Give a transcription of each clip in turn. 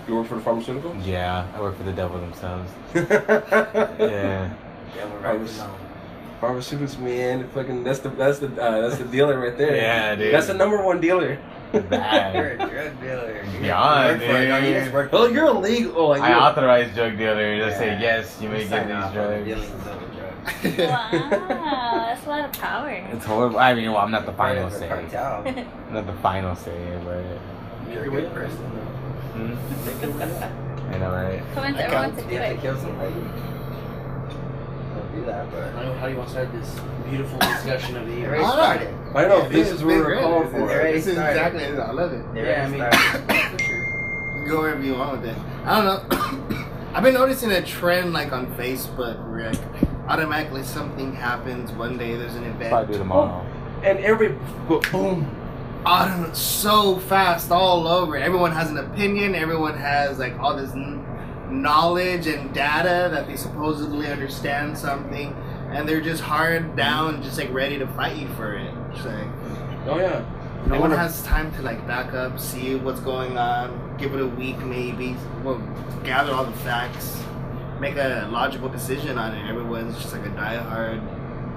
You work for the pharmaceuticals? Yeah, I work for the devil themselves. Yeah. Pharmaceuticals, man. Fucking that's the dealer right there. Yeah, dude. That's the number one dealer. Bad. You're a drug dealer. Yeah, dude. Oh, you're illegal. I authorize drug dealers. I say Yeah. yes, you may get these drugs. Wow, that's a lot of power. It's horrible. I mean, well, I'm not the final say. Cartel. I'm not the final say, but. You're a good person. I know, right? Convince everyone to do You have to it. kill somebody. Don't do that, but. How do you want to start this beautiful discussion of the They year? already started. I know. This is what we're calling They for. already This is started. exactly it. I love it. They Yeah, I already mean, started. for sure. Go wherever you want with it. I don't know. I've been noticing a trend like on Facebook where like automatically something happens. One day there's an event. Probably do tomorrow. And every boom. So fast all over. Everyone has an opinion. Everyone has like all this knowledge and data that they supposedly understand something, and they're just hard down, just like ready to fight you for it. It's like Oh yeah. no one has time to like back up, see what's going on, give it a week maybe, well, gather all the facts, make a logical decision on it. Everyone's just like a diehard.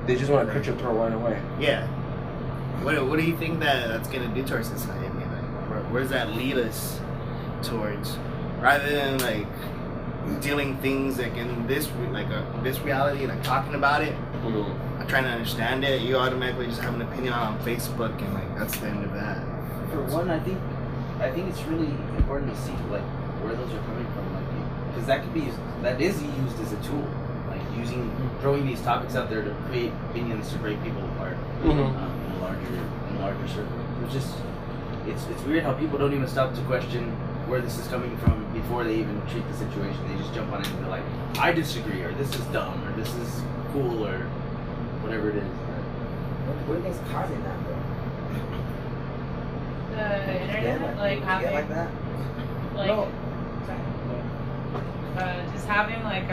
They just want to cut your throat right away. Yeah. What do you think that's gonna do to our society? Like, where does that lead us towards? Rather than like dealing things like in this this reality, like talking about it, trying to understand it, you automatically just have an opinion on Facebook, and like that's the end of that. For one, I think it's really important to see like where those are coming from, like because that is used as a tool, like throwing these topics out there to create opinions to break people apart in a larger circle. It's weird how people don't even stop to question where this is coming from before they even treat the situation. They just jump on it and be like, I disagree, or this is dumb, or this is cool, or whatever it is. What do you think's causing that though? The internet, like You having, get like that? like, No. just having like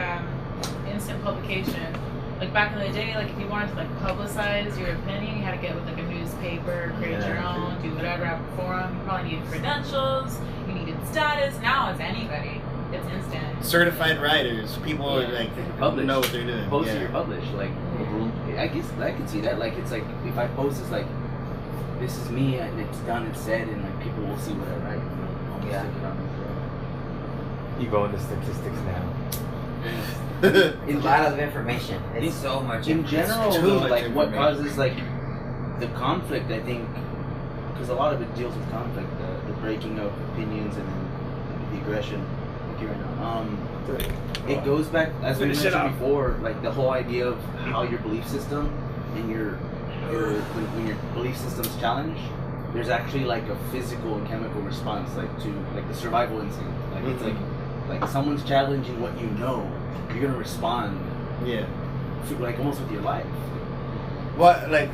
instant publication. Like back in the day, like if you wanted to like publicize your opinion, you had to get with like a newspaper, create your own, do whatever, have a forum. You probably needed credentials, you needed status. Now it's anybody. It's instant. Certified writers, people like Publish. know what they're doing. Post yeah. it, you're published. Like, I guess I can see that. Like, it's like if I post, it's like this is me, and it's done, it's said, and like people will see what I write. You know, almost Yeah. stick it on the You go into statistics now. It's a lot of information. It's so much in information. general, Too though, much like what information. causes like the conflict, I think, because a lot of it deals with conflict, the breaking of opinions and then the aggression. Okay, right now. It goes back, as we mentioned before, like the whole idea of how your belief system and when your belief system's challenged, there's actually like a physical and chemical response, like to like the survival instinct. Like it's like someone's challenging what you know, you're gonna respond. Yeah. Like almost with your life. What like?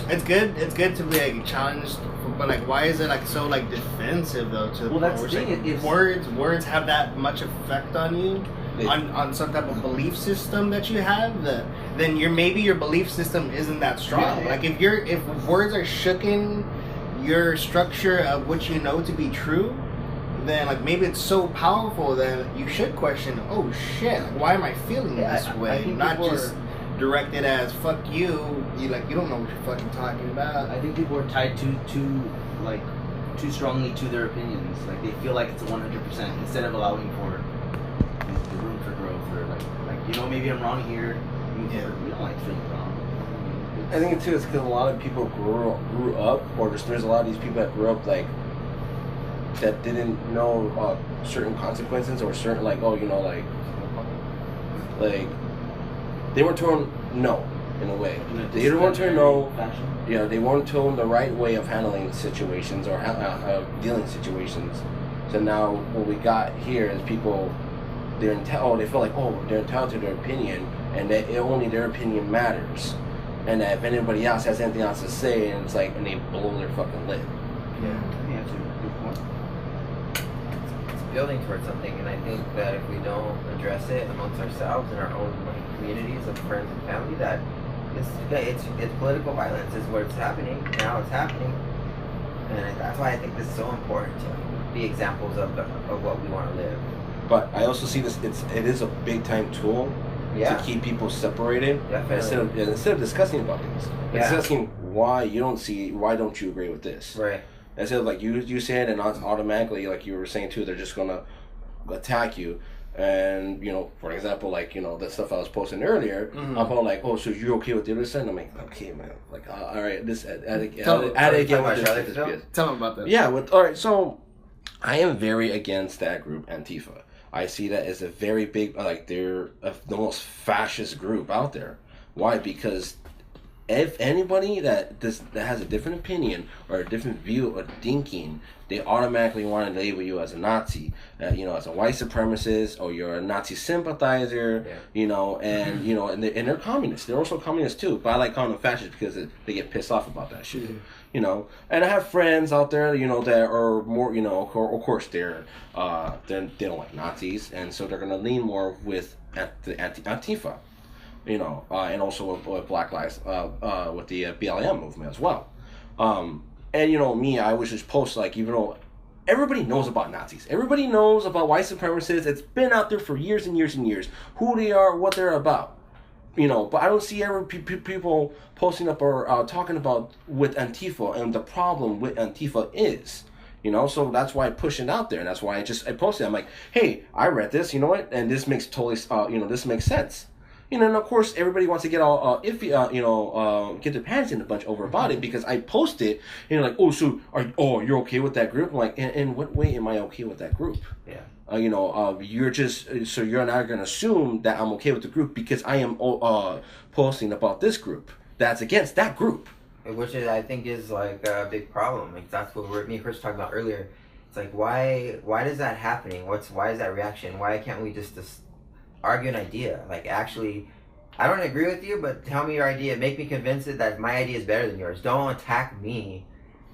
It's good. It's good to be like challenged, but like, why is it like so like defensive though? To the Well, point that's where the it's, thing, like, it's- words have that much effect on you, on some type of belief system that you have. That then maybe your belief system isn't that strong. Yeah. Like if words are shooking your structure of what you know to be true, then like maybe it's so powerful that you should question. Oh shit! Like, why am I feeling this I way? think Not people just directed as fuck you. You don't know what you're fucking talking about. I think people are tied too strongly to their opinions. Like they feel like it's 100% instead of allowing for the room for growth, or like maybe I'm wrong here. We don't like feeling wrong. I think too, it's because a lot of people grew up, or there's a lot of these people that grew up like that didn't know certain consequences or certain like they weren't told no in a way. They weren't told no. Fashion. Yeah, they weren't told the right way of handling situations or dealing situations. So now what we got here is people they feel like they're entitled to their opinion, and that only their opinion matters, and that if anybody else has anything else to say, and it's like and they blow their fucking lid. Yeah, I think that's a good point. It's building towards something, and I think that if we don't address it amongst ourselves in our own communities of friends and family, that it's political violence is what's happening now. It's happening, and that's why I think this is so important to be examples of what we want to live. But I also see this. It is a big time tool Yeah. to keep people separated. Definitely. Instead of discussing about things, discussing why don't you agree with this? Right. Instead of like you say it and automatically, like you were saying too, they're just gonna attack you. And for example, like the stuff I was posting earlier about like, oh, so you're okay with the other side? And I'm like, okay, man, like all right, this add again with this. Tell them about that. Yeah, all right. So I am very against that group, Antifa. I see that as a very big, like they're the most fascist group out there. Why? Because if anybody that has a different opinion or a different view or thinking, they automatically want to label you as a Nazi, as a white supremacist, or you're a Nazi sympathizer, and they're communists. They're also communists too, but I like calling them fascists because they get pissed off about that shit. And I have friends out there, that are more, of course they don't like Nazis, and so they're gonna lean more with the Antifa. And also with Black Lives, with the BLM movement as well. And me, I was just post like, even though everybody knows about Nazis, everybody knows about white supremacists, it's been out there for years and years and years, who they are, what they're about. But I don't see people posting up or talking about with Antifa and the problem with Antifa is. So that's why I push it out there, and that's why I posted. I'm like, hey, I read this, and this makes this makes sense. And of course, everybody wants to get all iffy, get their pants in a bunch over about it because I post it, and like, oh, so you're okay with that group? I'm like, in what way am I okay with that group? Yeah. You're just so you're not gonna assume that I'm okay with the group because I am posting about this group that's against that group, which I think is like a big problem. Like that's what me and Chris talked about earlier. It's like why is that happening? Why is that reaction? Why can't we just argue an idea? Like, actually, I don't agree with you, but tell me your idea. Make me convinced that my idea is better than yours. Don't attack me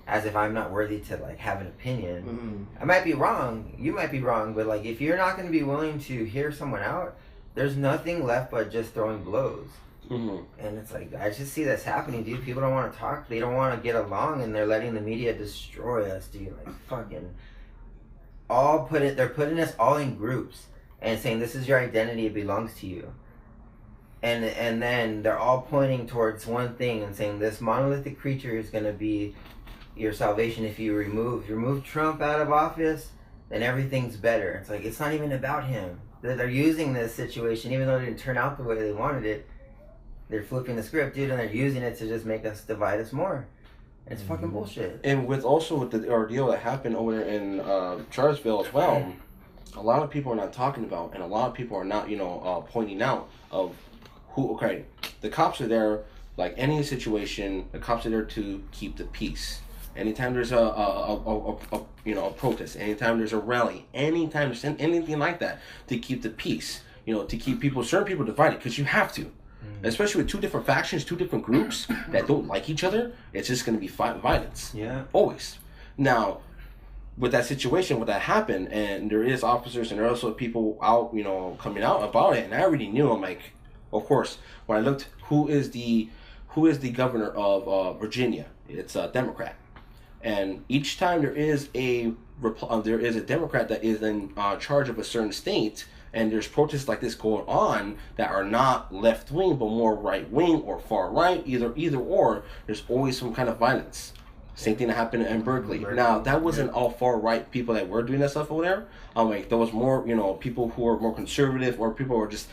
as if I'm not worthy to like have an opinion. I might be wrong. You might be wrong, but like if you're not going to be willing to hear someone out, there's nothing left but just throwing blows. And it's like I just see this happening, dude. People don't want to talk. They don't want to get along, and they're letting the media destroy us, dude. Like fucking they're putting us all in groups and saying this is your identity, it belongs to you, and then they're all pointing towards one thing and saying this monolithic creature is going to be your salvation. If you remove Trump out of office, then everything's better. It's like it's not even about him. They're using this situation, even though it didn't turn out the way they wanted it. They're flipping the script, dude, and they're using it to just make us divide us more. It's fucking bullshit. And with the ordeal that happened over there in Charlottesville as well, a lot of people are not talking about, and a lot of people are not, pointing out of who. Okay, the cops are there. Like any situation, the cops are there to keep the peace. Anytime there's a protest, anytime there's a rally, anytime there's anything like that, to keep the peace. To keep certain people divided, because you have to. Especially with two different factions, two different groups that don't like each other, it's just going to be violence. Yeah. Always. Now, with that situation, what that happened, and there is officers and there are also people out, coming out about it, and I already knew. I'm like, of course, when I looked, who is the governor of Virginia? It's a Democrat, and each time there is a Democrat that is in charge of a certain state, and there's protests like this going on that are not left wing but more right wing or far right, either or, there's always some kind of violence. Same thing that happened in Berkeley. Now, that wasn't all far right people that were doing that stuff over there. Like there was more, people who are more conservative, or people who are just,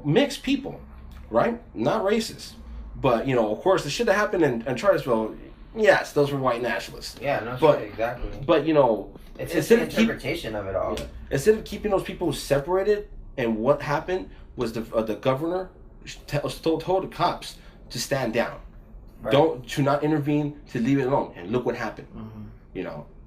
mixed people, right? Not racist. But, of course, the shit that happened in Charlottesville, yes, those were white nationalists. Yeah, no shit, exactly. But, it's just the interpretation of it all. Yeah. Instead of keeping those people separated, and what happened was the governor told the cops to stand down. Right. To not intervene, to leave it alone, and look what happened.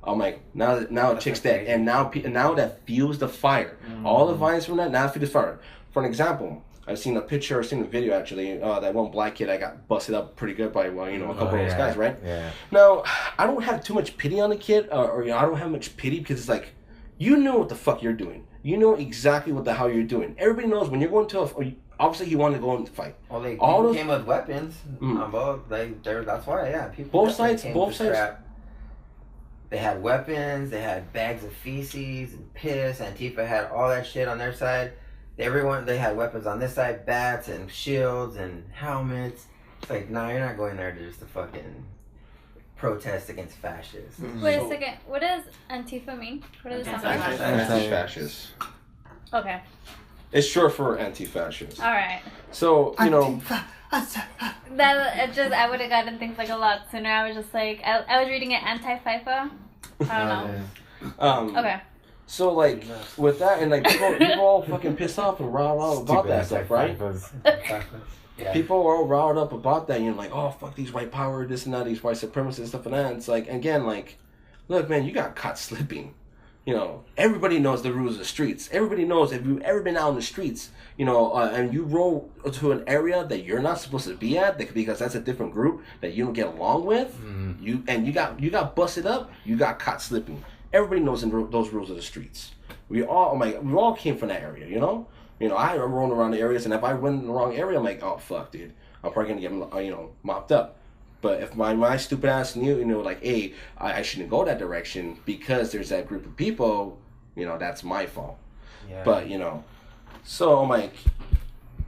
I'm like, now chick's dead, and now that fuels the fire. All the violence from that now fuels the fire. For an example, I've seen a video actually. That one black kid I got busted up pretty good by a couple of those guys, right? Yeah. Now, I don't have too much pity on the kid, or I don't have much pity, because it's like, you know what the fuck you're doing. You know exactly what the hell you're doing. Everybody knows when you're going to obviously he wanted to go and fight. Well, they came with weapons on both. That's why, yeah. Both sides. They had weapons, they had bags of feces and piss. Antifa had all that shit on their side. They had weapons on this side, bats and shields and helmets. It's like, nah, you're not going there to just to fucking protest against fascists. Wait a second. What does Antifa mean? What does it sound like? Anti-fascist. Okay. It's short for anti-fascist. All right. So, you know, I would have gotten things like a lot sooner. I was just like, I was reading it anti-FIFA. I don't know. Okay. So like with that and like people all fucking pissed off and riled up about that stuff, right? Yeah. People are all riled up about that. You're like, oh fuck these white power, this and that, these white supremacists and stuff and that. And it's like, again, like, look, man, you got caught slipping. You know, everybody knows the rules of the streets. Everybody knows if you've ever been out in the streets, you know, and you roll to an area that you're not supposed to be at because that's a different group that you don't get along with. You got busted up. You got caught slipping. Everybody knows those rules of the streets. We all came from that area, you know. You know, I roam around the areas, and if I went in the wrong area, I'm like, oh fuck, dude, I'm probably gonna get mopped up. But if my stupid ass knew, you know, like, hey, I shouldn't go that direction because there's that group of people, you know, that's my fault. Yeah. But, you know, so I'm like,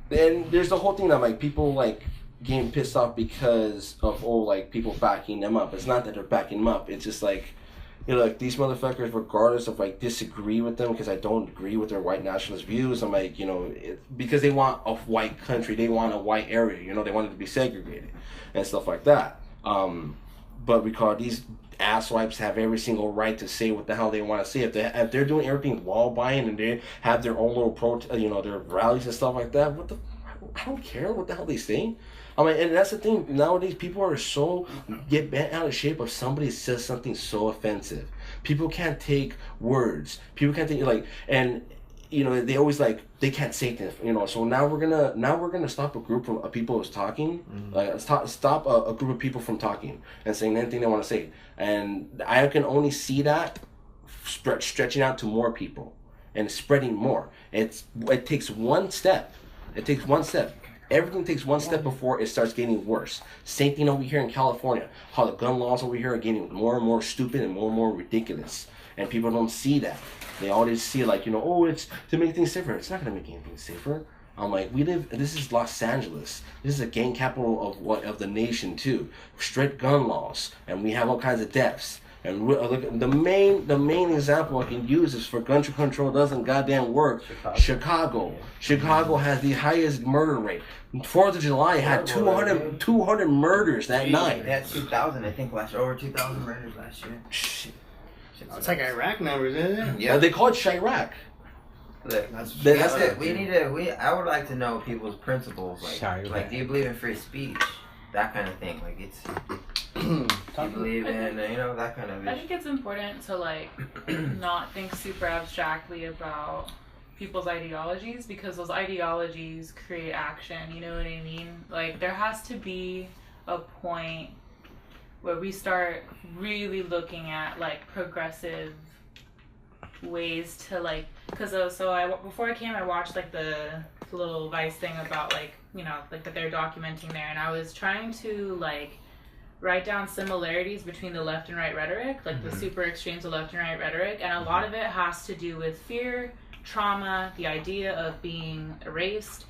and there's the whole thing that, like, people, like, getting pissed off because of, like, people backing them up. It's not that they're backing them up. It's just, like, you know, like, these motherfuckers, regardless of, like, disagree with them because I don't agree with their white nationalist views, I'm like, you know, because they want a white country. They want a white area, you know, they want it to be segregated and stuff like that. But we call these asswipes have every single right to say what the hell they want to say. If they're doing everything law abiding and they have their own little their rallies and stuff like that, I don't care what the hell they say. I mean, and that's the thing. Nowadays, people are get bent out of shape if somebody says something so offensive. People can't take words. People can't take you know, they always they can't say things. You know, so now we're gonna stop a group of people who's talking. Stop a group of people from talking and saying anything they want to say. And I can only see that stretching out to more people and spreading more. It takes one step. It takes one step. Everything takes one step before it starts getting worse. Same thing over here in California. How the gun laws over here are getting more and more stupid and more ridiculous. And people don't see that. They always see it's to make things safer. It's not going to make anything safer. I'm like, this is Los Angeles. This is a gang capital of the nation too. Strict gun laws. And we have all kinds of deaths. And look, the main example I can use is for gun control doesn't goddamn work. Chicago. Chicago has the highest murder rate. 4th of July had 200 murders that night. They had 2,000, I think, last year. Over 2,000 murders last year. Shit. It's like Iraq numbers, isn't it? Yeah, they call it Chirac. Look, That's it. I would like to know people's principles. Like, do you believe in free speech? That kind of thing. Like, it's... do you believe in, that kind of issue? I think it's important to, not think super abstractly about people's ideologies because those ideologies create action, you know what I mean? Like, there has to be a point where we start really looking at, progressive ways to, because before I came, I watched, the little Vice thing about, that they're documenting there, and I was trying to, write down similarities between the left and right rhetoric, the super extremes of left and right rhetoric, and a lot of it has to do with fear, trauma, the idea of being erased.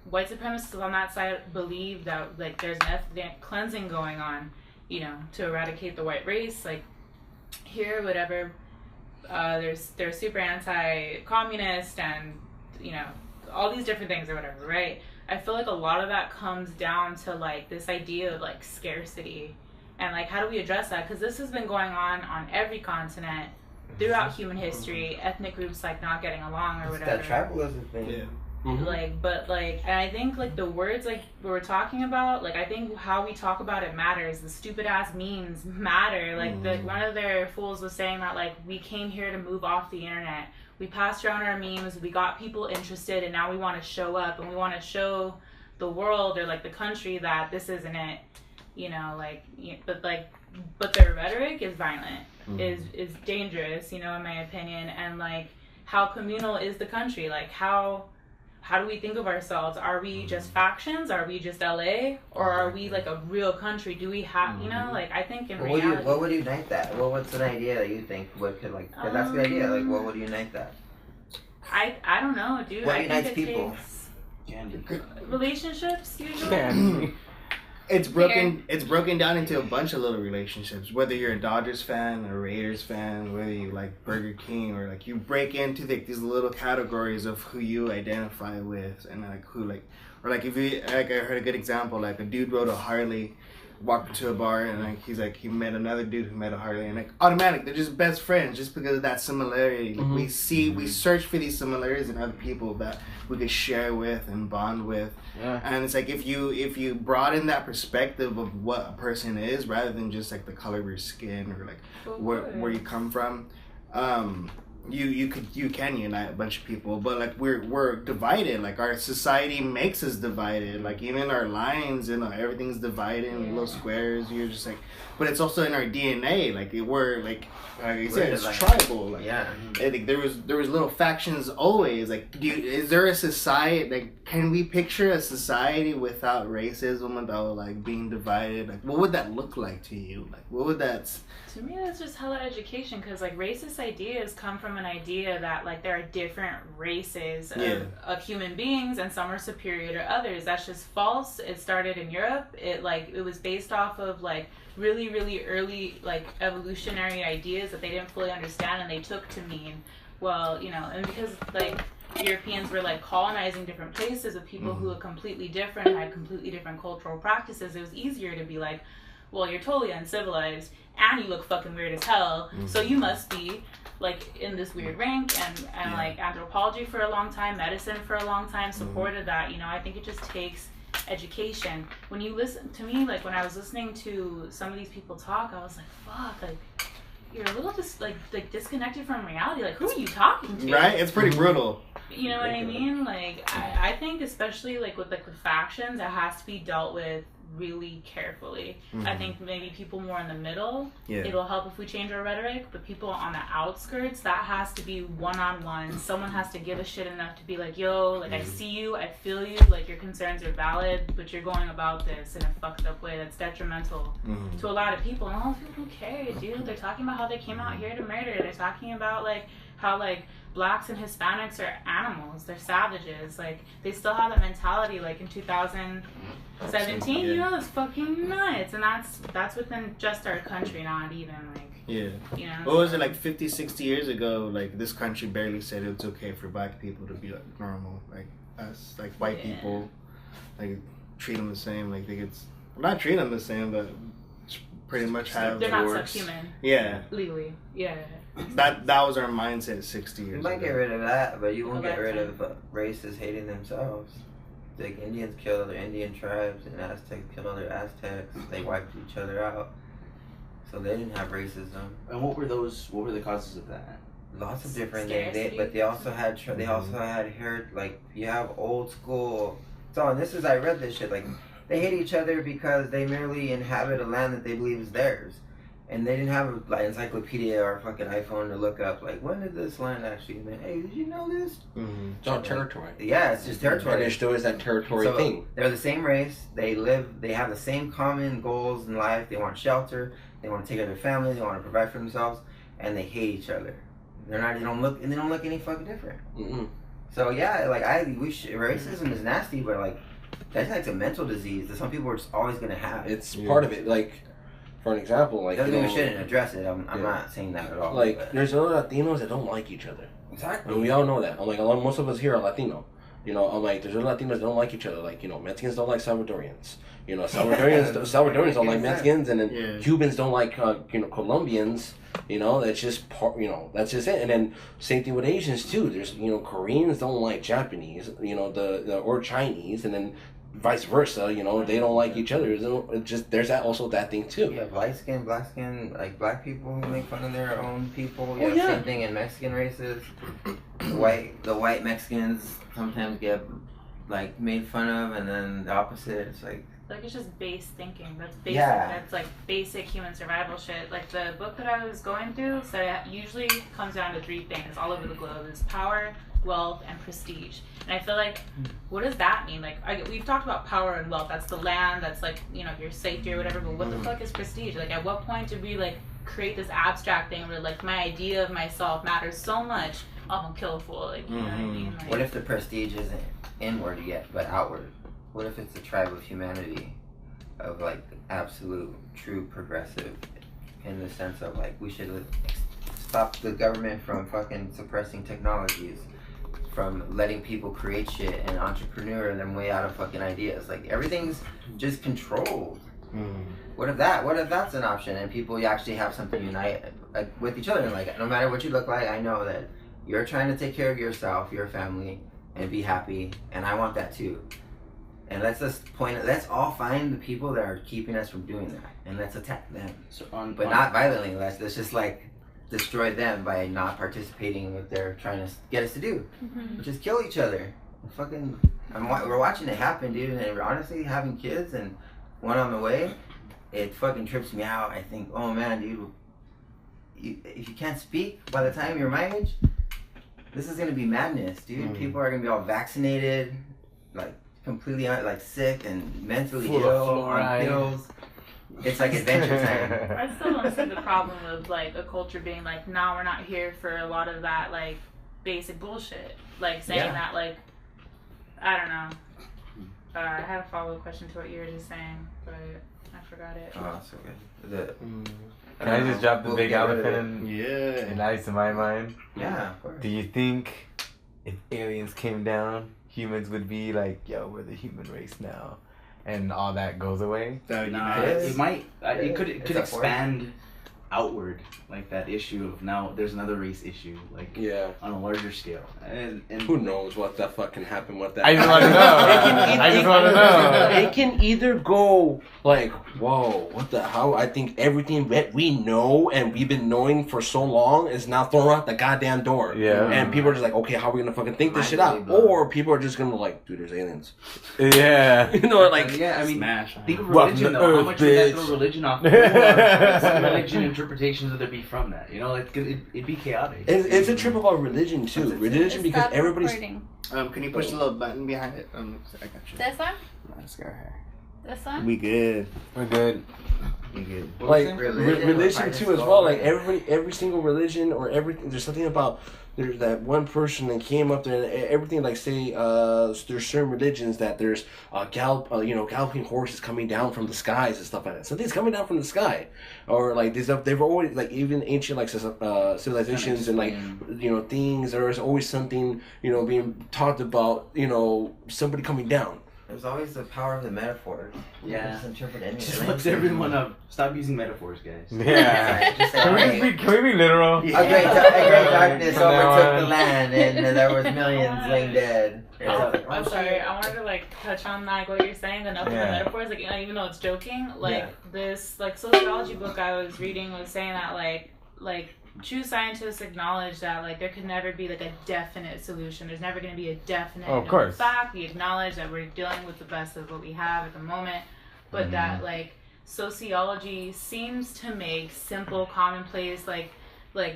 White supremacists on that side believe that there's an ethnic cleansing going on, to eradicate the white race. Here, whatever, they're super anti-communist and all these different things or whatever, right? I feel like a lot of that comes down to this idea of scarcity and how do we address that? Because this has been going on every continent throughout human history. Ethnic groups not getting along or whatever. That tribalism thing. Yeah. Mm-hmm. And I think the words we were talking about, I think how we talk about it matters. The stupid ass memes matter. One of their fools was saying that we came here to move off the internet. We passed around our memes, we got people interested, and now we want to show up and we want to show the world or the country that this isn't it, but their rhetoric is violent, is dangerous, in my opinion, and how communal is the country, how do we think of ourselves? Are we just factions? Are we just LA? Or are we like a real country? Do we have, you know, like I think in reality. What would unite that? What's an idea that you think could like, cause that's a good idea. Like, what would unite that? I don't know, dude. What I unites think it people? takes relationships usually. It's broken down into a bunch of little relationships. Whether you're a Dodgers fan, a Raiders fan, whether you like Burger King, or like you break into these little categories of who you identify with, and like who like, or like if you like, I heard a good example, like a dude rode a Harley, walked into a bar, and like he met another dude who met a Harley, and like automatic they're just best friends just because of that similarity. Like we search for these similarities in other people that we could share with and bond with. Yeah. And it's like if you broaden that perspective of what a person is rather than just like the color of your skin or like where you come from, you can unite a bunch of people. But like we're divided. Like our society makes us divided. Like even our lines and everything's divided in little squares. You're just like, but it's also in our DNA. Like we're like you said, it's like, tribal. Like, I think there was little factions always. Like, is there a society? Like, can we picture a society without racism, without like being divided? Like, what would that look like to you? Like, what would that? To me, that's just hella education, because like racist ideas come from an idea that like there are different races of human beings, and some are superior to others. That's just false. It started in Europe. It was based off of like really early like evolutionary ideas that they didn't fully understand, and they took to mean, well, you know, and because like Europeans were like colonizing different places with people who were completely different, had completely different cultural practices, it was easier to be like, well, you're totally uncivilized and you look fucking weird as hell, so you must be like in this weird rank. And like anthropology for a long time, medicine for a long time supported that. You know, I think it just takes education. When you listen to me, like when I was listening to some of these people talk, I was like, fuck, like you're a little just like disconnected from reality. Like, who are you talking to? Right? It's pretty brutal. You know what I mean? Like I think especially like with factions, it has to be dealt with really carefully. I think maybe people more in the middle, it'll help if we change our rhetoric, but people on the outskirts, that has to be one-on-one. Someone has to give a shit enough to be like, yo, like I see you, I feel you, like your concerns are valid, but you're going about this in a fucked up way that's detrimental to a lot of people. And all people don't care, dude. They're talking about how they came out here to murder. They're talking about like how like Blacks and Hispanics are animals, they're savages. Like they still have that mentality like in 2017, you know, it's fucking nuts. And that's within just our country, not even like, you know, what was it, like 50, 60 years ago, like this country barely said it's okay for Black people to be like normal, like us, like white people, like treat them the same, like they could not treat them the same, but pretty much have they're not subhuman legally. That was our mindset 60 years ago. You might get rid of that, but you won't get rid of races hating themselves. Like Indians killed other Indian tribes, and Aztecs killed other Aztecs. They wiped each other out, so they didn't have racism. And what were the causes of that? Lots of different things. But they also had like you have old school. So and I read this shit, like they hate each other because they merely inhabit a land that they believe is theirs. And they didn't have an encyclopedia or a fucking iPhone to look up, like, when did this land actually been? Hey, did you know this? It's all territory. Yeah, it's just territory. And there's still is that territory thing. They're the same race. They have the same common goals in life. They want shelter. They want to take care of their family. They want to provide for themselves. And they hate each other. They don't look any fucking different. So yeah, like racism is nasty, but like that's like a mental disease that some people are just always gonna have. It's part of it, like. For an example, like doesn't mean we shouldn't address it. I'm not saying that at all. Like, there's other Latinos that don't like each other. Exactly. And we all know that. I'm like, most of us here are Latino. You know, I'm like, there's other Latinos that don't like each other. Like, you know, Mexicans don't like Salvadorians. You know, Salvadorians don't like Mexicans, and then Cubans don't like Colombians. You know, that's just that's just it. And then same thing with Asians too. There's Koreans don't like Japanese. You know, or Chinese, and then vice versa, they don't like each other. It's just there's also that thing too. Yeah, light skin, black skin, like black people who make fun of their own people. Same thing in Mexican races. The white Mexicans sometimes get like made fun of, and then the opposite. It's like like it's just base thinking. That's basic. Yeah. That's like basic human survival shit. Like the book that I was going through said it usually comes down to 3 things all over the globe: is power, wealth, and prestige. And I feel like, what does that mean? Like we've talked about power and wealth. That's the land. That's like, you know, your safety or whatever. But what the fuck is prestige? Like at what point did we like create this abstract thing where like my idea of myself matters so much? I'm gonna kill a fool. Like, you know what I mean? Like, What if the prestige isn't inward yet, but outward? What if it's a tribe of humanity, of like absolute, true progressive, in the sense of like we should stop the government from fucking suppressing technologies, from letting people create shit and entrepreneur them way out of fucking ideas. Like everything's just controlled. What if that's an option and people actually have something unite with each other? And like no matter what you look like, I know that you're trying to take care of yourself, your family, and be happy, and I want that too. And let's all find the people that are keeping us from doing that, and let's attack them. But not violently. Let's just like destroy them by not participating in what they're trying to get us to do, which is kill each other. Fucking, we're watching it happen, dude. And honestly, having kids and one on the way, it fucking trips me out. I think, oh man, dude, if you can't speak by the time you're my age, this is gonna be madness, dude. People are gonna be all vaccinated, like completely like sick and mentally ill on pills. It's like adventure time. I still don't see the problem of like a culture being like, nah, we're not here for a lot of that like basic bullshit. Like saying that like, I don't know. I had a follow-up question to what you were just saying, but I forgot it. Oh, so good. Can I just drop the big elephant in ice in my mind? Yeah, of course. Do you think if aliens came down, humans would be like, yo, we're the human race now, and all that goes away? That would be it might. It could expand outward, like that issue of now there's another race issue, like on a larger scale, and who knows what the fuck can happen with that. I just want to know. I just want to know. It can either go like, whoa, what the hell? I think everything that we know and we've been knowing for so long is now thrown out the goddamn door. Yeah. And people are just like, okay, how are we gonna fucking think this shit out? Or people are just gonna like, dude, there's aliens. Yeah. You know, like, I mean, smash. think of religion though. How much would that throw religion off? What religion interpretations would there be from that? You know, like it'd be chaotic. It's a trip about religion too. Religion because everybody's. Can you push the little button behind it? I got you. This one? Let's go here. This one? We good. We're good. We good. Like religion too as well. Like every single religion or everything. There's something about. There's that one person that came up there and everything, like say there's certain religions that there's galloping horses coming down from the skies and stuff like that. Something's coming down from the sky, or like they've always like even ancient like civilizations and like things. There is always something being talked about. Somebody coming down. There's always the power of the metaphor. Yeah. Just interpret anything. Just fucks everyone up. Stop using metaphors, guys. Yeah. Just say, Can we be literal? A great darkness overtook the land, and there was millions laying dead. I'm sorry. I wanted to like touch on like what you're saying. Enough of the metaphors, like even though it's joking, like this like sociology book I was reading was saying that like true scientists acknowledge that like there could never be like a definite solution. There's never going to be a definite fact. We acknowledge that we're dealing with the best of what we have at the moment, but that like sociology seems to make simple, commonplace, like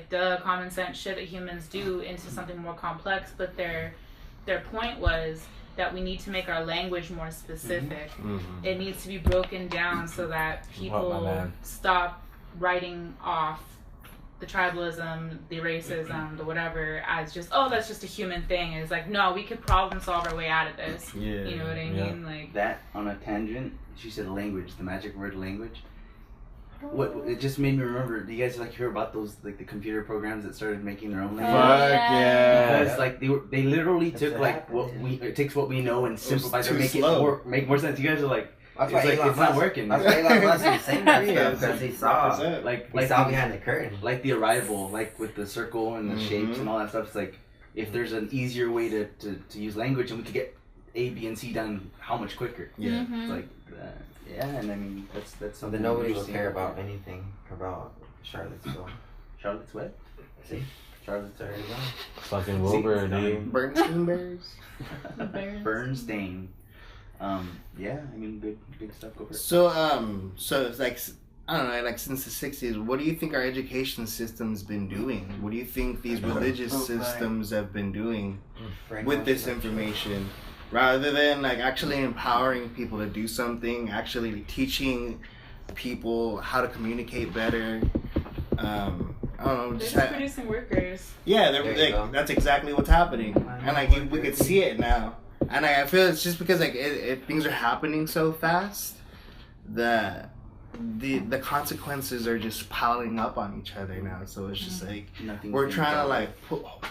the common sense shit that humans do into something more complex. But their point was that we need to make our language more specific. It needs to be broken down so that people stop writing off the tribalism, the racism, the whatever as just, oh, that's just a human thing. And it's like, no, we could problem solve our way out of this. Yeah. You know what I mean? Like that on a tangent. She said language, the magic word language. What it just made me remember. Do you guys like hear about those like the computer programs that started making their own language? Fuck yeah! Because like they literally took like it takes what we know and simplifies it make more sense. You guys are like. That's why it's not working. That's why Elon Musk is saying that stuff, because he saw behind the curtain. Like the Arrival, like with the circle and the shapes and all that stuff. It's like if there's an easier way to use language and we could get A, B, and C done how much quicker. Yeah. It's like and I mean that's something. Then nobody will care about anything about Charlottesville. Charlotte's what? See? Charlotte's already gone. Fucking Wilbur, dude. Bernstein Bears. Bernstein. Yeah, I mean, good stuff. Go for it. So it's like, I don't know, like since the 60s, what do you think our education system's been doing? What do you think these religious systems have been doing with this information? Rather than like actually empowering people to do something, actually teaching people how to communicate better. I don't know. They're just producing workers. Yeah, that's exactly what's happening, and like we could see it now. And I feel it's just because like things are happening so fast that the consequences are just piling up on each other now. So it's just like we're trying to like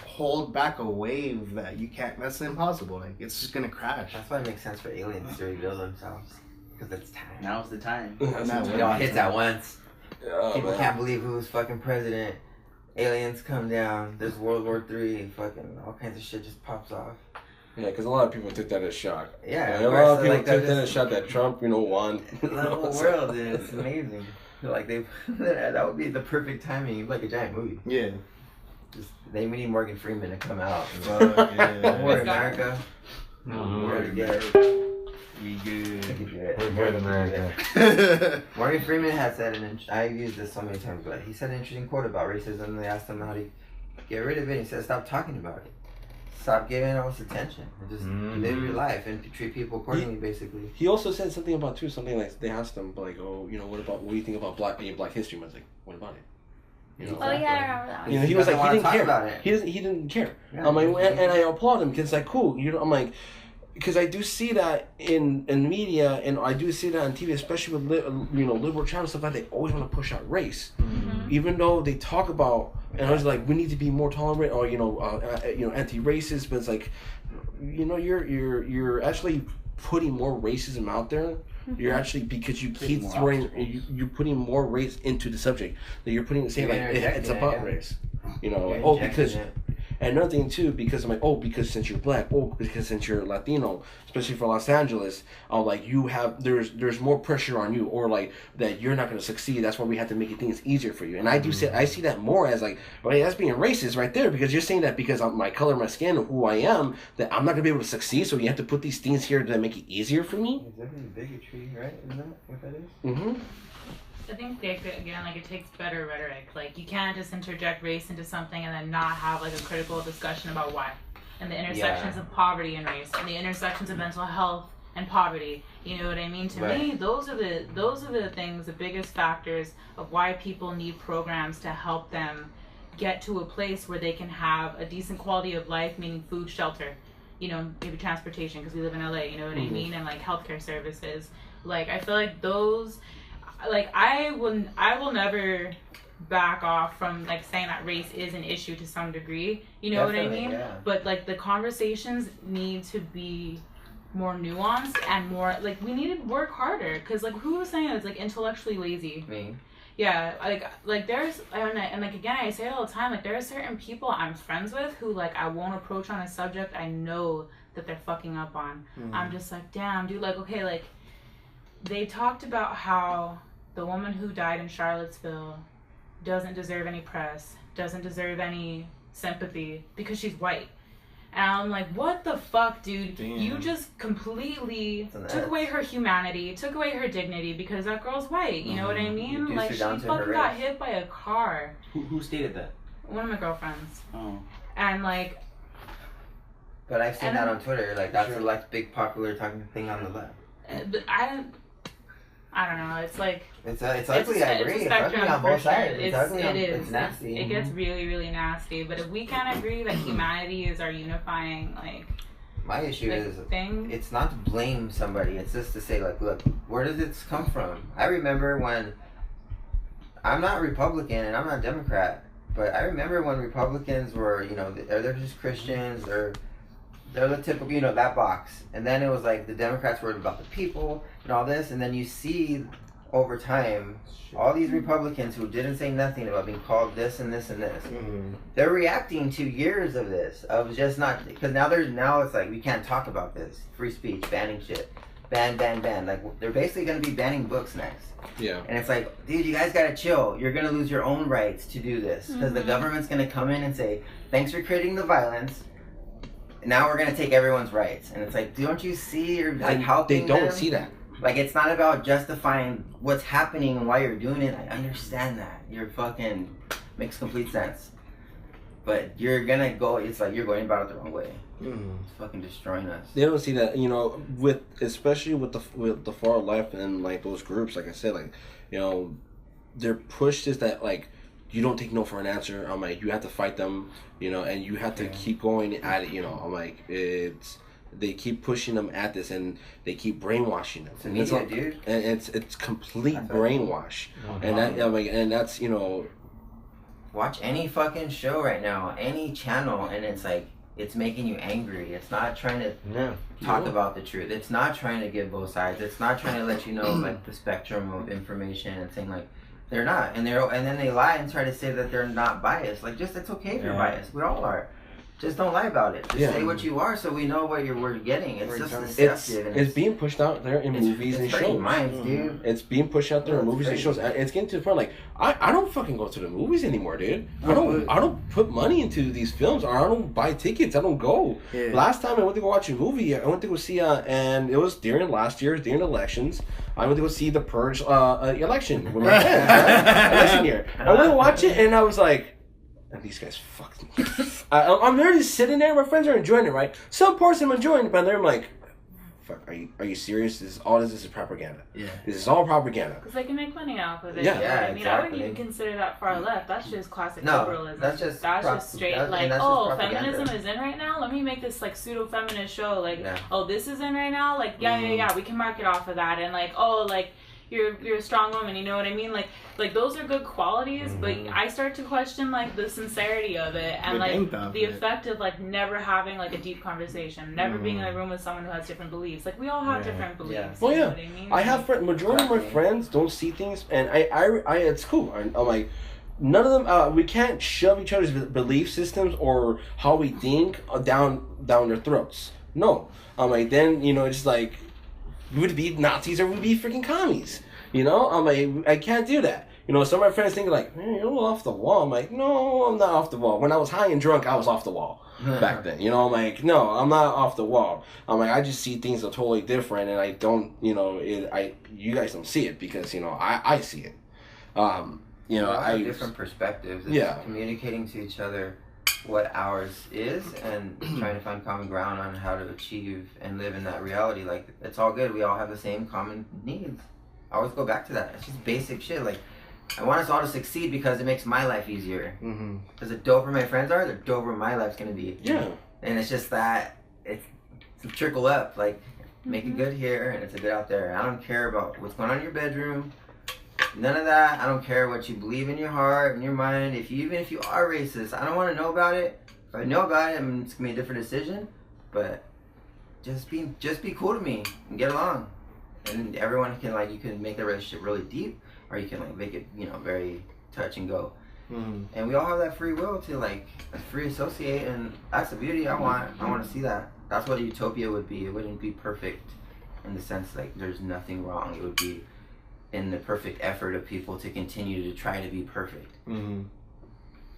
hold back a wave that you can't. That's impossible. Like it's just gonna crash. That's why it makes sense for aliens to reveal themselves, because it's time. Now's the time. It all hits at once. People man. can't believe who's fucking president. Aliens come down. There's World War III. Fucking all kinds of shit just pops off. Yeah, because a lot of people took that as shock. Yeah, a lot of people took that as shock that Trump, won. The whole world, dude. It's amazing. Like that would be the perfect timing, like a giant movie. Yeah. We need Morgan Freeman to come out. Yeah. Don't worry, America. We're good. We good. We're good, America. Morgan Freeman has said, and I've used this so many times, but he said an interesting quote about racism. They asked him how to get rid of it. He said, "Stop talking about it. Stop giving it all this attention. And just live your life and treat people accordingly." Basically. He also said something about something like they asked him like, oh, what do you think about Black History Month? Like, what about it? Oh yeah, I remember that one. He was like, he didn't care about it. He didn't care. Yeah, I'm like, and I applaud him because like, cool. I'm like, because I do see that in media, and I do see that on TV, especially with liberal channels, stuff like that. They always want to push out race, even though they talk about, and I was like, we need to be more tolerant or anti-racist, but it's like, you're actually putting more racism out there. You're actually, because you keep throwing, you're putting more race into the subject. That you're saying like it's about race. Because. And another thing too, because I'm like, because since you're Black, because since you're Latino, especially for Los Angeles, like there's more pressure on you, or like that you're not going to succeed. That's why we have to make things easier for you. And I see that more as like, well, that's being racist right there, because you're saying that because of my color, my skin, who I am, that I'm not going to be able to succeed. So you have to put these things here to make it easier for me. Is that bigotry, right? Isn't that what that is? Mm-hmm. I think it takes better rhetoric. Like, you can't just interject race into something and then not have like a critical discussion about why, and the intersections of poverty and race, and the intersections of mental health and poverty. You know what I mean? To me, those are the things, the biggest factors of why people need programs to help them get to a place where they can have a decent quality of life, meaning food, shelter, maybe transportation, because we live in LA. You know what I mean? And like healthcare services. Like, I feel like those. Like, I will never back off from like saying that race is an issue to some degree. You know what I mean? Yeah. But like the conversations need to be more nuanced and more like we need to work harder. Cause like who was saying it's like intellectually lazy? Me. Yeah, like there's and like again I say it all the time. Like there are certain people I'm friends with who like I won't approach on a subject I know that they're fucking up on. I'm just like, damn, dude. Like, okay, like they talked about how the woman who died in Charlottesville doesn't deserve any press, doesn't deserve any sympathy because she's white. And I'm like, what the fuck, dude? Damn. You just completely took away her humanity, took away her dignity because that girl's white. You know what I mean? Like, she fucking got hit by a car. Who stated that? One of my girlfriends. Oh. And like... But I've seen that on Twitter. Like, that's the like big popular talking thing on the left. But I don't know. It's like it's ugly. I agree. It's ugly on both sides. It's ugly. It's nasty. It gets really, really nasty. But if we can't agree that humanity is our unifying my issue is thing, it's not to blame somebody. It's just to say like, look, where does this come from? I remember when I'm not Republican and I'm not Democrat, but I remember when Republicans were, they're just Christians or. They're the typical, that box. And then it was like the Democrats were about the people and all this. And then you see over time, all these Republicans who didn't say nothing about being called this and this and this. They're reacting to years of this, of just not, because now it's like, we can't talk about this. Free speech, banning shit. Ban. Like, they're basically going to be banning books next. Yeah. And it's like, dude, you guys got to chill. You're going to lose your own rights to do this. Because the government's going to come in and say, thanks for creating the violence. now we're gonna take everyone's rights, and it's like, don't you see? You're like helping They don't them? see that. Like, it's not about justifying what's happening and why you're doing it. I understand that. You're fucking makes complete sense. But you're gonna go. It's like you're going about it the wrong way. It's fucking destroying us. They don't see that, you know, especially with the far left and like those groups. Like I said, like, you know, their push is that like you don't take no for an answer. I'm like, you have to fight them, you know, and you have to keep going at it. You know, I'm like, they keep pushing them at this, and they keep brainwashing them. It's media, dude. And it's complete brainwash. And that, I'm like, and that's, you know. Watch any fucking show right now, any channel, and it's like, it's making you angry. It's not trying to talk about the truth. It's not trying to give both sides. It's not trying to let you know like the spectrum of information and saying like they're not. And then they lie and try to say that they're not biased. Like, just, it's okay if you're biased. We all are. Just don't lie about it. Just say what you are, so we know what we're getting. It's just deceptive. It's being pushed out there in movies and shows. Minds, dude. It's being pushed out there in movies and shows. It's getting to the point like I don't fucking go to the movies anymore, dude. I don't put money into these films, or I don't buy tickets. I don't go. Yeah. Last time I went to go watch a movie, I went to go see and it was during last year, during elections. I went to go see The Purge election with my friends, right? Election year. I went to watch it, and I was like, and these guys fucked me. I'm there just sitting there. My friends are enjoying it, right? Some parts I'm enjoying it, but I'm like, fuck, are you serious? This is propaganda. Yeah. This is all propaganda. Because they can make money off of it. Yeah, I mean, exactly. I wouldn't even consider that far left. That's just classic liberalism. That's just straight feminism is in right now. Let me make this like pseudo feminist show. Like, this is in right now. Like, yeah, we can market off of that. And like, you're a strong woman, you know what I mean? Like those are good qualities, but I start to question like the sincerity of it and like the effect of like never having like a deep conversation, never being in a room with someone who has different beliefs. Like, we all have different beliefs. Well, you know what I mean? I have majority of my friends don't see things, and I it's cool. I'm like, none of them. We can't shove each other's belief systems or how we think down their throats. No, I'm like, then, you know, it's like, we would be Nazis or we'd be freaking commies. You know, I'm like, I can't do that. You know, some of my friends think like, man, you're off the wall. I'm like, no, I'm not off the wall. When I was high and drunk, I was off the wall back then. You know, I'm like, no, I'm not off the wall. I'm like, I just see things are totally different, and I don't, you know, you guys don't see it because, you know, I see it. You know, I have different perspectives. It's communicating to each other what ours is and trying to find common ground on how to achieve and live in that reality. Like, it's all good. We all have the same common needs. I always go back to that. It's just basic shit. Like, I want us all to succeed because it makes my life easier. Because the doper my friends are, the doper my life's gonna be. Yeah. And it's just that it's a trickle up. Like, make it good here and it's a good out there. I don't care about what's going on in your bedroom. None of that. I don't care what you believe in your heart and your mind. Even if you are racist, I don't want to know about it. If I know about it, it's gonna be a different decision. But just be cool to me and get along. And everyone can, like, you can make the relationship really deep, or you can like make it, you know, very touch and go. And we all have that free will to like free associate, and that's the beauty. I want to see that. That's what a utopia would be. It wouldn't be perfect in the sense like there's nothing wrong. It would be in the perfect effort of people to continue to try to be perfect.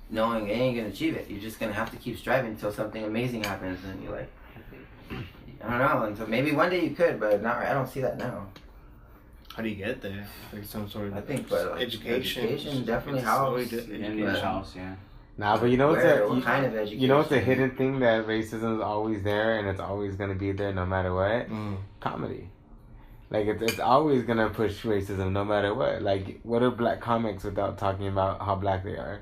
Knowing they ain't gonna achieve it. You're just gonna have to keep striving until something amazing happens, and you're like, I don't know. And so maybe one day you could, but not. I don't see that now. How do you get there? Like some sort of, I think, but like, education definitely helps. Nah, but you know what kind of education? You know what's a hidden thing that racism is always there and it's always gonna be there no matter what? Comedy. Like, it's always gonna push racism no matter what. Like, what are black comics without talking about how black they are?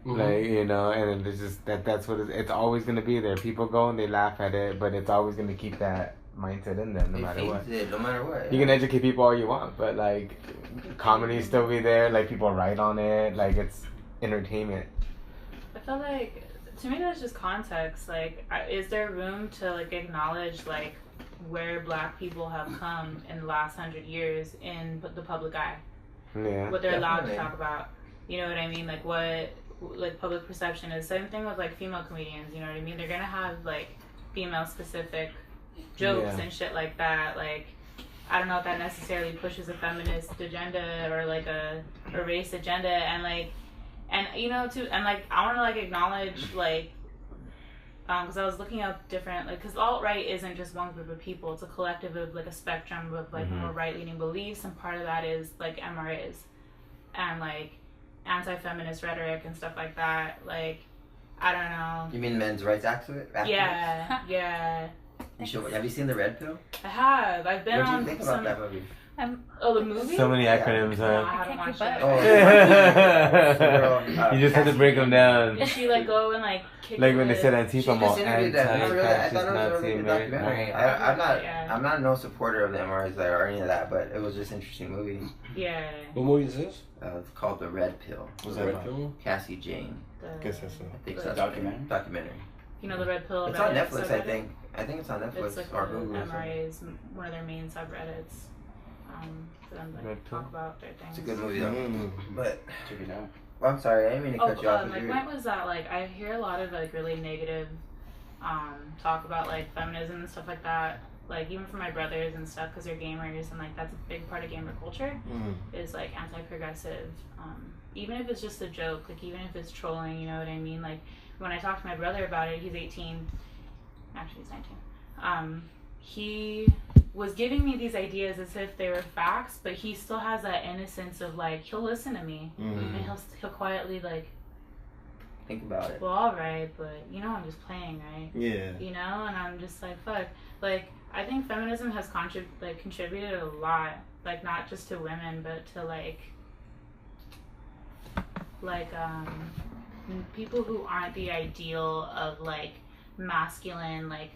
Like, you know, and it's just that's what it's always gonna be there. People go and they laugh at it, but it's always gonna keep that mindset in them no matter what. No matter what. You can educate people all you want, but like, comedy still be there. Like, people write on it. Like, it's entertainment. I feel like, to me, that's just context. Like, is there room to like acknowledge like where black people have come in the last 100 years in the public eye? Yeah. What they're allowed to talk about. You know what I mean? Like, what like public perception is. Same thing with like female comedians. You know what I mean? They're gonna have like female specific jokes and shit like that. Like, I don't know if that necessarily pushes a feminist agenda or like a race agenda, and like, and you know, too, and like, I want to like acknowledge like Because I was looking up different, like, because alt-right isn't just one group of people, it's a collective of, like, a spectrum of, like, more right-leaning beliefs, and part of that is, like, MRAs, and, like, anti-feminist rhetoric and stuff like that, like, I don't know. You mean men's rights activists? Yeah, yeah. Have you seen The Red Pill? I have. I've been on What do you think about that movie? Oh, the movie? So many acronyms, No, huh? I haven't watched it. Oh, You just have to break them down. Did she, like, go and, like, kick Like when they it? said Antifa, She I'm all just interviewed that. I anti-fascist thought it was a Nazi really good documentary. American. I'm not no supporter of the MRs or any of that, but it was just an interesting movie. Yeah. What movie is this? It's called The Red Pill. What's Red that? Pill? Cassie Jane. Guess that's I think The that's documentary? You know the Red Pill? It's on Reddit Netflix, subreddit? I think. I think it's on Netflix It's like or Hulu. or something. MRA's one of their main subreddits. For them to Red Pill. talk about their things. It's a good movie though. But Check it out. well, I'm sorry, I didn't mean to cut you off. Like when was that? Like I hear a lot of like really negative talk about like feminism and stuff like that. Like even from my brothers and stuff, because they're gamers and like that's a big part of gamer culture. Is like anti-progressive. Even if it's just a joke, like even if it's trolling, you know what I mean? Like when I talk to my brother about it, he's 18. Actually, he's 19. He was giving me these ideas as if they were facts, but he still has that innocence of like he'll listen to me and he'll quietly like think about it. well, all right, but you know I'm just playing, right? Yeah. You know, and I'm just like fuck. Like I think feminism has contributed a lot, like not just to women, but to like people who aren't the ideal of like masculine, like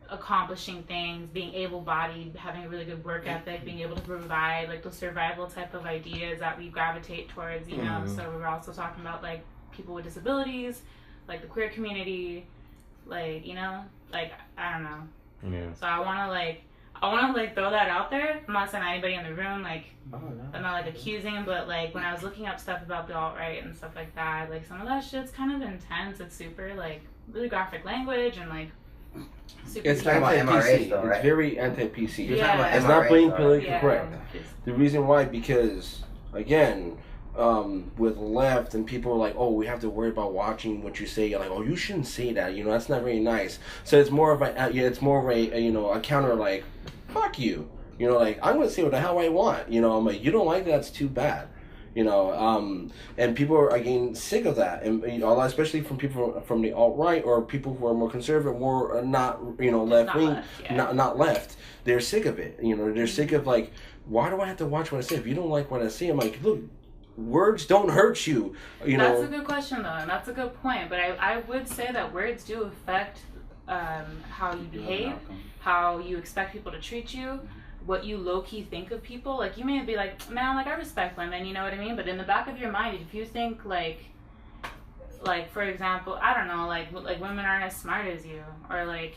accomplishing things, being able-bodied, having a really good work ethic, being able to provide, like the survival type of ideas that we gravitate towards, you know. So we're also talking about like people with disabilities, like the queer community, like, you know, like I don't know. Yeah. So I wanna throw that out there. I'm not saying anybody in the room, like I'm not like accusing, but like when I was looking up stuff about the alt-right and stuff like that, like some of that shit's kind of intense. It's super like really graphic language and like super It's talking about anti-PC. MRAs though, right? It's very anti-PC. You're talking about It's not MRAs, being though, politically right? correct. The reason why, because again, with left and people are like, oh, we have to worry about watching what you say. You're like, oh, you shouldn't say that. You know, that's not very nice. So it's more of a you know, a counter like, fuck you. You know, like I'm gonna say what the hell I want. You know, I'm like, you don't like that, that's too bad. You know, and people are getting sick of that, and you know, especially from people from the alt right or people who are more conservative, more not, you know, left wing, not left. They're sick of it. You know, they're sick of like, why do I have to watch what I say? If you don't like what I say, I'm like, look, words don't hurt you. You know, that's a good question though, and that's a good point. But I would say that words do affect how you behave, how you expect people to treat you, what you low-key think of people. Like you may be like, man, like I respect women, you know what I mean? But in the back of your mind, if you think like for example, I don't know, like women aren't as smart as you, or like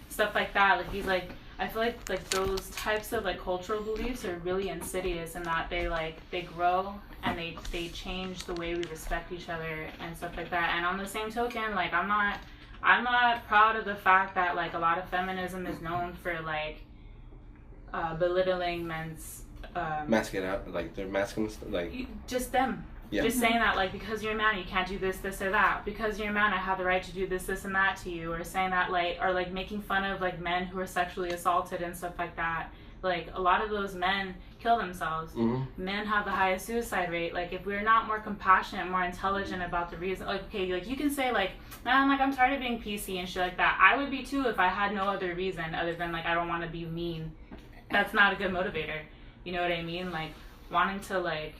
stuff like that, like these like I feel like those types of like cultural beliefs are really insidious in that they grow and they change the way we respect each other and stuff like that. And on the same token, like I'm not proud of the fact that like a lot of feminism is known for like belittling men's masking out, like they're masking, like just them. Yeah. Just saying that like because you're a man you can't do this or that. Because you're a man I have the right to do this and that to you. Or saying that like or like making fun of like men who are sexually assaulted and stuff like that. Like a lot of those men kill themselves. Men have the highest suicide rate. Like if we're not more compassionate, more intelligent about the reason, like okay, like you can say like, man, like I'm tired of being PC and shit like that. I would be too if I had no other reason other than like I don't want to be mean. That's not a good motivator. You know what I mean? Like wanting to like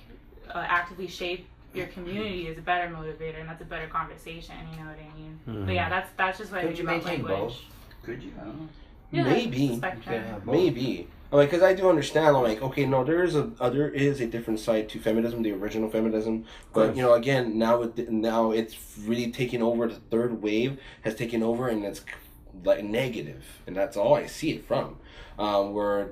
actively shape your community is a better motivator, and that's a better conversation. You know what I mean? But yeah, that's just what I think about language. Could you? I don't know. Yeah, maybe. spectrum. Maybe. Like, because I do understand, like, okay, no, there is a different side to feminism, the original feminism, but, you know, again, now it's really taking over, the third wave has taken over, and it's, like, negative, and that's all I see it from, where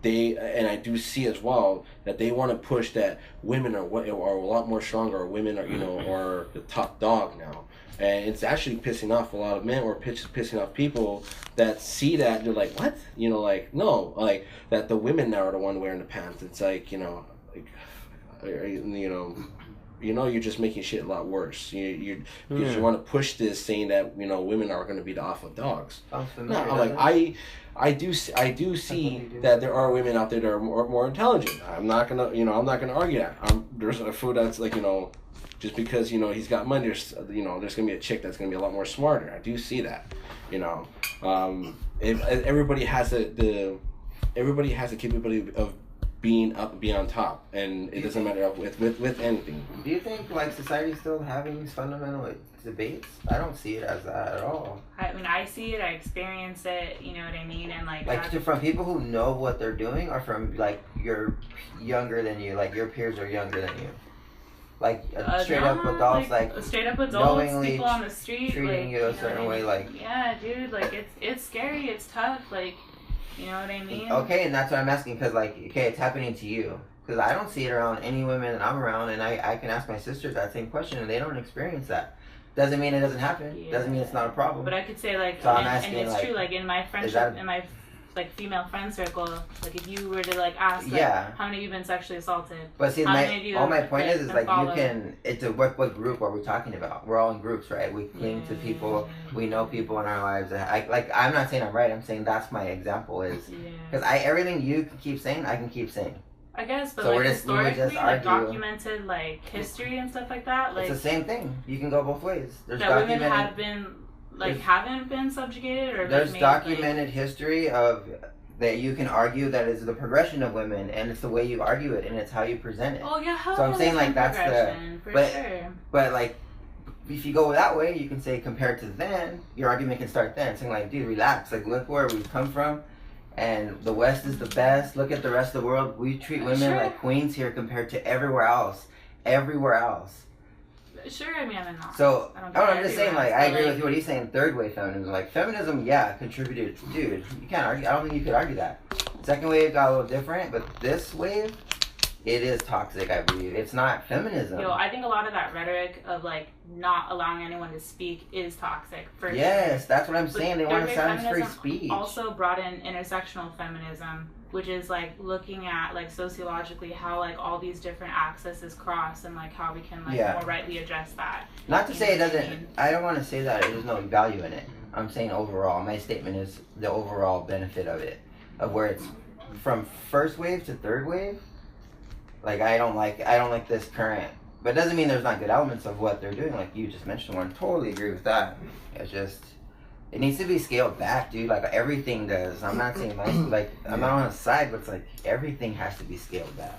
and I do see as well, that they want to push that women are a lot more stronger, or women are, you know, are the top dog now. And it's actually pissing off a lot of men, or pissing off people that see that. They're like, what? You know, like, no, like, that the women now are the one wearing the pants. It's like, you know, like, you know, you're just making shit a lot worse. Because you want to push this saying that women are going to be the alpha dogs. No, I'm like I do see that there are women out there that are more intelligent. I'm not gonna argue that. There's a fool that's like just because he's got money, there's gonna be a chick that's gonna be a lot more smarter. I do see that. Everybody has the capability of being on top, and it doesn't matter with anything. Do you think like society's still having these fundamental debates? I don't see it as that at all. I mean, I see it, I experience it, you know what I mean, and like from people who know what they're doing, or from like you're younger than you, like your peers are younger than you, like straight up adults, like straight up adults, knowingly people on the street treating you a certain way, like yeah, dude, like it's scary, it's tough, like. You know what I mean? Okay, and that's what I'm asking, because, like, okay, it's happening to you. Because I don't see it around any women that I'm around, and I can ask my sisters that same question, and they don't experience that. Doesn't mean it doesn't happen. Yeah. Doesn't mean it's not a problem. But I could say, like, so and it's true, like, in my friendship, in my, like, female friend circle, like, if you were to, like, ask, like, how many of you have been sexually assaulted? But see, my point is like, you can, it's what group are we talking about? We're all in groups, right? We cling to people, we know people in our lives. I'm not saying I'm right, I'm saying that's my example is, because everything you can keep saying, I can keep saying. I guess, but so like historically, like documented like history and stuff like that, like it's the same thing. You can go both ways. There's that women have been haven't been subjugated, or there's documented history of that you can argue that is the progression of women, and it's the way you argue it, and it's how you present it. Oh yeah, so I'm saying like that's sure. But like if you go that way, you can say compared to then, your argument can start then, saying like, dude, relax, like look where we've come from. And the West is the best. Look at the rest of the world. We treat women like queens here compared to everywhere else. Everywhere else. Sure, I mean, I'm not. So, I'm just saying, like, I agree with what he's saying. Third wave feminism. Like, feminism, contributed. Dude, you can't argue. I don't think you could argue that. Second wave got a little different, but this wave, it is toxic, I believe. It's not feminism. I think a lot of that rhetoric of, like, not allowing anyone to speak is toxic. Yes, that's what I'm saying. They want to silence free speech. Also brought in intersectional feminism, which is, like, looking at, like, sociologically how, like, all these different accesses cross and, like, how we can, like, more rightly address that. Not to say it doesn't, I don't want to say that there's no value in it. I'm saying overall. My statement is the overall benefit of it. Of where it's from first wave to third wave. Like, I don't like this current, but it doesn't mean there's not good elements of what they're doing, like you just mentioned one. Totally agree with that. It's just, it needs to be scaled back, dude, like everything does. I'm not saying, like, I'm not on a side, but it's like, everything has to be scaled back.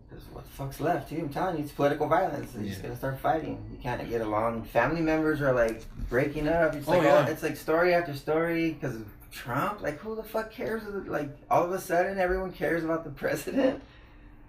Because what the fuck's left, dude? I'm telling you, it's political violence. They're just gonna start fighting. You can't get along. Family members are, like, breaking up. It's it's like story after story, because of Trump. Like, who the fuck cares? Like, all of a sudden, everyone cares about the president.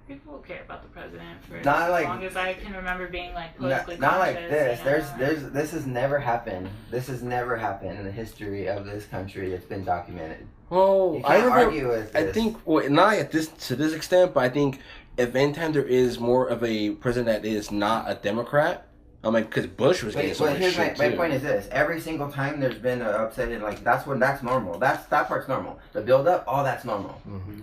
People care about the president for not as long as I can remember being like politically not like this. You know? This has never happened. This has never happened in the history of this country. It's been documented. Well, I argue with this. I think not at this to this extent, but I think if anytime there is more of a president that is not a Democrat. I mean, because Bush was getting so much shit my point is this: every single time there's been an upset, and like that's normal. That part's normal. The build up, all that's normal. Mm-hmm.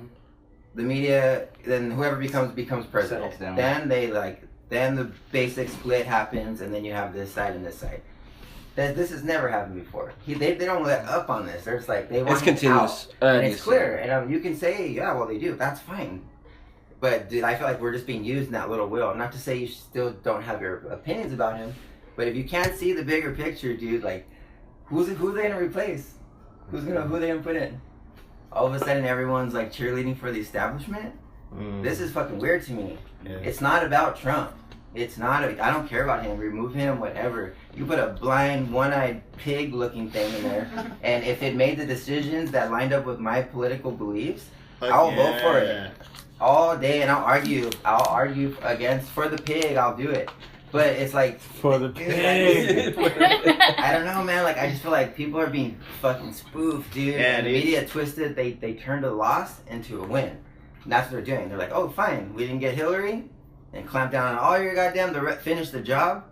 The media, then whoever becomes president. Then then the basic split happens, and then you have this side and this side. This has never happened before. They don't let up on this. They're just like they want it's continuous. And it's clear, and you can say, yeah, well they do. That's fine. But dude, I feel like we're just being used in that little wheel. Not to say you still don't have your opinions about him, but if you can't see the bigger picture, dude, like who's they gonna replace? Who they gonna put in? All of a sudden, everyone's like cheerleading for the establishment. This is fucking weird to me. Yeah. It's not about Trump. It's not. I don't care about him. Remove him, whatever. You put a blind, one-eyed pig-looking thing in there, and if it made the decisions that lined up with my political beliefs, I'll vote for it. All day, and I'll argue against for the pig. I'll do it, but it's like for the pig. I don't know, man. Like I just feel like people are being fucking spoofed, dude. Yeah, and the media twisted. They turned a loss into a win. And that's what they're doing. They're like, oh, fine, we didn't get Hillary, and clamp down on all your goddamn finish the job.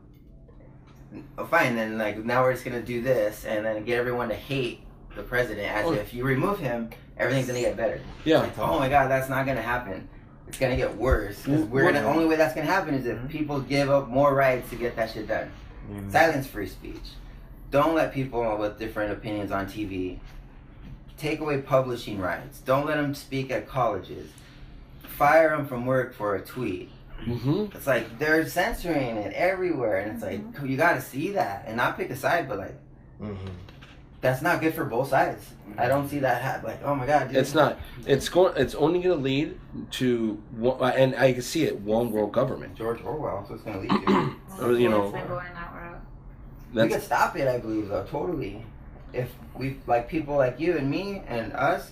Oh, fine, then like now we're just gonna do this, and then get everyone to hate the president as if you remove him, everything's gonna get better. Yeah. Like, oh my god, that's not gonna happen. it's gonna get worse. Because the only way that's gonna happen is if people give up more rights to get that shit done. Silence free speech. Don't let people with different opinions on TV. Take away publishing rights. Don't let them speak at colleges. Fire them from work for a tweet. Mm-hmm. It's like they're censoring it everywhere, and it's like you got to see that and not pick a side, but like that's not good for both sides. I don't see that happen. Like, oh my god, dude. It's not. It's only going to lead to and I can see it, one world government. George Orwell. That's what it's going to lead to. Or, you know, we could stop it, I believe, though, totally. If we, like people like you and me and us,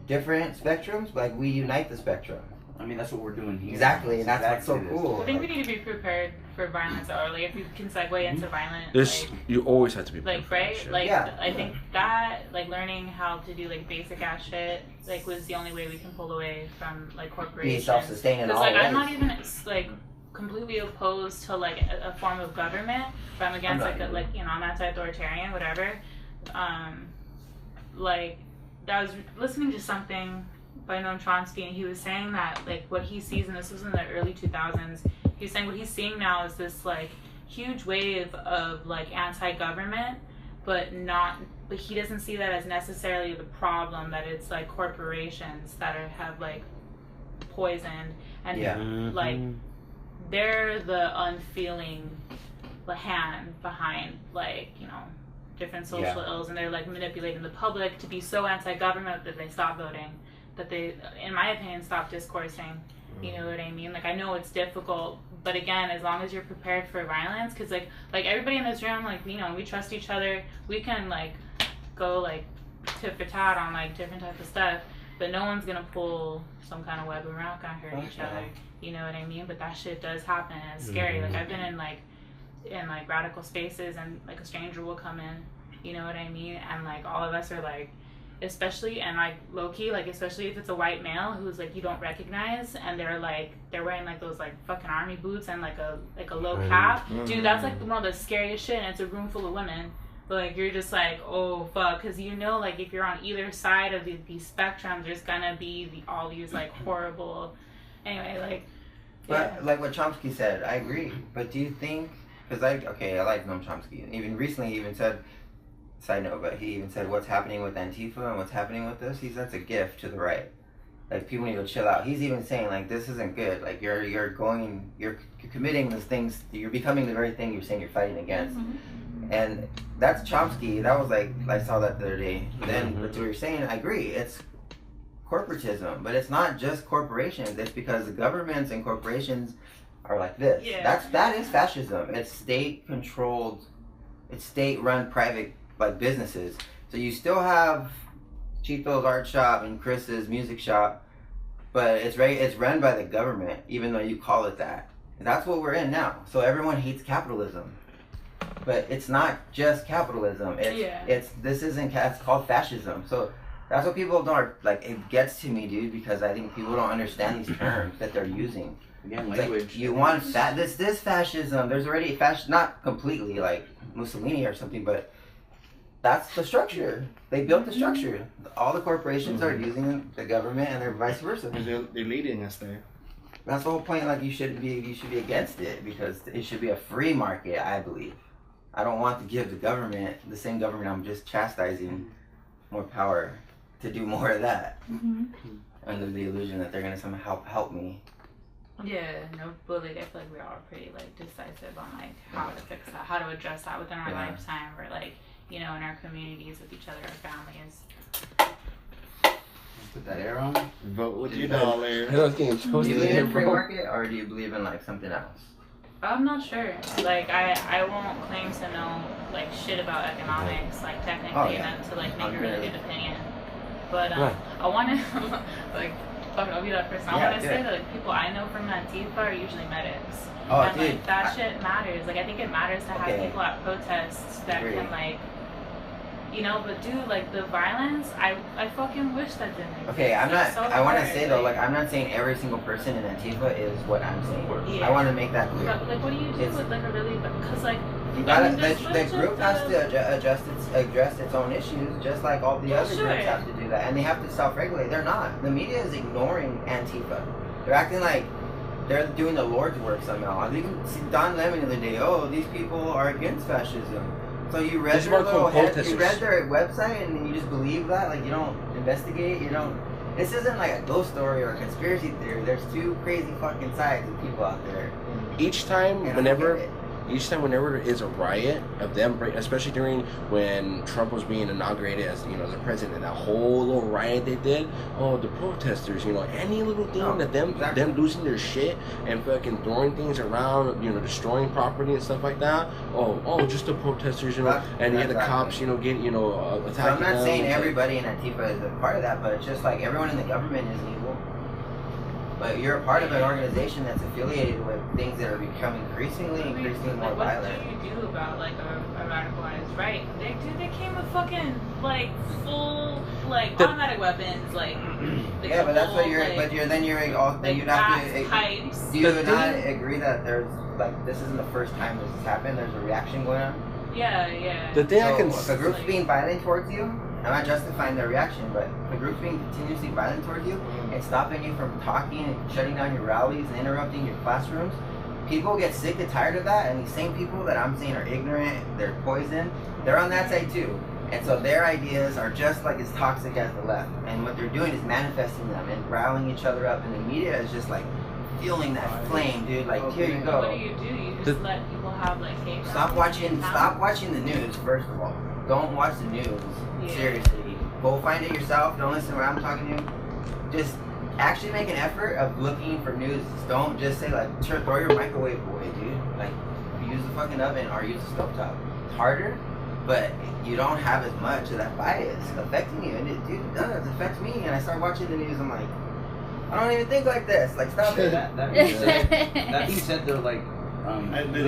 different spectrums, like we unite the spectrum. I mean, that's what we're doing here. Exactly, and that's what's so cool. I think we need to be prepared for violence early. If you can segue into violence, you always have to be like right, like I think that like learning how to do like basic ass shit like was the only way we can pull away from like corporations. Be self-sustaining. Because like I'm not even like completely opposed to like a form of government, but I'm against like you know, I'm anti-authoritarian, whatever. Like I was listening to something by Noam Chomsky, and he was saying that like what he sees, and this was in the early 2000s, he was saying what he's seeing now is this like huge wave of like anti-government, but he doesn't see that as necessarily the problem, that it's like corporations that have like poisoned and like they're the unfeeling hand behind like, you know, different social ills, and they're like manipulating the public to be so anti-government that they stop voting, that they, in my opinion, stop discoursing. You know what I mean? Like, I know it's difficult, but again, as long as you're prepared for violence, because like everybody in this room, like, you know, we trust each other, we can like go like tit for tat on like different types of stuff, but no one's gonna pull some kind of web, and we're not gonna hurt each other. You know what I mean? But that shit does happen, and it's scary. Like, I've been in like radical spaces, and like a stranger will come in, you know what I mean, and like all of us are like, especially, and like low-key, like especially if it's a white male who's like you don't recognize, and they're wearing like those like fucking army boots and like a low cap, dude, that's like one of the scariest shit, and it's a room full of women. But like you're just like, oh fuck, because you know, like if you're on either side of these spectrums, there's gonna be all these like horrible, anyway, like. But like what Chomsky said, I agree. But do you think, because I like Noam Chomsky. Even recently, he even said, side note, but he even said what's happening with Antifa and what's happening with this. That's a gift to the right. Like, people need to chill out. He's even saying like this isn't good. Like you're committing these things. You're becoming the very thing you're saying you're fighting against. And that's Chomsky. That was like, I saw that the other day. Then, but what you're saying, I agree. It's corporatism, but it's not just corporations. It's because the governments and corporations are like this. That is fascism. It's state controlled. It's state run private like businesses. So you still have Chito's art shop and Chris's music shop, but it's run by the government, even though you call it that. And that's what we're in now. So everyone hates capitalism, but it's not just capitalism. It's called fascism. So that's what people don't like. It gets to me, dude, because I think people don't understand these terms that they're using. Again, language. Like, you want this fascism. There's already not completely like Mussolini or something, but that's the structure. They built the structure. All the corporations are using the government, and they're vice versa. They're leading us there. That's the whole point. Like, you should be against it, because it should be a free market, I believe. I don't want to give the same government I'm just chastising, more power to do more of that, under the illusion that they're gonna somehow help me. Yeah, no, but like I feel like we're all pretty like decisive on like how to fix that, how to address that within our lifetime, or like, you know, in our communities with each other, our families. Put that air on. Vote with your dollar. Do you believe in free market, or do you believe in like something else? I'm not sure. Like I won't claim to know like shit about economics, like technically, enough to like make a really good opinion. But I want to like. I'll be that person. I want to say that like, people I know from Antifa are usually medics. And dude, like that shit matters. Like, I think it matters to have people at protests that can like, you know. But dude, like the violence, I fucking wish that didn't exist. Okay, I'm not. So I want to say though, like I'm not saying every single person in Antifa is what I'm saying. I want to make that clear. But like, what do you do with like a really? Because like. You gotta, the group has to address its own issues, just like all the other groups have to do that, and they have to self-regulate. They're not. The media is ignoring Antifa. They're acting like they're doing the Lord's work somehow. I think Don Lemon the other day. Oh, these people are against fascism. So you read their you read their website and then you just believe that? Like you don't investigate. You don't. This isn't like a ghost story or a conspiracy theory. There's two crazy fucking sides of people out there. Each time, whenever there is a riot of them, especially during when Trump was being inaugurated as the president, that whole little riot they did. Oh, the protesters, any little thing that them losing their shit and fucking throwing things around, destroying property and stuff like that. Oh, just the protesters, and you had the cops, attacking. So I'm not saying everybody in Antifa is a part of that, but it's just like everyone in the government is evil. But you're a part of an organization that's affiliated with things that are becoming increasingly more violent. What do you do about like a radicalized right? They came with fucking like full automatic weapons, like yeah, but that's what you're. Like, but then you'd have to. Pipes. Do you not agree that there's this isn't the first time this has happened? There's a reaction going on. Yeah. The thing if a group's being violent towards you, I'm not justifying their reaction, but if a group's being continuously violent towards you and stopping you from talking and shutting down your rallies and interrupting your classrooms, people get sick and tired of that, and these same people that I'm saying are ignorant, they're poison, they're on that side too. And so their ideas are just like as toxic as the left. And what they're doing is manifesting them and rallying each other up, and the media is just like fueling that flame, dude. Like, here you go. What do? You just let people have like hate. Stop watching the news, first of all. Don't watch the news. Seriously. Go find it yourself. Don't listen to what I'm talking to. Just actually make an effort of looking for news. Don't just say like, sure, throw your microwave away, dude. Like, use the fucking oven or use the stovetop. It's harder, but you don't have as much of that bias affecting you. And it does. It affects me. And I start watching the news, I'm like, I don't even think like this. Like, stop it. That being said, though, like,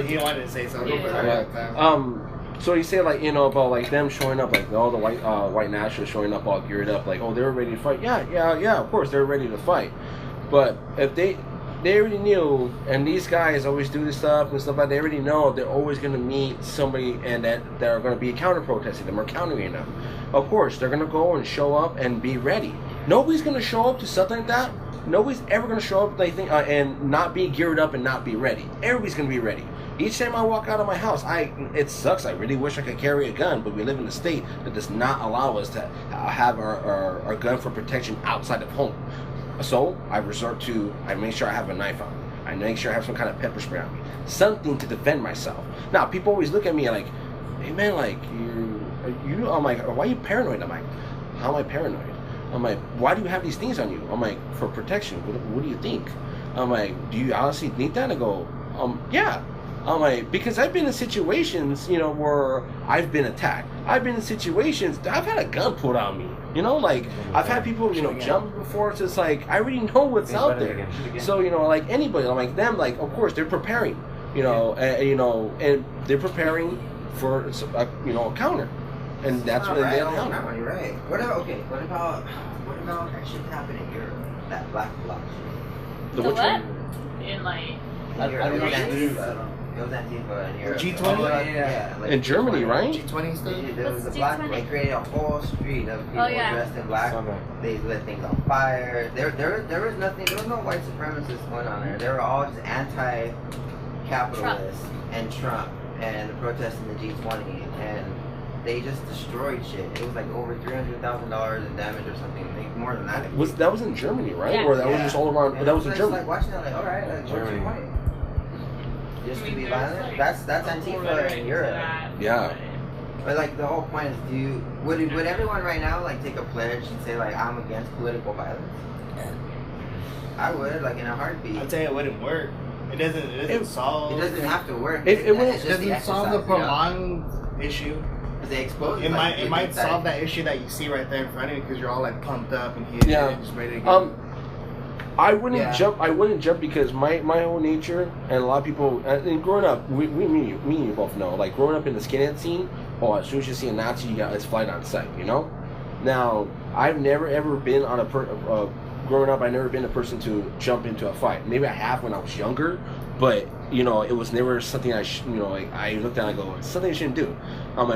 he wanted to say something. Yeah. So you say about like them showing up, like all the white nationalists showing up all geared up, like, oh, they were ready to fight. Yeah, of course they're ready to fight. But if they already knew, and these guys always do this stuff and stuff like that, they already know they're always going to meet somebody and that are going to be counter protesting them or countering them. Of course, they're going to go and show up and be ready. Nobody's going to show up to something like that. Nobody's ever going to show up and not be geared up and not be ready. Everybody's going to be ready. Each time I walk out of my house, it sucks. I really wish I could carry a gun, but we live in a state that does not allow us to have our gun for protection outside of home. So I make sure I have a knife on me. I make sure I have some kind of pepper spray on me. Something to defend myself. Now, people always look at me like, hey man, like, I'm like, why are you paranoid? I'm like, how am I paranoid? I'm like, why do you have these things on you? I'm like, for protection. What do you think? I'm like, do you honestly think that? I go, yeah. I'm like, because I've been in situations, where I've been attacked. I've been in situations, I've had a gun pulled on me. Like, I've had people, jump before. So it's like, I already know what's out there. So, like anybody, I'm like them, like, of course, they're preparing, and they're preparing for, a counter. And that's what they're down. No, you're right. What about that shit happening in Europe? That black bloc shit. The what? In like, It was Antifa in Europe. G20? Yeah. Like in Germany, right? G20 stuff? There was a black. They created a whole street of people dressed in black. They lit things on fire. There was nothing. There was no white supremacists going on there. They were all just anti-capitalists and Trump and the protests in the G20, and they just destroyed shit. It was like over $300,000 in damage or something. Maybe more than that. That was in Germany, right? Yeah. Or that was just all around. And that was in Germany. Like watching that, like, all right, like, what's your point? Just to be violent? That's Antifa in Europe. Yeah. But like the whole point is, would everyone right now like take a pledge and say like I'm against political violence? I would, like, in a heartbeat. I'd say it wouldn't work. It doesn't solve. It doesn't have to work. It doesn't solve the prolonged issue. They expose it might solve that issue that you see right there in front of you because you're all like pumped up and heated and just ready to go. I wouldn't jump. I wouldn't jump because my whole nature and a lot of people. And growing up, me and you both know. Like growing up in the skinhead scene, as soon as you see a Nazi, it's flight on sight. Now I've never ever been on growing up, I've never been a person to jump into a fight. Maybe I have when I was younger, but it was never something I looked at and I go, it's something I shouldn't do.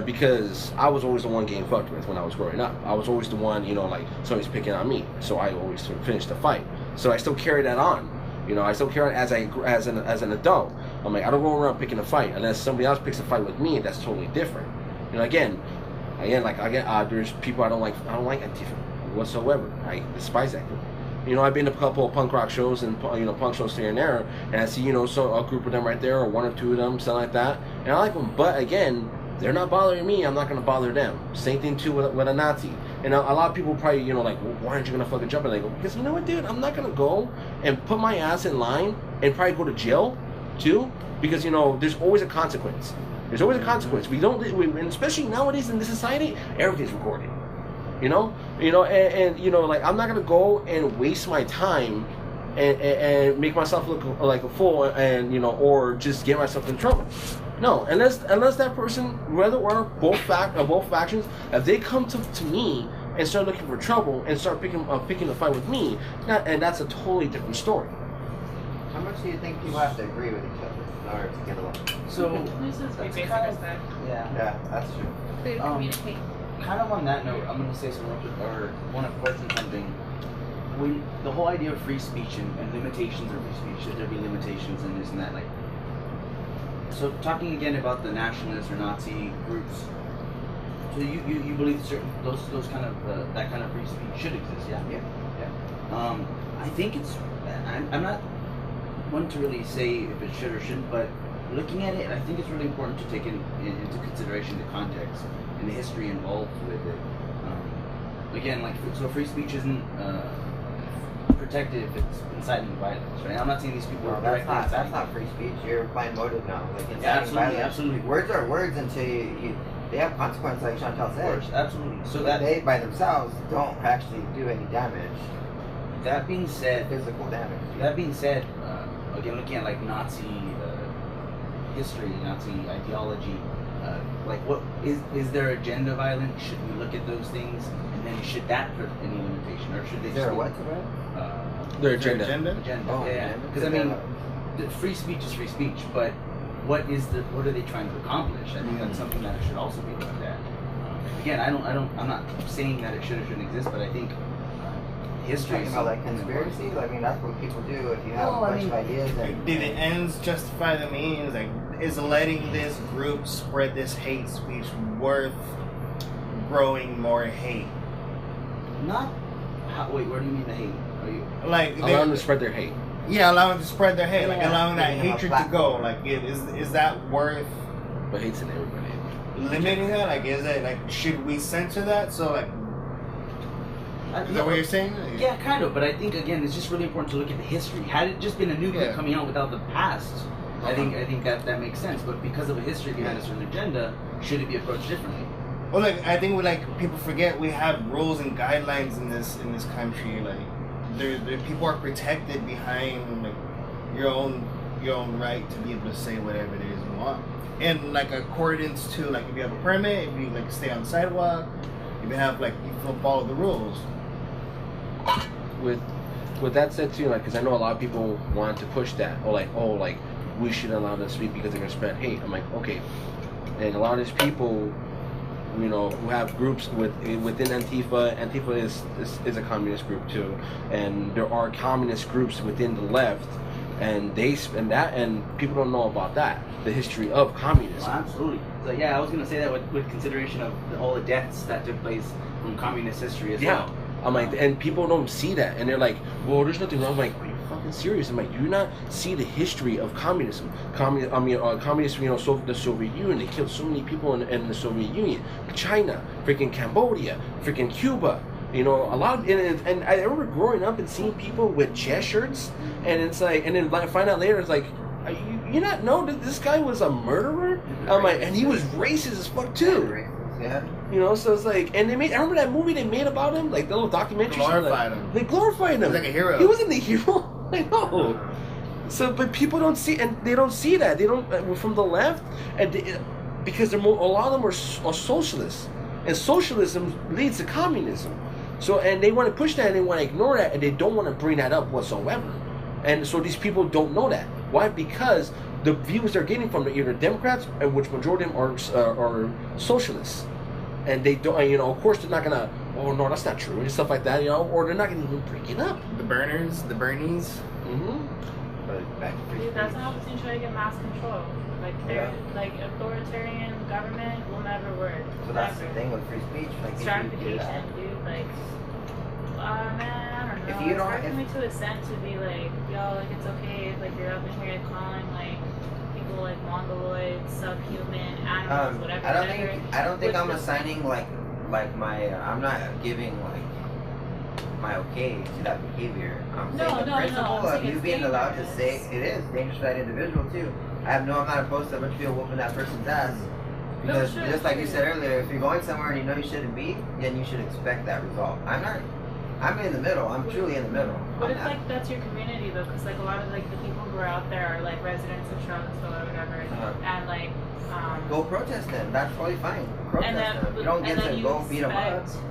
Because I was always the one getting fucked with when I was growing up. I was always the one, like somebody's picking on me, so I always finished the fight. So I still carry that on. You know, I still carry on as an adult. I'm like, I don't go around picking a fight unless somebody else picks a fight with me. That's totally different. You know, again, there's people I don't like Antifa whatsoever. I despise that group. You know, I've been to a couple of punk rock shows and punk shows here and there, and I see so a group of them right there, or one or two of them, something like that, and I like them. But again, they're not bothering me. I'm not gonna bother them. Same thing too with a Nazi. And a lot of people probably like, well, why aren't you gonna fucking jump? And I go, because you know what, dude, I'm not gonna go and put my ass in line and probably go to jail too, because there's always a consequence. There's always a consequence. And especially nowadays in this society, everything's recorded. And like, I'm not gonna go and waste my time and make myself look like a fool or just get myself in trouble. No, unless that person, whether or both factions, if they come to me and start looking for trouble and start picking a fight with me, and that's a totally different story. How much do you think people have to agree with each other in order to get along? So This is that's basic kind of- respect. Yeah, that's true. Food, communicate. Kind of on that note, I'm going to say something, or want to question something. When the whole idea of free speech and limitations of free speech, should there be limitations and this and that, like. So talking again about the nationalist or Nazi groups, so you believe certain those kind of that kind of free speech should exist, yeah? Yeah. I think it's. I'm not one to really say if it should or shouldn't, but looking at it, I think it's really important to take into consideration the context and the history involved with it. Again, like, so free speech isn't protected if it's inciting violence, right? I'm not saying these people are that's directly not free speech. You're applying motive now. Like, inciting absolutely, violence. absolutely. Words are words until they have consequences, like Chantal Of said. course, absolutely. So But that they by themselves don't actually do any damage. that being said, Physical damage. That being said, again, looking at like Nazi history, Nazi ideology, like what is their agenda violent? Should we look at those things, and then should that put any limitation, or should they? Is there just a what to it? Their agenda. Agenda. Oh, Yeah, agenda. because I mean, the free speech is free speech, but what are they trying to accomplish? I think that's something that should also be looked at. Again, I'm not saying that it should or shouldn't exist, but I think history Talking is about like something conspiracy. I mean, that's what people do if you have Well, a I bunch of mean, ideas. And Did the ends justify the means? Like, is letting this group spread this hate speech worth growing more hate? Not. Wait, where do you mean the hate? Are you? Like, Allow them to spread their hate. yeah, allowing to spread their hate, like Yeah. allowing that Giving them a hatred to go. platform. Like, is that worth But hate's in everybody. limiting that? Like, is it like should we censor that? So like, is that what you're saying? Yeah, kind of, but I think again it's just really important to look at the history. Had it just been a new book Yeah. coming out without the past, I think that makes sense. But because of a history behind a certain agenda, should it be approached differently? Well, like I think people forget we have rules and guidelines in this country. Like, there people are protected behind like your own right to be able to say whatever it is you want, and like accordance to like if you have a permit, if you like stay on the sidewalk, if you have like you follow the rules. With that said too, like, because I know a lot of people want to push that, or like we should allow them to speak because they're gonna spread hate. I'm like, okay, and a lot of these people, who have groups within Antifa. Antifa is a communist group too, and there are communist groups within the left, and people don't know about that, the history of communism. Well, absolutely. So yeah, I was gonna say that with consideration of all the deaths that took place from communist history as well. I'm like, and people don't see that, and they're like, well, there's nothing wrong. I'm like, are you fucking serious? I'm like, you not see the history of communism? Communists, the Soviet Union, they killed so many people in the Soviet Union. China, freaking Cambodia, freaking Cuba. A lot of, and I remember growing up and seeing people with chest shirts, and it's like, and then find out later, it's like, you not know that this guy was a murderer? I'm like, and he was racist as fuck too. Yeah. So it's like, and I remember that movie they made about him, like the little documentary. Glorified him. They glorified him. He was like a hero. He wasn't the hero. I know. So, but people don't see, and they don't see that. They don't from the left, and because a lot of them are socialists, and socialism leads to communism. So, and they want to push that, and they want to ignore that, and they don't want to bring that up whatsoever. And so these people don't know that. Why? Because the views they're getting from either Democrats, and which majority of them are socialists. And they don't, of course they're not gonna, oh no, that's not true, and stuff like that, or they're not gonna even bring it up. The burners, the Bernies. But back to free Dude, that's speech. an opportunity to try to get mass control. Like, they're, like, authoritarian government will never work. So that's the Never. thing with free speech. Like, if you do that, Stratification, dude. Like, man, I don't know. If you it's don't- hard for if- me to assent to be like, yo, like, it's okay if, like, you're up in here calling, like, people, like, mongoloids, subhuman, animals, whatever. I don't whatever. think. I don't think With I'm the- assigning like my. I'm not giving like my okay to that behavior. I'm No, saying the no, no, principle I'm of saying you it's being allowed to dangerous. say it is dangerous for that individual too. I'm not opposed to a bunch of people whooping that person's ass. No, Because sure, just like you sure. said earlier, if you're going somewhere and you know you shouldn't be, then you should expect that result. I'm in the middle. I'm truly in the middle. What I'm if not- like that's your community though? Because like a lot of like the people who are out there are like residents of Charlottesville or whatever, and like Go protest them. That's totally fine. Protest and then them. You don't get and then to you go beat them up. expect-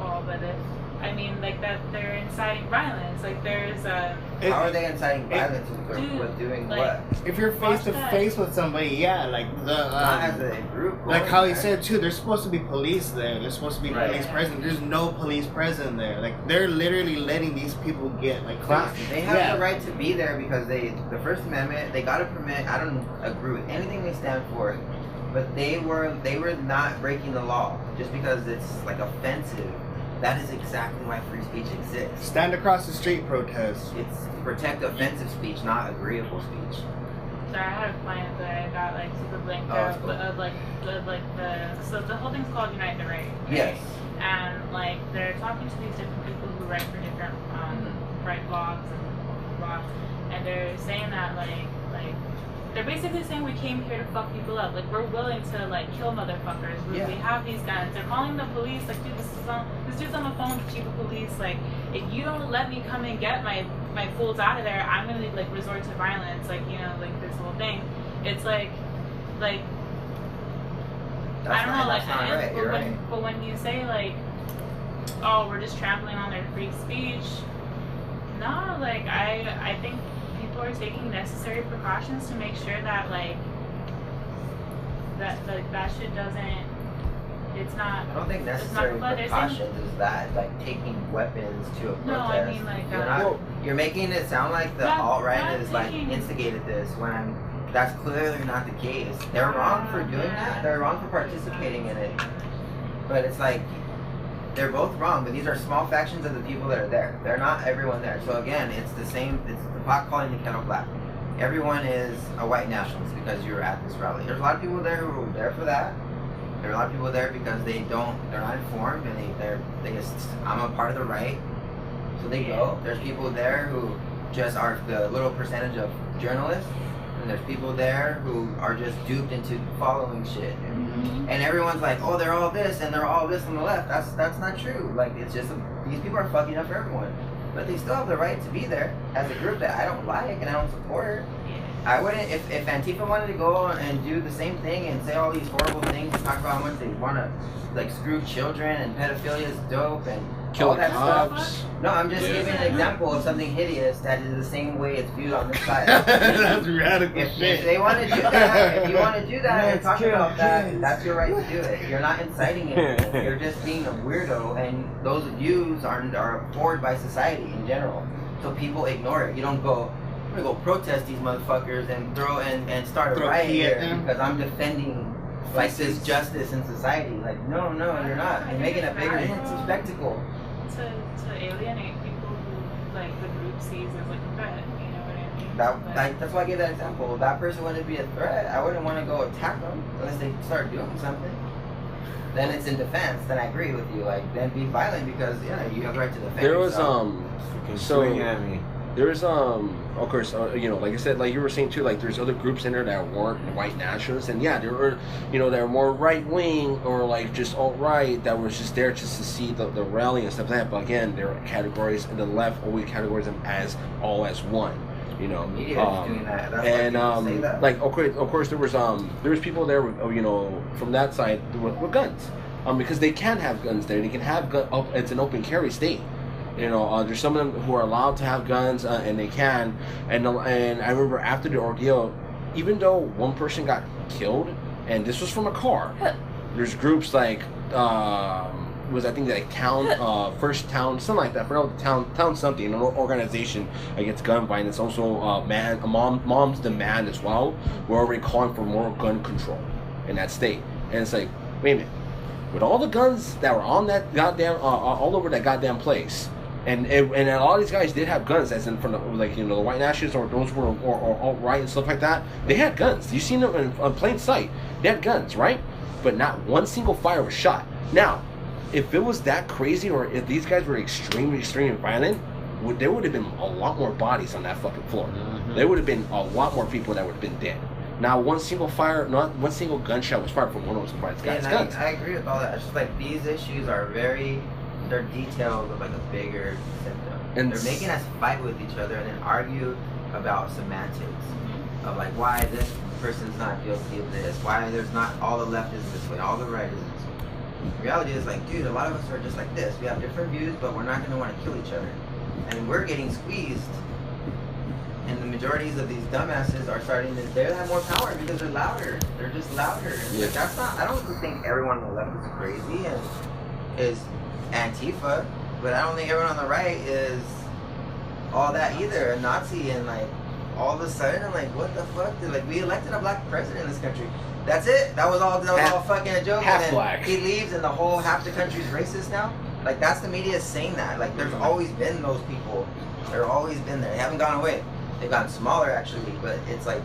Oh, but if I mean like that they're inciting violence. Like there's How are they inciting violence Dude, with doing like- what? If you're face to face with somebody, yeah, like Not as a group. like going how he there. said too, there's supposed to be police there. There's supposed to be Right. police present. There's no police present there. Like they're literally letting these people get like clashed. They have Yeah. the right to be there because the First Amendment, they got a permit. I don't agree with anything they stand for, but they were not breaking the law just because it's like offensive. That is exactly why free speech exists. Stand across the street protest. It's to protect offensive speech, not agreeable speech. So I had a client that I got like super blanked Oh, out that's cool. of like the so the whole thing's called Unite the Right. Yes. And like they're talking to these different people who write for different write blogs and blogs, and they're saying that like they're basically saying we came here to fuck people up. Like we're willing to like kill motherfuckers. We have these guns. They're calling the police. Like dude, this dude's on the phone with chief of police. Like if you don't let me come and get my fools out of there, I'm gonna like resort to violence. Like you know like this whole thing. It's like I don't know. Like That's not right. You're right. but when you say like, oh, we're just trampling on their free speech. No, like I think people are taking necessary precautions to make sure that like that shit doesn't. It's not. I don't think it's necessary not- but they're precautions is that like taking weapons to a protest. No, I mean, like, you're making it sound like the Not- alt right not is like taking- instigated this when that's clearly not the case. They're wrong for doing that. They're wrong for participating in it. But it's like they're both wrong. But these are small factions of the people that are there. They're not everyone there. So again, it's the same. It's the pot calling the kettle black. Everyone is a white nationalist because you're at this rally. There's a lot of people there who are there for that. There are a lot of people there because they're not informed and they just, I'm a part of the right. So they go. There's people there who just are the little percentage of journalists. And there's people there who are just duped into following shit. And everyone's like, oh, they're all this and they're all this on the left. That's not true. Like, it's just, these people are fucking up for everyone. But they still have the right to be there as a group that I don't like and I don't support. I wouldn't, if Antifa wanted to go and do the same thing and say all these horrible things, talk about how much they want to, like, screw children and pedophilia is dope and Kill all that cops. stuff. No, I'm just giving an example of something hideous that is the same way it's viewed on this side. That's radical If shit. they want to do that, if you want to do that and Let's talk kill about that, kids. that's your right to do it. You're not inciting anything. You're just being a weirdo, and those views are abhorred by society in general. So people ignore it. You don't go, I'm gonna go protest these motherfuckers and and start a Throw riot key at here them. because I'm defending like this justice in society. Like no, you're not. You're making a bigger spectacle. To alienate people who like the group sees as like a threat. You know what I mean? That's why I gave that example. If that person wouldn't be a threat, I wouldn't want to go attack them unless they start doing something. Then it's in defense. Then I agree with you. Like, then be violent because you have the right to defend. There was yourself. Swinging at me. There's of course like I said, like you were saying too, like there's other groups in there that weren't white nationalists, and yeah, there were that were more right wing or like just alt right that was just there just to see the rally and stuff like that. But again, there are categories, and the left always categorize them as all as one. Media is doing that. That's and why people say that. like of course there was people there with, from that side with guns, because they can have guns there. They can have it's an open carry state. There's some of them who are allowed to have guns, and they can. And I remember after the ordeal, even though one person got killed, and this was from a car, there's groups like was I think like first town, something like that. I forgot what the town something, an organization against gun violence. Also, mom's demand as well. We're already calling for more gun control in that state, and it's like, wait a minute, with all the guns that were on that goddamn all over that goddamn place. And a lot of these guys did have guns, as in from the, like, you know, the white nationalists or those who were or alt-right and stuff like that. They had guns. You've seen them in plain sight. They had guns, right? But not one single fire was shot. Now, if it was that crazy, or if these guys were extremely violent, there would have been a lot more bodies on that fucking floor. Mm-hmm. There would have been a lot more people that would have been dead. Now, not one single gunshot was fired from one of those guys' guns. I agree with all that. It's just like these issues are they're details of like a bigger symptom. And they're making us fight with each other and then argue about semantics of like why this person's not guilty of this, why there's not all the left is this way, all the right is this way. The reality is like, dude, a lot of us are just like this. We have different views, but we're not going to want to kill each other. And we're getting squeezed. And the majorities of these dumbasses are they have more power because they're louder. They're just louder. Yeah. Like, I don't think everyone on the left is crazy and is Antifa, but I don't think everyone on the right is all that either, a Nazi, and like all of a sudden I'm like, what the fuck? Like, we elected a black president in this country. That's it? That was all fucking a joke. Half and then black. He leaves and half the country's racist now? Like, that's the media saying that. Like, there's always been those people. They've always been there. They haven't gone away. They've gotten smaller actually, but it's like,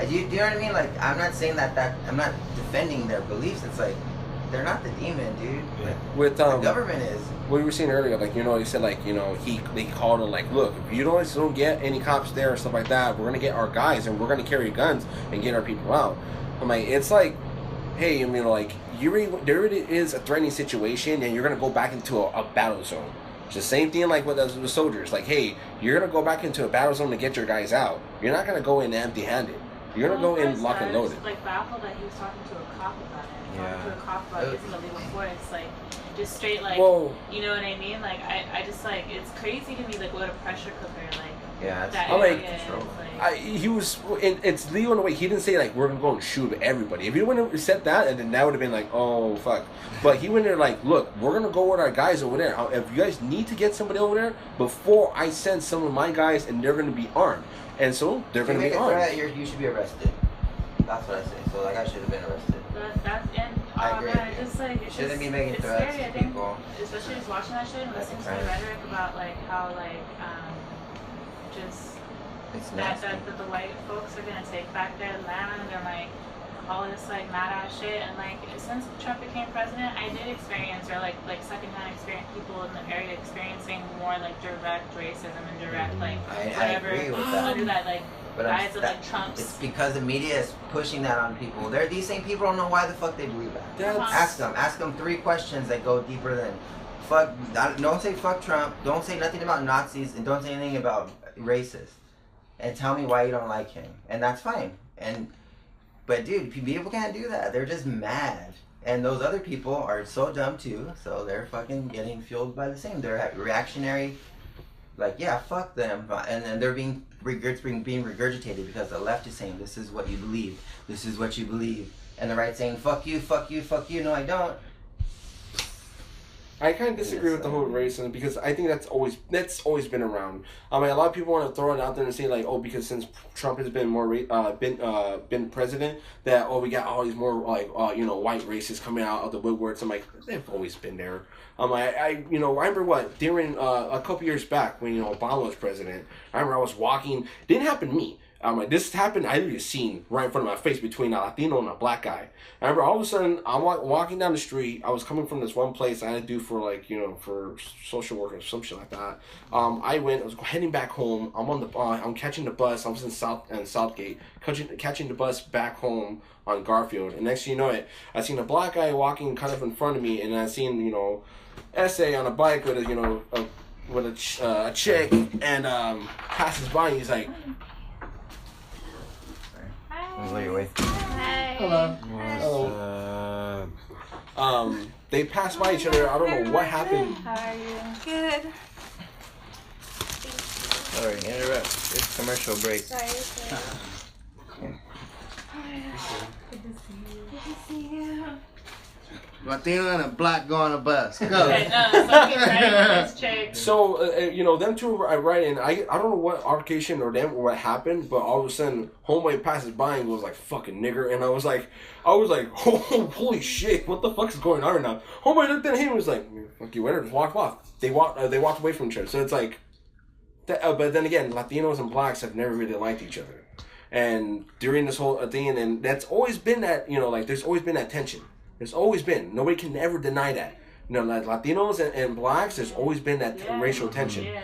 do you know what I mean? Like, I'm not saying that I'm not defending their beliefs. It's like, they're not the demon, dude. Like, with the government is. What we were saying earlier, like, you know, he said, like, you know, they called him, like, look, if you don't get any cops there or stuff like that, we're gonna get our guys and we're gonna carry guns and get our people out. I'm like, it's like, hey, I mean, like, there is a threatening situation and you're gonna go back into a battle zone. It's the same thing like with the soldiers. Like, hey, you're gonna go back into a battle zone to get your guys out. You're not gonna go in empty-handed. You're gonna go in lock and loaded. Like, baffled that he was talking to a cop about it. Talking to a cop about using the legal force, like, just straight, like, you know what I mean? Like, I just, like, it's crazy to me, like, what a pressure cooker, like, that area is. He was, it's legal in a way. He didn't say, like, we're gonna go and shoot everybody. If he wouldn't have said that, and then that would have been like, oh, fuck. But he went there like, look, we're gonna go with our guys over there. If you guys need to get somebody over there, before I send some of my guys, and they're gonna be armed. And so, they're gonna be armed. Threat, you should be arrested. That's what I say. So, like, I should have been arrested. I agree. Man, just like you shouldn't be making threats to people. Especially just watching that shit and listening to the rhetoric about like how like just that the white folks are gonna take back their land and like all this like mad ass shit, and like since Trump became president, I did experience or like secondhand experience people in the area experiencing more like direct racism and direct like whatever I agree with that. Under that like. But like Trump's. It's because the media is pushing that on people. These same people don't know why the fuck they believe that. Ask them 3 questions that go deeper than fuck. Don't say fuck Trump. Don't say nothing about Nazis, and don't say anything about racist. And tell me why you don't like him, and that's fine. But dude, people can't do that. They're just mad, and those other people are so dumb too. So they're fucking getting fueled by the same. They're reactionary. Like, yeah, fuck them, and then they're being regurgitated because the left is saying this is what you believe, this is what you believe, and the right saying fuck you, fuck you, fuck you. No, I don't. I kind of disagree with the whole racism because I think that's always been around. I mean, a lot of people want to throw it out there and say like, oh, because since Trump has been more been president, that we got all these more like white racists coming out of the woodworks. I'm like, they've always been there. I remember during a couple years back when Obama was president. I remember I was walking. Didn't happen to me. This happened. I literally seen right in front of my face between a Latino and a black guy. I remember all of a sudden I'm walking down the street. I was coming from this one place I had to do for for social work or some shit like that. I was heading back home. I'm catching the bus. I was in Southgate, catching the bus back home on Garfield. And next thing you know it, I seen a black guy walking kind of in front of me, and I seen essay on a bike with a chick, and passes by, and he's like. Hi. Hello. They passed by each other. I don't know what happened. How are you? Good. Sorry, interrupt. It's commercial break. Sorry. Good to see you. Good to see you. Latino and a black go on a bus. Go. Okay, no, so get ready with this chick. So, them two are writing. I don't know what altercation or what happened, but all of a sudden, homeboy passes by and goes like, fucking nigger. And I was like, oh, holy shit, what the fuck is going on right now? Homeboy looked at him and was like, fuck you, whatever, just walk off. They walked away from each other. So it's like, but then again, Latinos and blacks have never really liked each other. And during this whole thing, and that's always been that, there's always been that tension. There's always been. Nobody can ever deny that. Like Latinos and blacks, there's always been that racial tension. Yeah.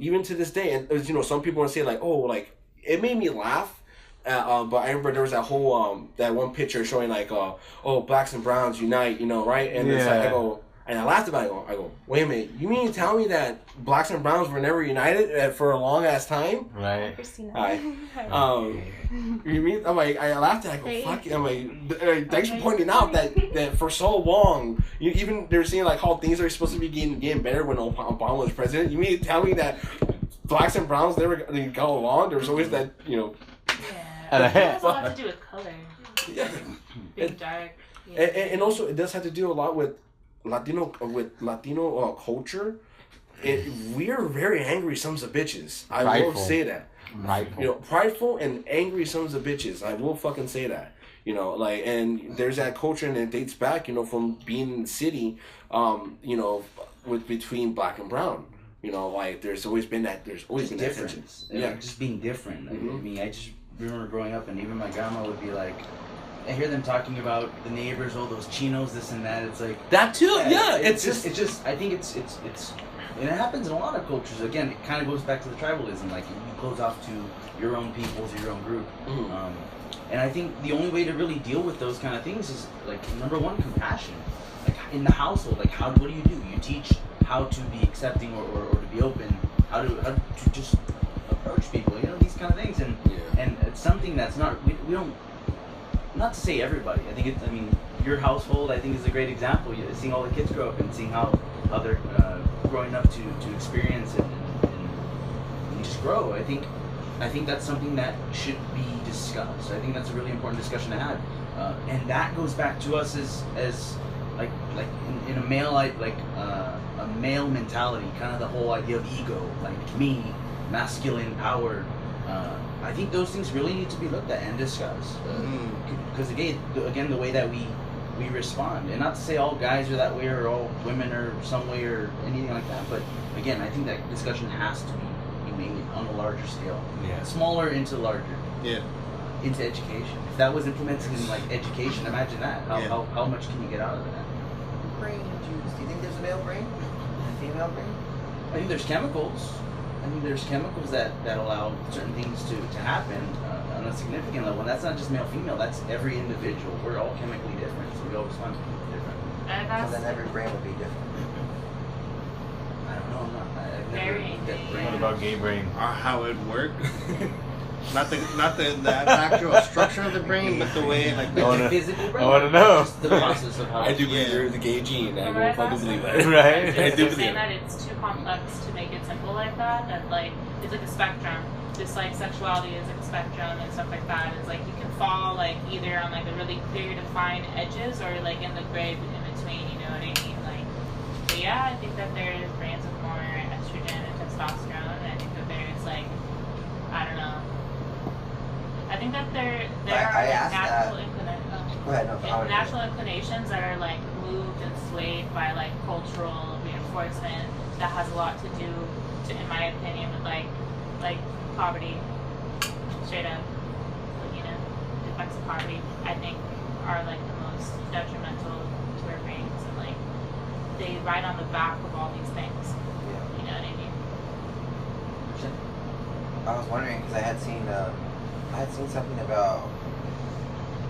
Even to this day, and some people want to say like, oh, like it made me laugh. But I remember there was that whole that one picture showing like, oh, blacks and browns unite, right? And it's like, I go, and I laughed about it. I go, wait a minute, you mean to tell me that blacks and browns were never united for a long ass time? Right. You mean? I'm like, I laughed at it. I go, fuck it. I'm like, thanks for pointing out that for so long, even they're saying like how things are supposed to be getting better when Obama was president. You mean to tell me that blacks and browns never got along? There was always that, Yeah. It has a lot to do with color. Yeah. Being dark. Yeah. And also, it does have to do a lot with Latino culture. We are very angry sons of bitches. I will say that. Prideful. Prideful and angry sons of bitches. I will fucking say that. And there's that culture, and it dates back, from being in the city, between black and brown. There's always been that. There's always been that tension. Yeah, just being different. Like, I mean, I just remember growing up, and even my grandma would be like, I hear them talking about the neighbors, all those chinos, this and that. It's like that too. Yeah, it's just. I think it's, and it happens in a lot of cultures. Again, it kind of goes back to the tribalism. Like you close off to your own peoples, your own group. Mm-hmm. And I think the only way to really deal with those kind of things is like number one, compassion. Like in the household, like what do? You teach how to be accepting or to be open. How to just approach people. These kind of things. And it's something that's not we don't. Not to say everybody. I think your household, I think, is a great example. Seeing all the kids grow up and seeing how they're growing up to experience it and just grow. I think that's something that should be discussed. I think that's a really important discussion to have. And that goes back to us as like in a male a male mentality, kind of the whole idea of ego, like me, masculine power. I think those things really need to be looked at and discussed. Because again, the way that we respond, and not to say all guys are that way or all women are some way or anything like that, but again, I think that discussion has to be made on a larger scale. Yeah. Smaller into larger. Yeah. Into education. If that was implemented in like education, imagine that. How much can you get out of that? Brain juice. Do you think there's a male brain? A female brain? I think there's chemicals. that allow certain things to happen on a significant level. And that's not just male-female, that's every individual. We're all chemically different, so we all respond different. So then every brain would be different. I don't know, I've never looked at brain. What about gay brain? How it worked? Not the actual structure of the brain, but the way the physical brain. I want to know. Just the process of how. I do believe there is a gay gene. I don't fucking believe that. Right. I do believe that it's too complex to make it simple like that. That like it's like a spectrum. Just like sexuality is like a spectrum and stuff like that. It's like you can fall like either on like the really clear defined edges or like in the gray in between. You know what I mean? Like, but yeah, I think that there's brains with more estrogen and testosterone. I think that there's like, I don't know. I think that there are natural inclinations. Natural inclinations that are like moved and swayed by like cultural reinforcement that has a lot to do, in my opinion, with like poverty, straight up, the effects of poverty. I think are like the most detrimental to our brains, and like they ride on the back of all these things. You know what I mean? I was wondering because I had seen something about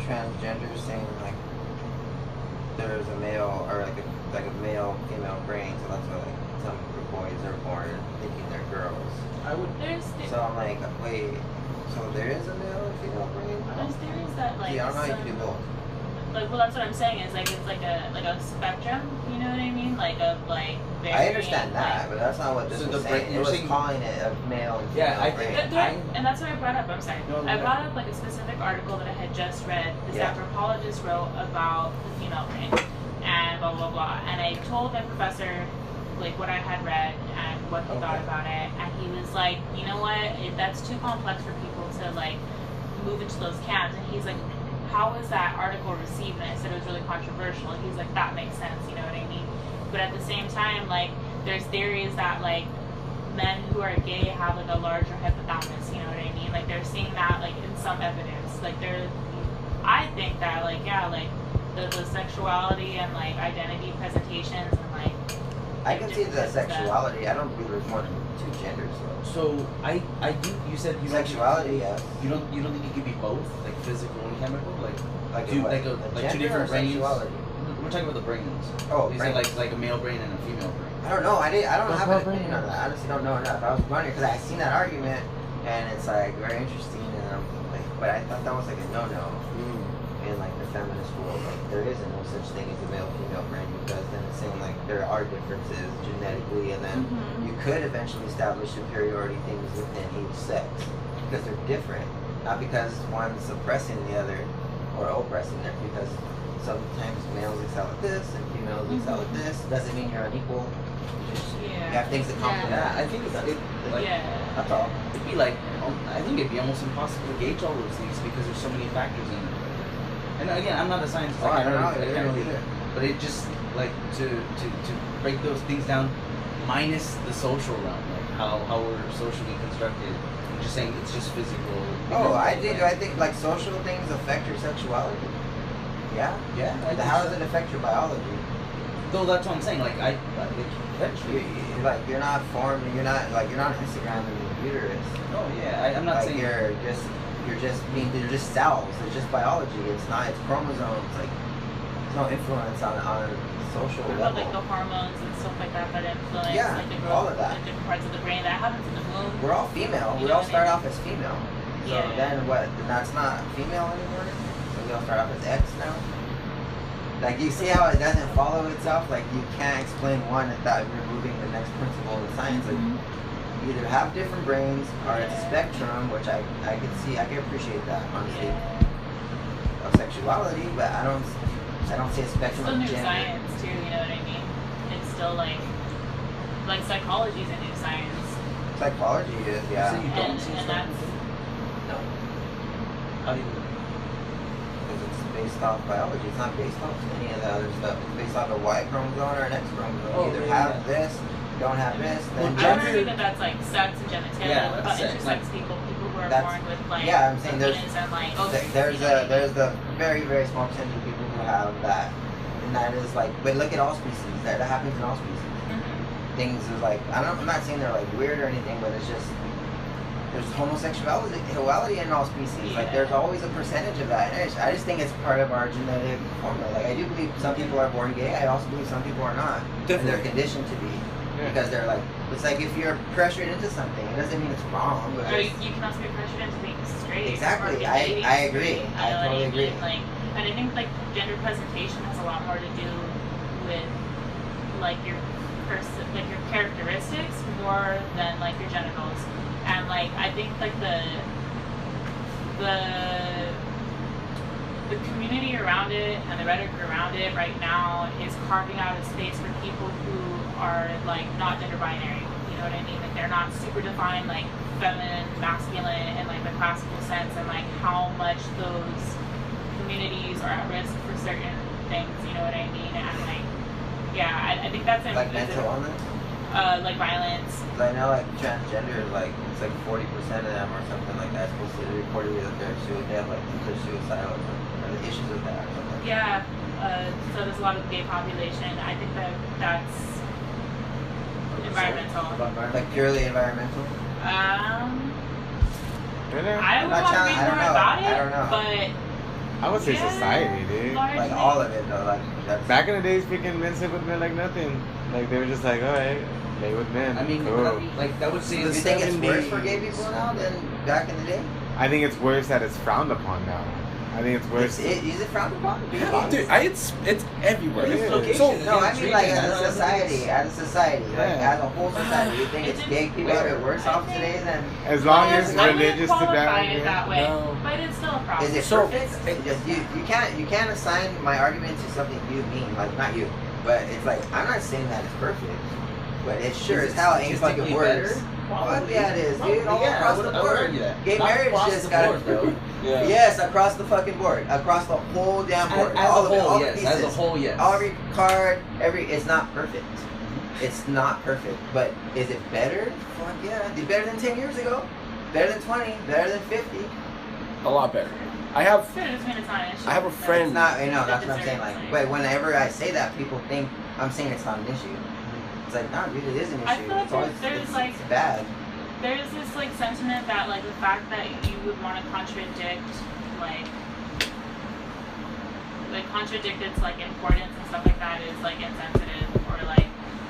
transgender saying like there's a male or like a male female brain, so that's why like some boys are born thinking they're girls. So I'm like, wait, so there is a male and female brain? There's theories that like I don't know how you can do both. Like, well, that's what I'm saying. Is like it's like a spectrum. You know what I mean? Like of like. I understand that, but that's not what this was saying. It was calling it a male and female brain. And that's what I brought up. I'm sorry. I brought up like a specific article that I had just read. This anthropologist wrote about the female brain, told my professor like what I had read and what he thought about it, and he was like, you know what, that's too complex for people to like move into those camps. And he's like, how was that article received? And I said it was really controversial. He's like, that makes sense, you know what I mean? But at the same time, like, there's theories that like men who are gay have like a larger hypothalamus, you know what I mean? Like they're seeing that like in some evidence. Like I think that like, yeah, like the sexuality and like identity presentations and like I can see the sexuality. I don't believe there's more than two genders though. So I do. You said you sexuality, yes. You don't think it could be both, like physical and chemical, like two gender different or brains. sexuality? We're talking about the brains. Oh, you said like a male brain and a female brain. I don't know. I don't have an opinion on that. I honestly don't know enough. I was wondering because I seen that argument and it's like very interesting and I'm like, but I thought that was like a no-no in like the feminist world. Like there isn't no such thing as a male-female brain because then it's saying like there are differences genetically and then you could eventually establish superiority things within each sex because they're different, not because one's suppressing the other or oppressing it, because sometimes males excel at this and females excel at this. Doesn't mean you're unequal. You have things that complement. Yeah, I think that's all. It'd be like, I think it'd be almost impossible to gauge all those things because there's so many factors in it. And again, I'm not a scientist. I don't know. I can't really, but it just like to break those things down, minus the social realm, like how we're socially constructed. I'm just saying it's just physical. Oh, I think like social things affect your sexuality. Yeah. Yeah. How does it affect your biology? Though that's what I'm saying. Like eventually, you're not formed. You're not Instagram and uterus. No, yeah. I'm not like saying you're just cells. It's just biology. It's chromosomes. Like there's no influence on social what level. about like the hormones and stuff like that influence like the growth all of that. in different parts of the brain that happens in the womb? We're all female. We all start off as female. So Yeah. then what? Then that's not female anymore. So we all start off as X now. Like you see how it doesn't follow itself. Like you can't explain one without removing the next principle in science. Like you either have different brains or it's a spectrum, which I can appreciate that honestly of sexuality, but I don't see a spectrum It's still of new gender. science too. You know what I mean? It's still like psychology is a new science. Psychology is, yeah. So you don't see and that's No, how do you? because it's based off biology. It's not based off any of the other stuff. It's based off a Y chromosome or an X chromosome. Oh, you either yeah, have this, don't have this, then I don't argue that that's like sex and genitalia. Yeah, What about that's sex. intersex people who are That's- born with like yeah, I'm saying there's- penis and like there's a very, very small percentage of people who have that, and that is like, but look at all species. That happens in all species. Things is like I'm not saying they're like weird or anything, but it's just there's homosexuality in all species. Like there's always a percentage of that. And I just think it's part of our genetic formula. Like I do believe some people are born gay. I also believe some people are not. And they're conditioned to be. Because they're like, it's like if you're pressured into something, it doesn't mean it's wrong. But or you can also be pressured into being straight. Exactly. Or being I agree. straight, I totally agree. Like, and I think like gender presentation has a lot more to do with like your your characteristics more than like your genitals. And like I think like the community around it and the rhetoric around it right now is carving out a space for people who are like not gender binary. You know what I mean? Like they're not super defined like feminine, masculine in like the classical sense, and like how much those communities are at risk for certain things. You know what I mean? And like I think that's like mental illness. Like violence. I know like transgender, like it's like 40% of them or something like that. Supposed to report that they have like they're suicidal or the issues with that or something. Yeah. So there's a lot of gay population. I think that's environmental. Like purely environmental. I would want to read more about it, I don't know. but I would say society, dude. Like all of it though. Like that's Back in the days, freaking men slept with men like nothing. Like they were just like, alright, lay with men. I mean, cool. like that would say. Do you think it's worse for gay people now than back in the day? I think it's worse that it's frowned upon now. I think it's worse. Is it frowned upon? Dude, it's everywhere. Yeah. So No, I mean like as a society, like Yeah. as a whole society. You think it's gay people are worse off today than? As long as I wouldn't religious to qualify that. it that way, No. but it's still a problem. Is it So- perfect? You can't assign my argument to something you mean, like not you. But it's like, I'm not saying that it's perfect, but it sure Is as it hell ain't fucking statistically worse. better? Fuck yeah, it is, dude. All Yeah, across I the would argue board. that. Gay Not marriage across just the got board, bro. Yeah. Yes, across the fucking board, across the whole damn board. As all a of it, whole, all the yes. pieces. As a whole, yes. Every card, it's not perfect. It's not perfect, but is it better? Fuck yeah, it's better than 10 years ago. Better than 20. Better than 50. A lot better. I have So it doesn't mean it's not an issue. I have a friend. It's not, that's what I'm saying. Like, but whenever I say that, people think I'm saying it's not an issue. It's like, no, dude, it is an issue. I feel like It's always, there's like it's bad. there's this like sentiment that like the fact that you would want to contradict contradict its like importance and stuff like that is like insensitive or like.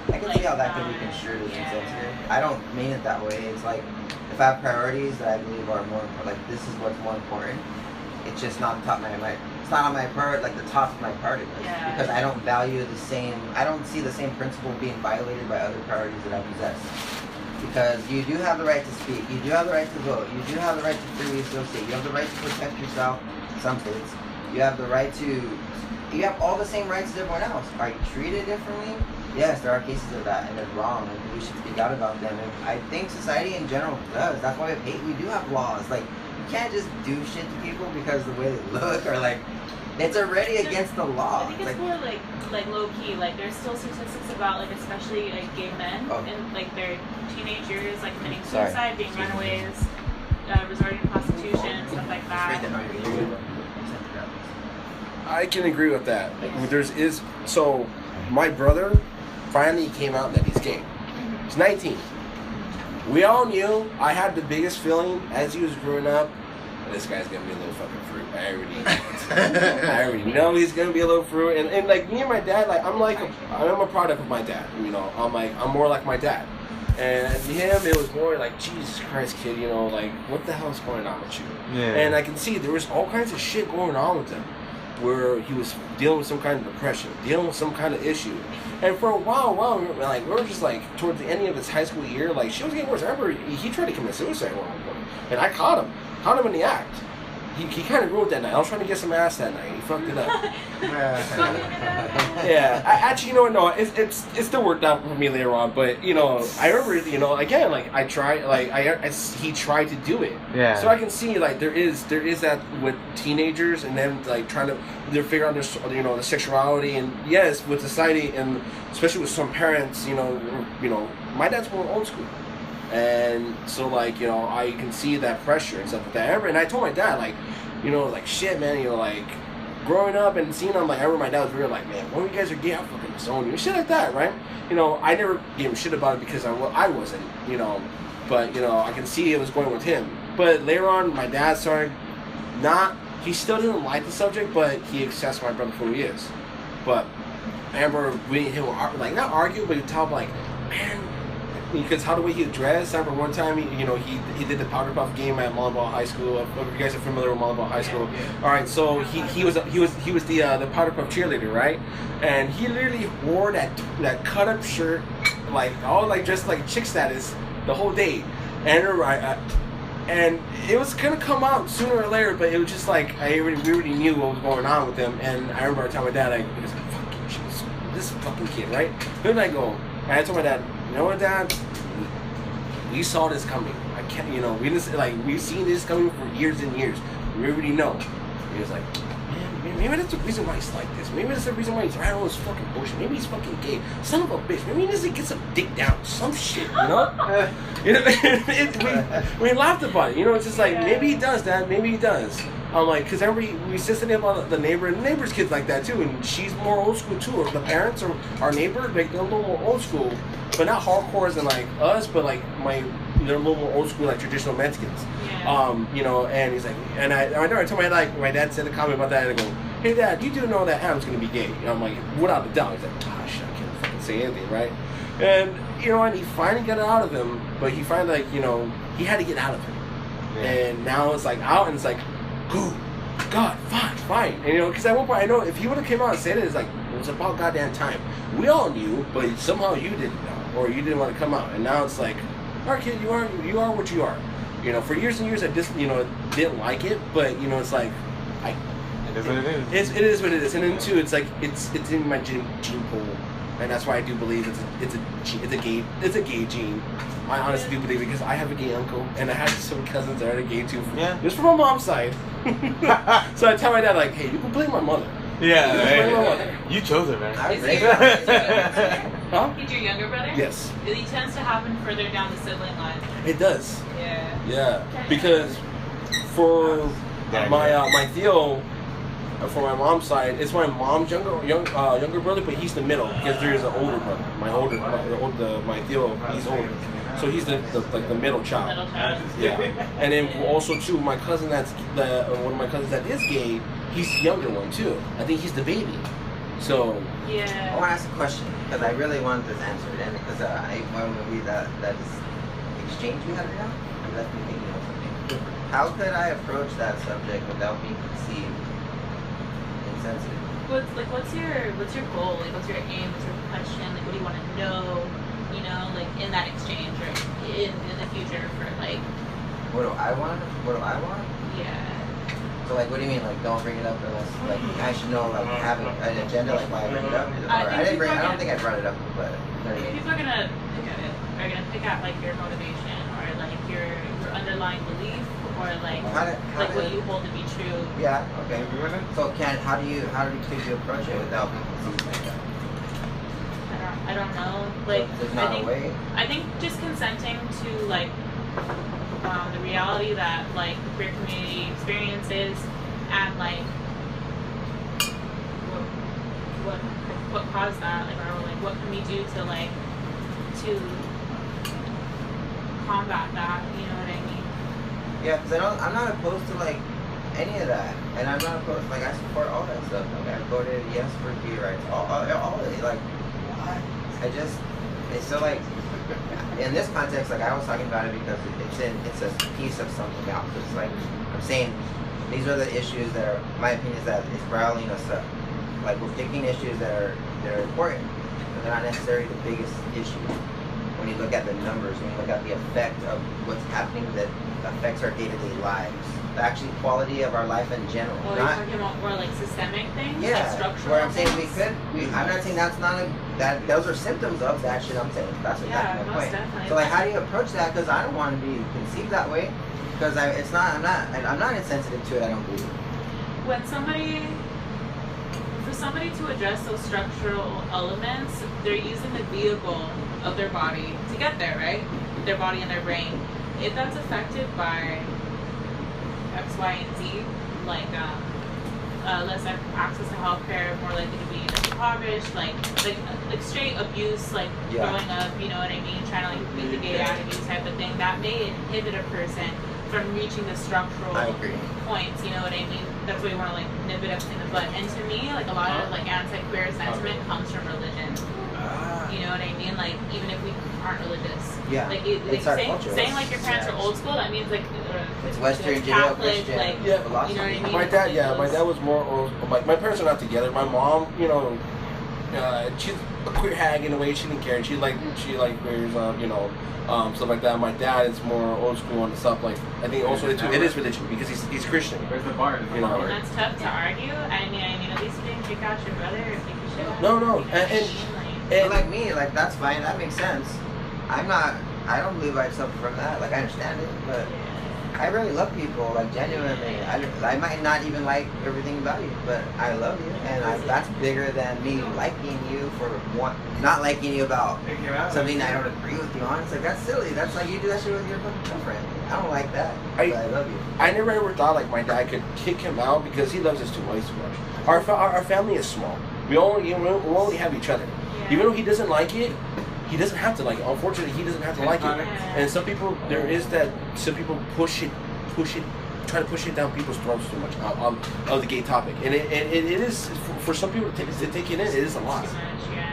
I can see how that could be construed as insensitive. I don't mean it that way. It's like, if I have priorities that I believe are more important, like this is what's more important, it's just not top of my it's not on my priority, like the top of my priority list. Yeah. Because I don't value the same, I don't see the same principle being violated by other priorities that I possess. Because you do have the right to speak, you do have the right to vote, you do have the right to freely associate, you have the right to protect yourself in some states, you have the right to, you have all the same rights as everyone else. Are you treated differently? Yes, there are cases of that, and they're wrong, and we should speak out about them. And I think society in general does. That's why we do have laws. Like, you can't just do shit to people because of the way they look, or like, it's already against the law. I think it's more like low key. Like there's still statistics about like especially like gay men and like their teenagers like committing suicide, being runaways, resorting to prostitution, stuff like that. I can agree with that. So my brother finally came out that he's gay. He's 19. We all knew. I had the biggest feeling as he was growing up. This guy's gonna be a little fucking fruit. I already know he's gonna be a little fruit. And like me and my dad, like I'm a product of my dad. You know, I'm more like my dad. And him, it was more like, Jesus Christ, kid, you know, like what the hell's going on with you? Yeah. And I can see there was all kinds of shit going on with him, where he was dealing with some kind of depression, dealing with some kind of issue. And for a while, we were just like towards the end of his high school year, like shit was getting worse. I remember he tried to commit suicide at one point, and I caught him in the act. He kind of ruined that night. I was trying to get some ass that night. He fucked it up. Yeah, actually, you know what? No, it still worked out for me later on. But you know, I remember, you know, again, like I tried, like he tried to do it. Yeah. So I can see like there is that with teenagers and them like trying to figure out their, you know, the sexuality, and yes, with society and especially with some parents, you know, my dad's more old school. And so, like, you know, I can see that pressure and stuff like that. And I told my dad, like, you know, like, shit, man, you know, like, growing up and seeing him, like, I remember my dad was really like, man, when you guys are gay, I'll fucking disown you. Shit like that, right? You know, I never gave him shit about it because I wasn't, you know. But, you know, I can see it was going with him. But later on, my dad started he still didn't like the subject, but he accepts my brother for who he is. But I remember he would, like, not argue, but he'd tell him, like, man, because how the way he dressed. I remember one time he did the powder puff game at Mullenball High School. If you guys are familiar with Mullenball High School, all right. So he was the powder puff cheerleader, right? And he literally wore that cut up shirt, like all like just like chick status the whole day, and it was gonna come out sooner or later, but it was just like we already knew what was going on with him. And I remember telling my dad, like, he was like, fuck this fucking kid, right? Then I go, and I told my dad, you know what, Dad? We saw this coming. I can't, you know, we've seen this coming for years and years. We already know. He was like, man, maybe that's the reason why he's like this. Maybe that's the reason why he's around all this fucking bullshit. Maybe he's fucking gay. Son of a bitch. Maybe he needs to get some dick down. Some shit, you know? We laughed about it. You know, it's just like, maybe he does, Dad. Maybe he does. I'm like, because we insisted about the neighbor, and the neighbor's kid's like that too, and she's more old school too. Or the parents or our neighbor, like they're a little more old school, but not hardcore as in like us, but like they're a little more old school, like traditional Mexicans. Yeah. You know, and he's like, and I told my dad said a comment about that, and I go, hey Dad, you do know that Adam's gonna be gay? And I'm like, without a doubt. He's like, gosh, I can't fucking say anything, right? And you know, and he finally got it out of him, but he finally, like, you know, he had to get out of him, and now it's like out, and it's like, good God, fine. And you know, because at one point I know if he would have came out and said it, it's like it was about goddamn time. We all knew, but somehow you didn't know, or you didn't want to come out. And now it's like, all right, kid, you are what you are. You know, for years and years I just, you know, didn't like it, but you know, it's like It is what it is. It is what it is, and then too, it's like it's in my gene pool, and that's why I do believe it's a gay gene. I honestly do believe it because I have a gay uncle, and I have some cousins that are gay too. Yeah. Just from my mom's side. So I tell my dad like, hey, you can blame my mother. Yeah, you chose it, man. Huh? He's your younger brother? Yes. It tends to happen further down the sibling line. It does. Yeah. Yeah, because for my Theo, for my mom's side, it's my mom's younger brother, but he's the middle because there's an older brother. My Theo, he's older, so he's the middle child. Middle child. Yeah, and then also too, my cousin one of my cousins that is gay, he's the younger one too. I think he's the baby. So yeah. I want to ask a question because I really wanted this answered, and because I want to read that exchange we had right now. It left me thinking of something. How could I approach that subject without being conceived insensitive? What's your goal? Like, what's your aim? What's your question? Like, what do you want to know? You know, like in that exchange or in the future for like. What do I want? Yeah. So like, what do you mean? Like, don't bring it up unless like I should know like having an agenda. Like, why I bring it up? I don't think I brought it up, but. People are gonna pick at it. Are gonna pick out like your motivation or like your underlying belief or like what you hold to be true. Yeah. Okay. So how do you approach it without being conceived like that? I don't know. Like, there's not a way. I think just consenting to like the reality that like the queer community experiences and like what caused that, like, or like what can we do to like to combat that? You know what I mean? Yeah, because I'm not opposed to like any of that, and I'm not opposed. Like, I support all that stuff. Like, I voted yes for gay rights. All of it. Like, it's so like in this context, like I was talking about it because it's a piece of something else. It's like I'm saying these are the issues that are, my opinion is that it's riling us up. Like, we're picking issues that are important, but they're not necessarily the biggest issue. When you look at the numbers, when you look at the effect of what's happening that affects our day-to-day lives, the actual quality of our life in general. Well, you're talking about more like systemic things, yeah, like structural where I'm saying things? I'm not saying that's not those are symptoms of that shit. I'm saying that's exactly my point. Definitely. So like, how do you approach that? Because I don't want to be conceived that way. Because I'm not insensitive to it. I don't believe. For somebody to address those structural elements, they're using the vehicle of their body to get there, right? Their body and their brain. If that's affected by X, Y, and Z, like less access to healthcare, more likely to be impoverished, like straight abuse, like growing up, you know what I mean, trying to like beat the gay out of you type of thing, that may inhibit a person from reaching the structural points, you know what I mean? That's why you want to like nip it up in the butt. And to me, like a lot of like anti-queer sentiment comes from religion. You know what I mean? Like, even if we aren't religious. Yeah. Like, saying like your parents are old school, that means like it's Western Catholic, Judeo-Christian. like, Yeah. you know what I mean? My dad was more old. Like, my parents are not together. My mom, you know, she's a queer hag in a way. She didn't care. She wears stuff like that. My dad is more old school on the stuff. Like, I think also it is religion because he's Christian. Where's the bar? You know, and that's tough to argue. I mean, at least you didn't kick out your brother or kick your shit out. No, and like me, like that's fine. That makes sense. I don't believe I suffer from that. Like, I understand it, but I really love people. Like, genuinely, I might not even like everything about you, but I love you, and that's bigger than me liking you for not liking you about something I don't agree with you on. It's like, that's silly. That's like you do that shit with your fucking girlfriend. I don't like that. But I love you. I never ever thought like my dad could kick him out because he loves us too much. Our family is small. We only have each other. Yeah. Even though he doesn't like it, he doesn't have to like it. Unfortunately, he doesn't have to like it. And some people, some people try to push it down people's throats too much of the gay topic. And it is, for some people to take it in, it is a lot.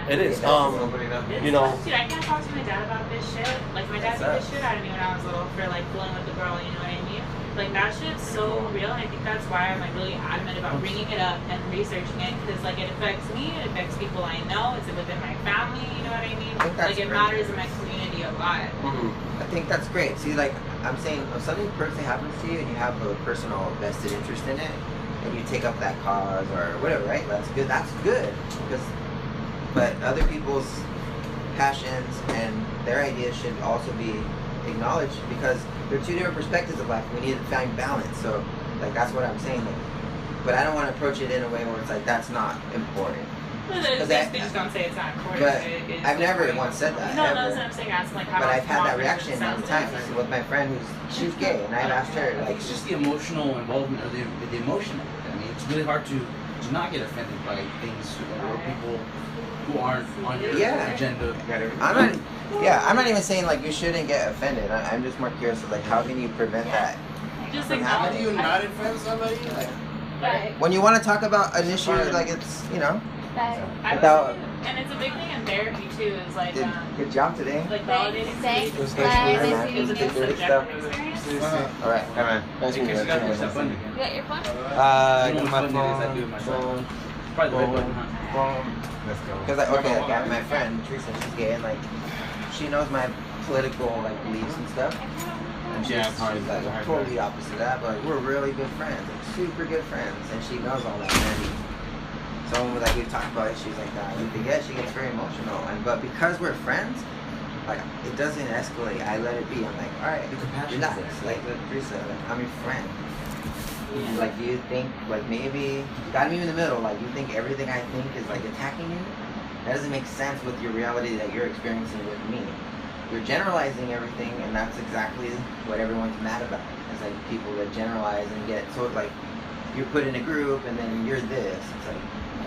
It is. You know. Dude, I can't talk to my dad about this shit. Like, my dad beat the shit out of me when I was little for like fooling with the girl, you know what I mean? Like, that shit's so real, and I think that's why I'm like really adamant about bringing it up and researching it, because like it affects me, it affects people I know, it's within my family, you know what I mean? Like, it matters in my community a lot. Mm-hmm. I think that's great. See, like I'm saying, if something personally happens to you and you have a personal vested interest in it, and you take up that cause or whatever, right? That's good. That's good. But other people's passions and their ideas should also be acknowledged because there are two different perspectives of life. We need to find balance. So, like, that's what I'm saying. Like, but I don't want to approach it in a way where it's like that's not important. Because they just don't say it's not important. But I've never once said that. No, ever. that's what I'm saying. That's like how. But I've had that reaction many times with my friend she's gay, and I've asked her like. It's just the emotional involvement or the emotion of it. I mean, it's really hard to not get offended by things or people who aren't on your agenda. I'm not even saying like you shouldn't get offended. I'm just more curious of like how can you prevent that? Just like how do you not offend somebody? Like, when you want to talk about an issue, like it's without. And it's a big thing in therapy too. Is like good job today. Like validating it's a subjective experience. All right, come on. You got your phone? My phone. Probably the red button. Let's go. Because like my friend Teresa, she's gay, and like she knows my political like beliefs and stuff. And she's like totally opposite of that, but like, we're really good friends, like super good friends, and she knows all that. And so like we've talked about it, she's like that. Like, she gets very emotional, but because we're friends, like it doesn't escalate. I let it be. I'm like, all right, relax. Like Teresa, like, I'm your friend. Yeah. Like, do you think, like, maybe, you gotta meet in the middle, like, you think everything I think is, like, attacking you? That doesn't make sense with your reality that you're experiencing with me. You're generalizing everything, and that's exactly what everyone's mad about. It's, like, people that generalize and get, so, like, you're put in a group, and then you're this. It's like,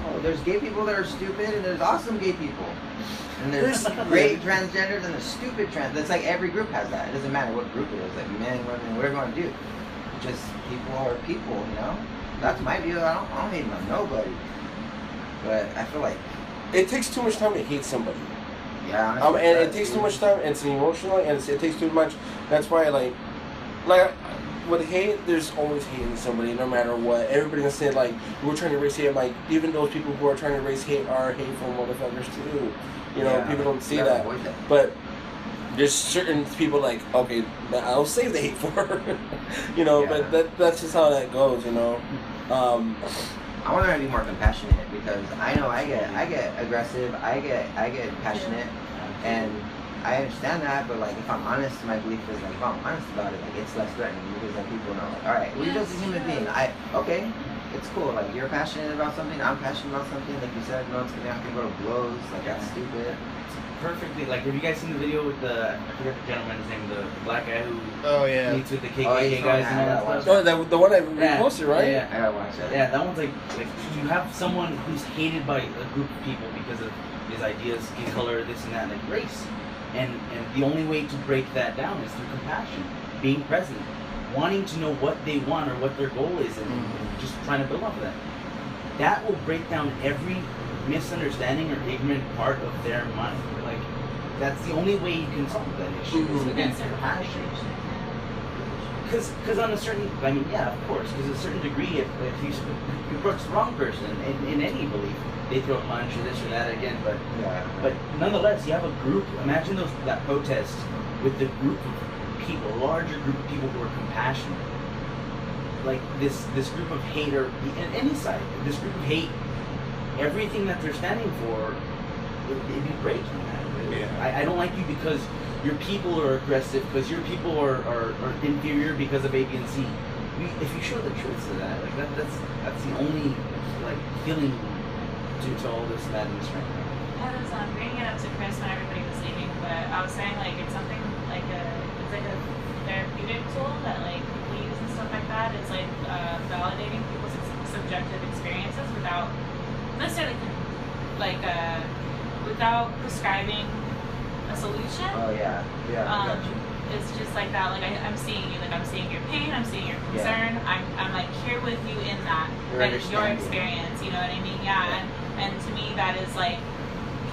oh, there's gay people that are stupid, and there's awesome gay people. And there's great transgenders, and there's stupid trans. It's like every group has that. It doesn't matter what group it is, like, men, women, whatever you want to do. Just people are people, you know? That's my view. I don't hate on nobody. But I feel like it takes too much time to hate somebody. Yeah. And it takes too much time, and it's emotional, and it takes too much. That's why, like with hate, there's always hating somebody, no matter what. Everybody can say like we're trying to raise hate. Like even those people who are trying to raise hate are hateful motherfuckers too. You know, people don't see that. But there's certain people like, okay, I'll save the hate for her, you know, but that's just how that goes, you know. I want to be more compassionate because I know I get aggressive, I get passionate, and I understand that. But like, if I'm honest, my belief is like, if I'm honest about it, like it's less threatening because then people know, like, all right, we're just a human being. Okay, it's cool. Like you're passionate about something, I'm passionate about something. Like you said, no, it's gonna have to go to blows. Like that's stupid. Perfectly, like have you guys seen the video with I forget the gentleman's name, the black guy who meets with the KKK guys and all that stuff? Oh, the one I reposted, right? Yeah, I gotta watch that. Yeah, that one's like you have someone who's hated by a group of people because of his ideas, skin color, this and that, like race, and the only way to break that down is through compassion, being present, wanting to know what they want or what their goal is, and just trying to build off of that. That will break down every misunderstanding or ignorant part of their mind. Like that's the only way you can solve that issue is against compassion. Because on a certain, I mean, yeah, of course, because to a certain degree, if you approach the wrong person in any belief, they throw a punch or this or that again. But nonetheless, you have a group. Imagine that protest with the group of people, a larger group of people who are compassionate. Like this group of hate, or any side, this group of hate. Everything that they're standing for, it'd be breaking that. Yeah. I don't like you because your people are aggressive, because your people are inferior because of A, B, and C. If you show the truth to that, like that's the only like healing to all this madness right now. I was bringing it up to Chris when everybody was leaving, but I was saying like it's something like a therapeutic tool that like people use and stuff like that. It's like validating people's subjective experiences without necessarily like without prescribing a solution. Oh yeah, I got you. It's just like that. Like I'm seeing you. Like I'm seeing your pain. I'm seeing your concern. Yeah. I'm like here with you in that. That is your experience. You know what I mean? Yeah. And to me that is like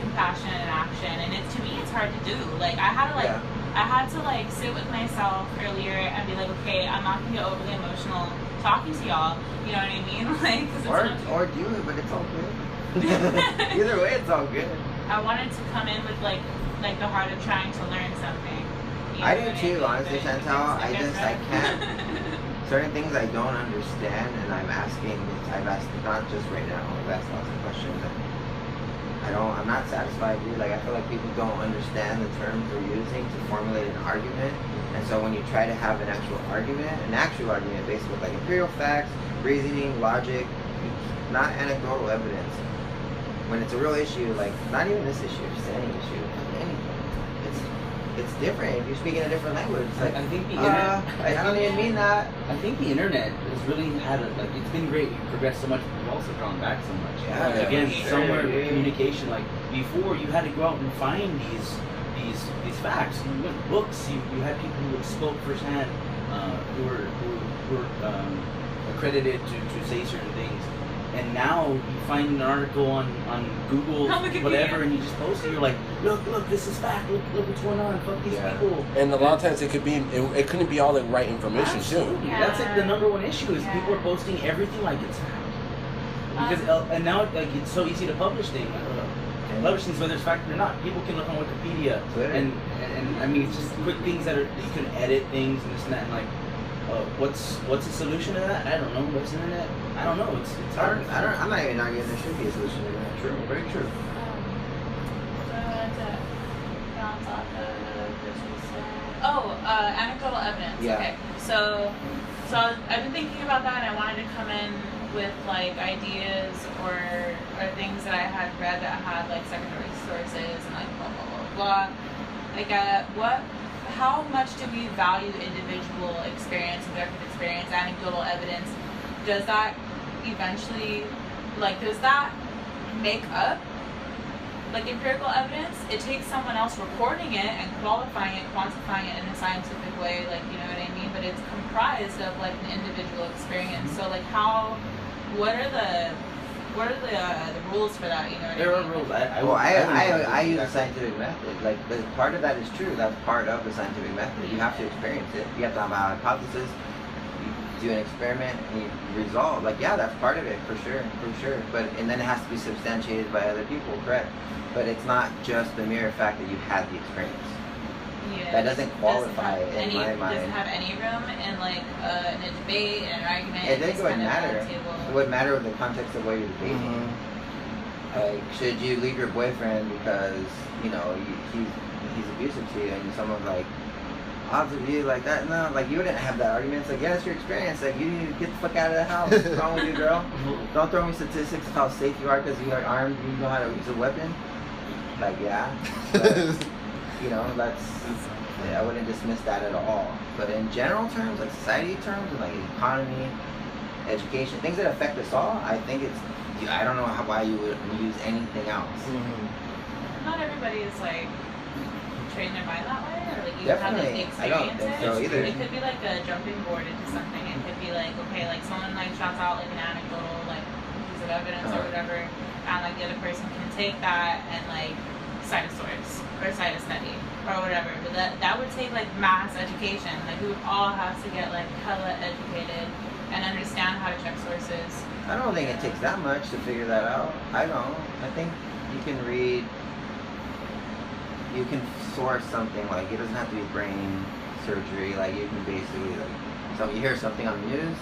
compassion in action. And to me it's hard to do. Like I had to like sit with myself earlier and be like, okay, I'm not gonna get overly emotional talking to y'all. You know what I mean? Like, or do it, but it's all good. Either way, it's all good. I wanted to come in with like the heart of trying to learn something. I do too, honestly, Chantal. I can't. certain things I don't understand, and I've asked not just right now, I've asked lots of questions, and I'm not satisfied, dude. Like, I feel like people don't understand the terms they're using to formulate an argument, and so when you try to have an actual argument based with like empirical facts, reasoning, logic, not anecdotal evidence, when it's a real issue, like, not even this issue, just any issue, anything, it's different if you're speaking a different language. It's like, I think the internet. I don't even mean that. I think the internet has really had it's been great. We've progressed so much, but we've also drawn back so much. Yeah, Again, sure, somewhere dude. communication. Like before, you had to go out and find these facts. You went books. You had people who spoke firsthand, who were accredited to say certain things. And now you find an article on Google, whatever, and you just post it. You're like, look, this is fact. Look what's going on. Fuck these people. And a lot of times it couldn't be all the right information too. Yeah. That's like the number one issue is people are posting everything like it's fact. Because and now like it's so easy to publish things. Publish things whether it's fact or not. People can look on Wikipedia, and I mean it's just quick things that you can edit things and this and that. And like, what's the solution to that? I don't know. What's the internet? I don't know. It's hard. I'm not even arguing there should be a solution to that. True. Very true. Anecdotal evidence. Yeah. Okay. So I've been thinking about that, and I wanted to come in with like ideas or things that I had read that had like secondary sources and like blah blah blah blah. Like how much do we value individual experience, subjective experience, anecdotal evidence? Does that eventually, does that make up like empirical evidence? It takes someone else recording it and qualifying it, quantifying it in a scientific way, like, you know what I mean? But it's comprised of like an individual experience. So like what are the rules for that? You know what There I are mean? rules. I use a scientific method. Like, part of that is true. That's part of the scientific method. You have to experience it. You have to have a hypothesis. You do an experiment and you resolve. Like, yeah, that's part of it for sure. And then it has to be substantiated by other people, correct? But it's not just the mere fact that you had the experience. Yeah, That doesn't qualify in my mind. Doesn't have any room in like in a debate, in an argument. It wouldn't matter. Table. It wouldn't matter with the context of what you're debating. Like, should you leave your boyfriend because he's abusive to you, and someone's like, odds of you like that? No, like, you wouldn't have that argument. It's like, yeah, it's your experience. Like, you need to get the fuck out of the house. What's wrong with you, girl? Don't throw me statistics of how safe you are because you are armed. You know how to use a weapon. Like, yeah. But, I wouldn't dismiss that at all. But in general terms, like society terms, and like economy, education, things that affect us all, I think I don't know why you would use anything else. Not everybody is like trained their mind that way, or like you Definitely. have I don't think so either. It could be like a jumping board into something. It could be like, okay, like someone like shouts out like an anecdotal like piece of evidence or whatever, and like the other person can take that and like cite a source or cite a study or whatever. But that would take like mass education. Like, we would all have to get like hella educated and understand how to check sources. I don't think it takes that much to figure that out. I don't. I think you can source something. Like, it doesn't have to be brain surgery. Like, you can basically, like, so you hear something on the news,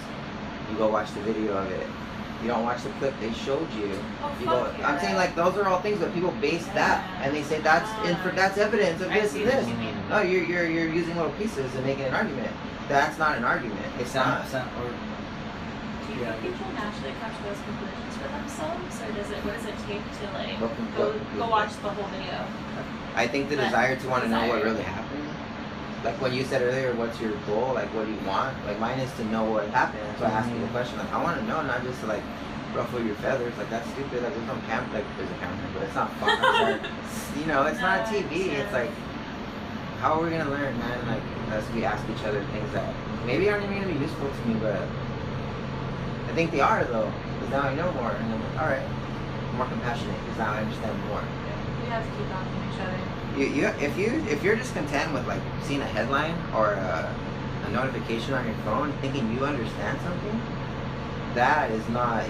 you go watch the video of it. You don't watch the clip they showed you. I'm saying, like, those are all things that people base that, and they say that's evidence of this and this. No, you're using little pieces and making an argument. That's not an argument. It's not. Do you think people naturally come to those conclusions for themselves, or what does it take to like go watch the whole video? I think the desire to want to know what really happened. Like, when you said earlier, what's your goal? Like, what do you want? Like, mine is to know what happened. So I asked you the question. Like, I want to know, not just to like ruffle your feathers. Like, that's stupid. Like, there's no camera. Like, there's a camera, but it's not fun. It's not TV. It's like, how are we gonna learn, man? Like, as we ask each other things that maybe aren't even gonna be useful to me, but I think they are, though, because now I know more, and I'm like, all right, I'm more compassionate because now I understand more. We have to keep talking to each other. If you're just content with like seeing a headline or a notification on your phone, thinking you understand something, that is not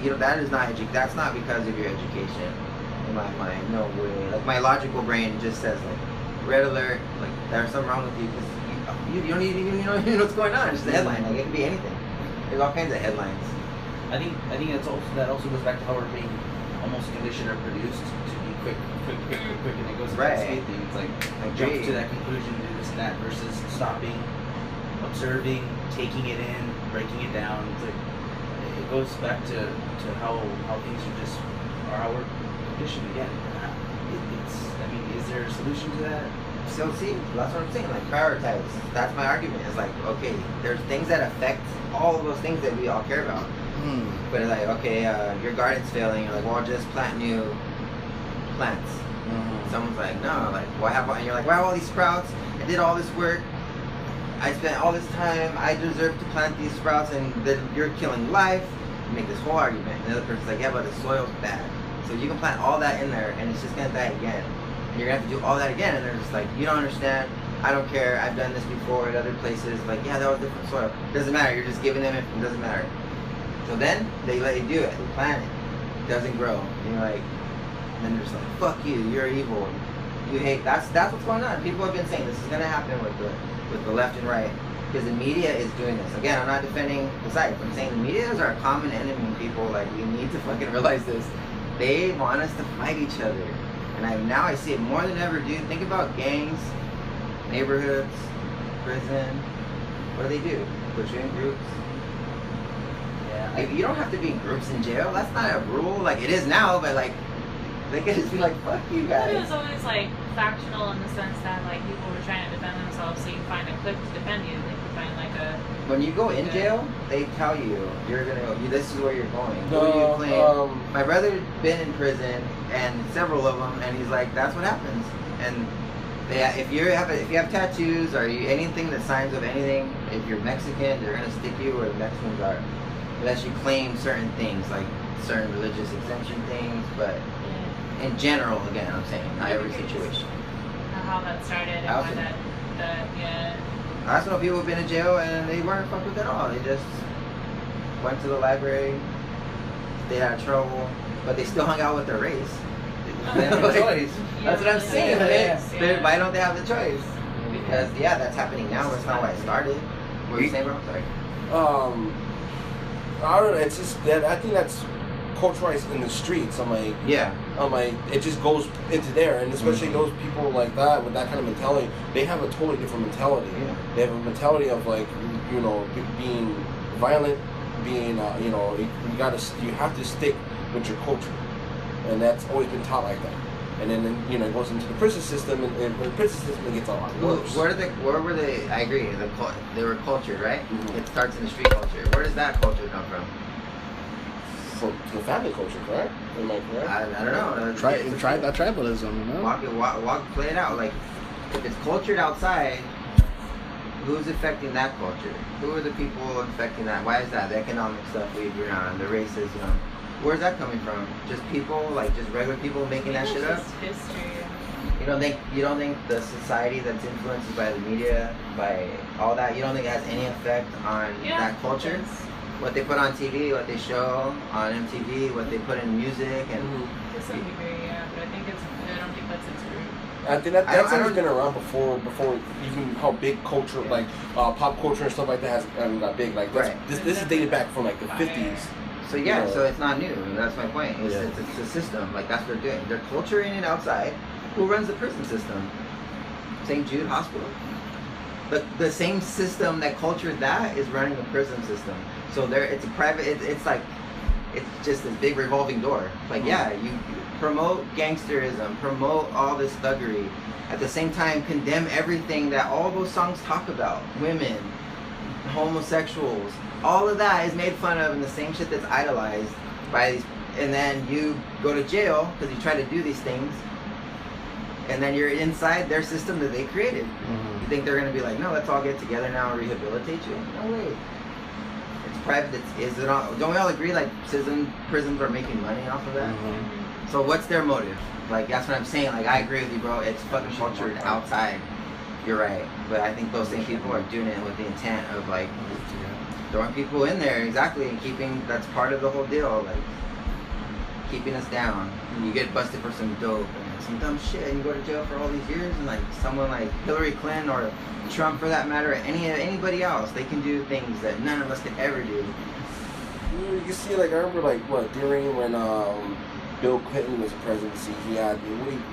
that's not because of your education. In my mind, no way. Like, my logical brain just says like, red alert, like, there's something wrong with you because you don't even know what's going on. It's just a headline. Like, it could be anything. There's all kinds of headlines. I think that also goes back to how we're being almost conditioned or produced to be quick, and it goes to that speed thing. It's like jump to that conclusion, do this and that, versus stopping, observing, taking it in, breaking it down. It's like it goes back to how things are just, or how we're conditioned again. Is there a solution to that? So see, that's what I'm saying. Like prioritize. That's my argument. It's like, okay, there's things that affect all of those things that we all care about. But it's like, okay, your garden's failing. You're like, well, just plant new plants. Someone's like, no, like, why have? And you're like, why have all these sprouts? I did all this work. I spent all this time. I deserve to plant these sprouts, and then you're killing life. You make this whole argument. And the other person's like, yeah, but the soil's bad. So you can plant all that in there, and it's just gonna die again. And you're gonna have to do all that again, and they're just like, you don't understand. I don't care. I've done this before at other places. Like, yeah, that was different soil. Doesn't matter. You're just giving them it. It doesn't matter. So then they let you do it. They plant it. It doesn't grow. And you're like, and then they're just like, fuck you. You're evil. You hate. That's what's going on. People have been saying this is gonna happen with the left and right, because the media is doing this. Again, I'm not defending the sides. I'm saying the media is our common enemy. People, like, we need to fucking realize this. They want us to fight each other. And now I see it more than ever, dude. Think about gangs, neighborhoods, prison. What do? Put you in groups. Yeah. Like, you don't have to be in groups in jail. That's not a rule. Like, it is now, but like, they could just be like, fuck you guys. But it was always like factional in the sense that like people were trying to defend themselves, so you find a clique to defend you. Like you find like a. When you go in jail, they tell you you're gonna. This is where you're going. Who do you claim? My brother's been in prison, and several of them, and he's like, that's what happens. And if you have tattoos or anything that signs of anything, if you're Mexican, they're gonna stick you where the Mexicans are, unless you claim certain things like certain religious exemption things. But in general, again, I'm saying not every situation. How that started and why that yeah. I also know people who've been in jail and they weren't fucked with at all. They just went to the library, stayed out of trouble, but they still hung out with their race. They have no choice. That's what I'm saying. Why don't they have the choice? Because that's happening now. That's not why it started. What were you saying, bro? Sorry. I don't know. It's just that I think that's culturalized in the streets. I'm like, it just goes into there, and especially those people like that with that kind of mentality, they have a totally different mentality. They have a mentality of like, being violent, being you have to stick with your culture, and that's always been taught like that. And then it goes into the prison system, and the prison system gets a lot worse. Where were they? I agree. They were cultured, right? It starts in the street culture. Where does that culture come from? From the family culture, correct? Am I correct? I don't know. That tribalism, Walk, play it out. Like, if it's cultured outside, who's affecting that culture? Who are the people affecting that? Why is that? The economic stuff we agree on, the races, Where's that coming from? Just people, like just regular people making that shit up? History. You don't think the society that's influenced by the media, by all that, you don't think it has any effect on that culture? What they put on TV, what they show on MTV, what they put in music, and to some degree, but I don't think that's its root. I think that's always been around before even how big culture, like pop culture and stuff like that has got big. Like this is dated back from like the 50s. So so it's not new. That's my point. It's a system. Like that's what they're doing. They're culturing it outside. Who runs the prison system? St. Jude Hospital. But the same system that cultured that is running the prison system. So it's a private. It's like it's just this big revolving door. Like you promote gangsterism, promote all this thuggery. At the same time, condemn everything that all those songs talk about. Women, homosexuals. All of that is made fun of, and the same shit that's idolized by these. And then you go to jail because you try to do these things, and then you're inside their system that they created. You think they're gonna be like, no, let's all get together now and rehabilitate you? No way. It's private. Is it all? Don't we all agree like prisons are making money off of that? So what's their motive? Like that's what I'm saying. Like I agree with you, bro. It's fucking cultured outside. You're right, but I think those same people are doing it with the intent of like throwing people in there, exactly, and that's part of the whole deal, like keeping us down. And you get busted for some dope, and some dumb shit and you go to jail for all these years, and like someone like Hillary Clinton or Trump for that matter, anybody else, they can do things that none of us could ever do. You see, like I remember, like during when Bill Clinton was presidency, he had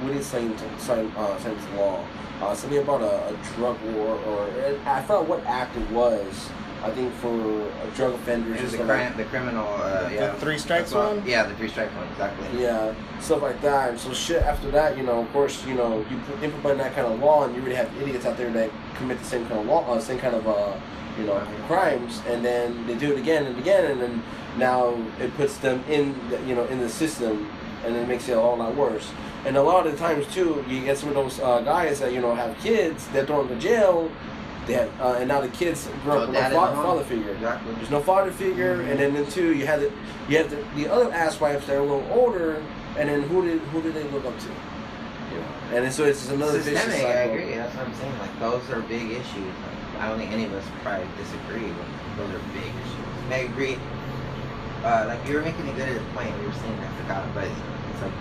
what he signed into law, something about a drug war, or I forgot what act it was. I think for drug offenders. It was the criminal, yeah. The 3 strikes one? Yeah, the 3 strike one, exactly. Yeah, stuff like that. And so shit after that, of course, you implement that kind of law, and you really have idiots out there that commit the same kind of law, same kind of, crimes, and then they do it again and again, and then now it puts them in, in the system, and it makes it a whole lot worse. And a lot of the times too, you get some of those guys that have kids that throw them to jail. They have, and now the kids grow up with no father figure. Exactly. There's no father figure, and then too you have the other asswives that are a little older, and then who did they look up to? And then, so it's another vicious cycle. I agree. That's what I'm saying. Like those are big issues. Like, I don't think any of us probably disagree, but those are big issues. I agree. Like you were making a good point. You were saying I forgot, but it's like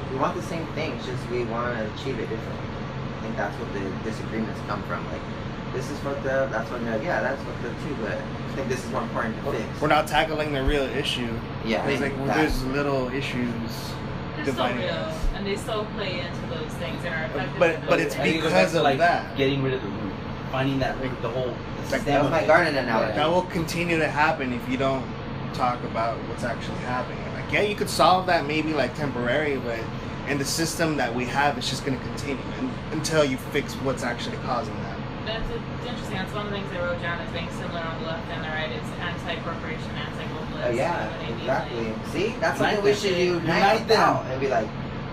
we want the same thing. It's just we want to achieve it differently. I think that's what the disagreements come from. Like. This is fucked up, that's fucked up, yeah, that's fucked up too, but I think this is more important to fix. We're not tackling the real issue. Yeah. It's like there's little issues They're dividing still real, us. and they still play into those things and are effective. But it's because of that. Getting rid of the root. Finding that root, the whole... That was my garden analogy. That will continue to happen if you don't talk about what's actually happening. Like, yeah, you could solve that maybe like temporary, but in the system that we have, it's just going to continue until you fix what's actually causing that. It's interesting. That's one of the things I wrote down as being similar on the left and the right. It's anti-corporation, anti-globalist. Oh yeah, exactly. See, that's something we should unite them out and be like,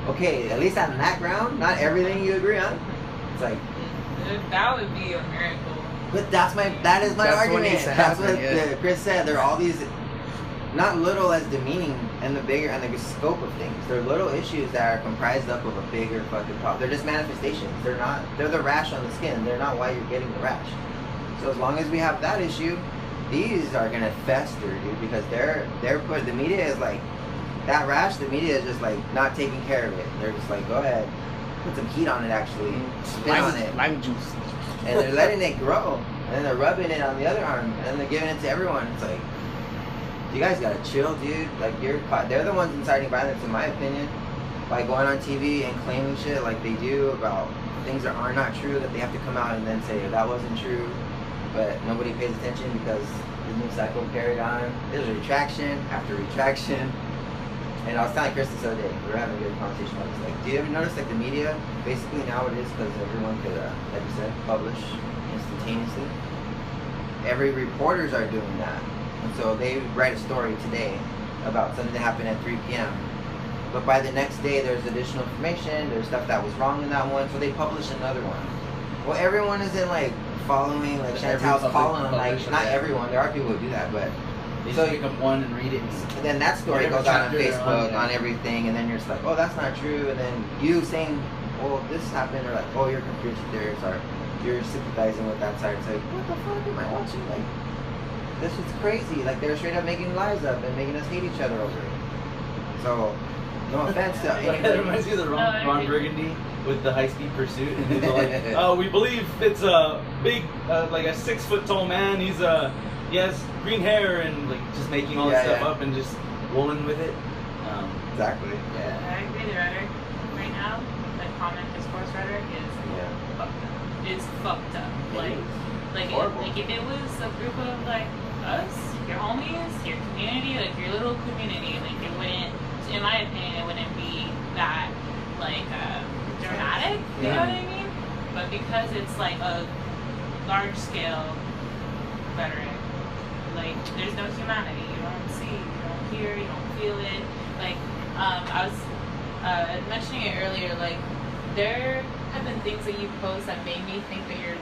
okay, at least on that ground, not everything you agree on. It's like that would be a miracle. But that is my argument. That's what Chris said. There are all these, not little as demeaning and the bigger and the scope of things. They're little issues that are comprised up of a bigger fucking problem. They're just manifestations. They're the rash on the skin. They're not why you're getting the rash. So as long as we have that issue, these are gonna fester, dude, because the media is like, that rash, the media is just like not taking care of it. They're just like, go ahead, put some heat on it actually, spin on it. Lime juice. And they're letting it grow. And then they're rubbing it on the other arm. And then they're giving it to everyone. It's like, you guys gotta chill, dude. Like they're the ones inciting violence, in my opinion, by going on TV and claiming shit like they do about things that are not true, that they have to come out and then say that wasn't true, but nobody pays attention because the news cycle carried on. There's retraction after retraction. And I was telling Chris this other day, we were having a good conversation about this. Like, do you ever notice like the media, basically now it is because everyone could, like you said, publish instantaneously. Every reporters are doing that. And so they write a story today about something that happened at 3 p.m. But by the next day, there's additional information, there's stuff that was wrong in that one, so they publish another one. Well, everyone isn't like following like Chantal's column, like not everyone, there are people who do that, but they so you pick up one and read it. And then that story goes out on Facebook, on everything, and then you're just like, oh, that's not true, and then you saying, well, this happened, or like, oh, you're a conspiracy theorist, or you're sympathizing with that side. It's like, what the fuck am I watching? Like, this is crazy. Like, they're straight up making lies up and making us hate each other over it. So, no offense to anybody. That reminds me of the Ron Burgundy with the high-speed pursuit. And they're like, oh, we believe it's a big, like a 6-foot-tall man. He has green hair, and like just making all this stuff up and just rolling with it. Exactly. Yeah. I agree. The rhetoric right now, the common discourse rhetoric is fucked up. Like if it was a group of like us, your homies, your community, like your little community, like it wouldn't, in my opinion, it wouldn't be that like dramatic. You know what I mean? But because it's like a large scale rhetoric, like there's no humanity. You don't see, you don't hear, you don't feel it. Like I was mentioning it earlier. Like there have been things that you post that made me think that your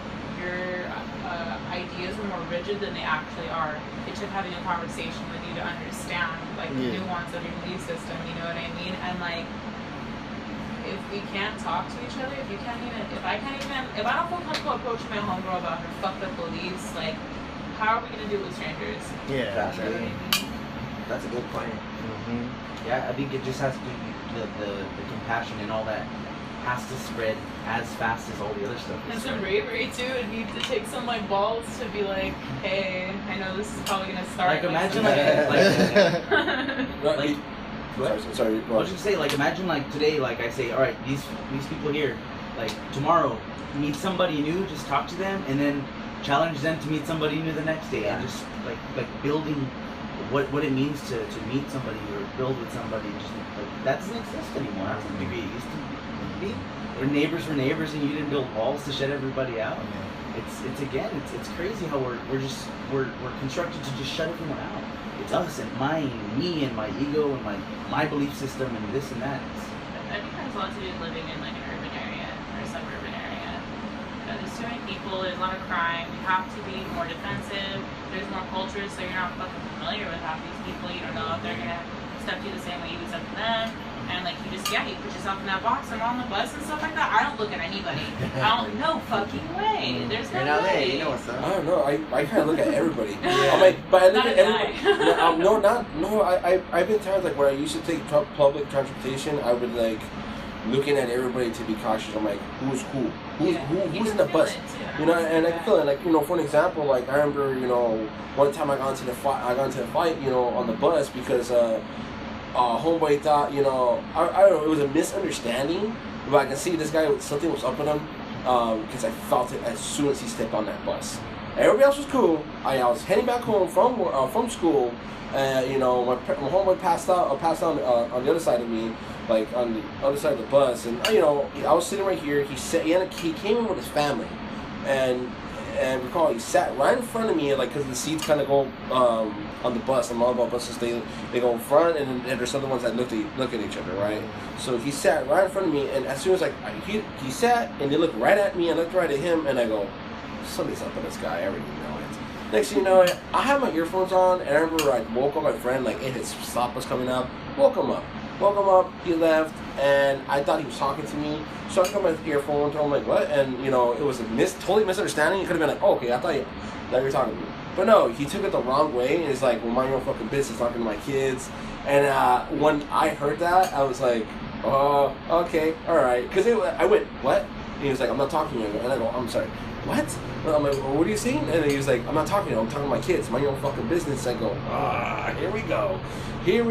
ideas are more rigid than they actually are. It took having a conversation with you to understand like the nuance of your belief system. You know what I mean? And like if we can't talk to each other, if I don't feel comfortable approaching my homegirl about her fucked up beliefs, like how are we gonna do it with strangers? Yeah, exactly. That's a good point. Yeah, I think it just has to be the compassion and all that has to spread as fast as all the other stuff. And some bravery too. It needs to take some like balls to be like, hey, I know this is probably gonna start. Like imagine Sorry. I was just say like imagine like today like I say all right these people here like tomorrow meet somebody new, just talk to them and then challenge them to meet somebody new the next day and just like building what it means to meet somebody or build with somebody. Just like that doesn't exist anymore. That's the degree it used to be. Where neighbors were neighbors and you didn't build walls to shut everybody out. It's crazy how we're constructed to just shut everyone out. It's us and me and my ego and my belief system and this and that. I think that has a lot to do with living in like an urban area or a suburban area. There's too many people, there's a lot of crime, you have to be more defensive, there's more cultures, so you're not fucking familiar with half these people, you don't know if they're gonna accept you the same way you accept them, and like you put yourself in that box and on the bus and stuff like that. I don't look at anybody. No fucking way. There's no way. There, you know what's up. I don't know. I kind of look at everybody. I'm like, but I look at everybody. I've been times like where I used to take public transportation. I would like looking at everybody to be cautious. I'm like, who's who? Who's in the bus? You know, and I can feel it. Like, you know, for an example, like I remember, you know, one time I got into the fight, you know, on the bus because homeboy thought, you know, I don't know, it was a misunderstanding, but I can see this guy, something was up with him, because I felt it as soon as he stepped on that bus. Everybody else was cool. I was heading back home from school, you know, my homeboy passed out on the other side of me, like on the other side of the bus, and you know, I was sitting right here. He came in with his family, and recall he sat right in front of me, like because the seats kind of go on the bus. And all of our buses they go in front, and there's other ones that look at each other, right? So he sat right in front of me, and as soon as like he sat, and they looked right at me, I looked right at him, and I go, something's up with this guy. I already know it. Next thing you know, I had my earphones on, and I remember I woke up my friend, like his stop was coming up. Woke him up, he left, and I thought he was talking to me. So I took my earphone, told him like, what? And you know, it was a totally misunderstanding. He could have been like, oh, okay, I thought you were talking to me. But no, he took it the wrong way, and it's like, well, mind your own fucking business, talking to my kids. And when I heard that, I was like, oh, okay, all right. Because I went, what? And he was like, I'm not talking to you. And I go, I'm sorry, what? And I'm like, well, what are you saying? And he was like, I'm not talking to you, I'm talking to my kids, mind your own fucking business. I go, here we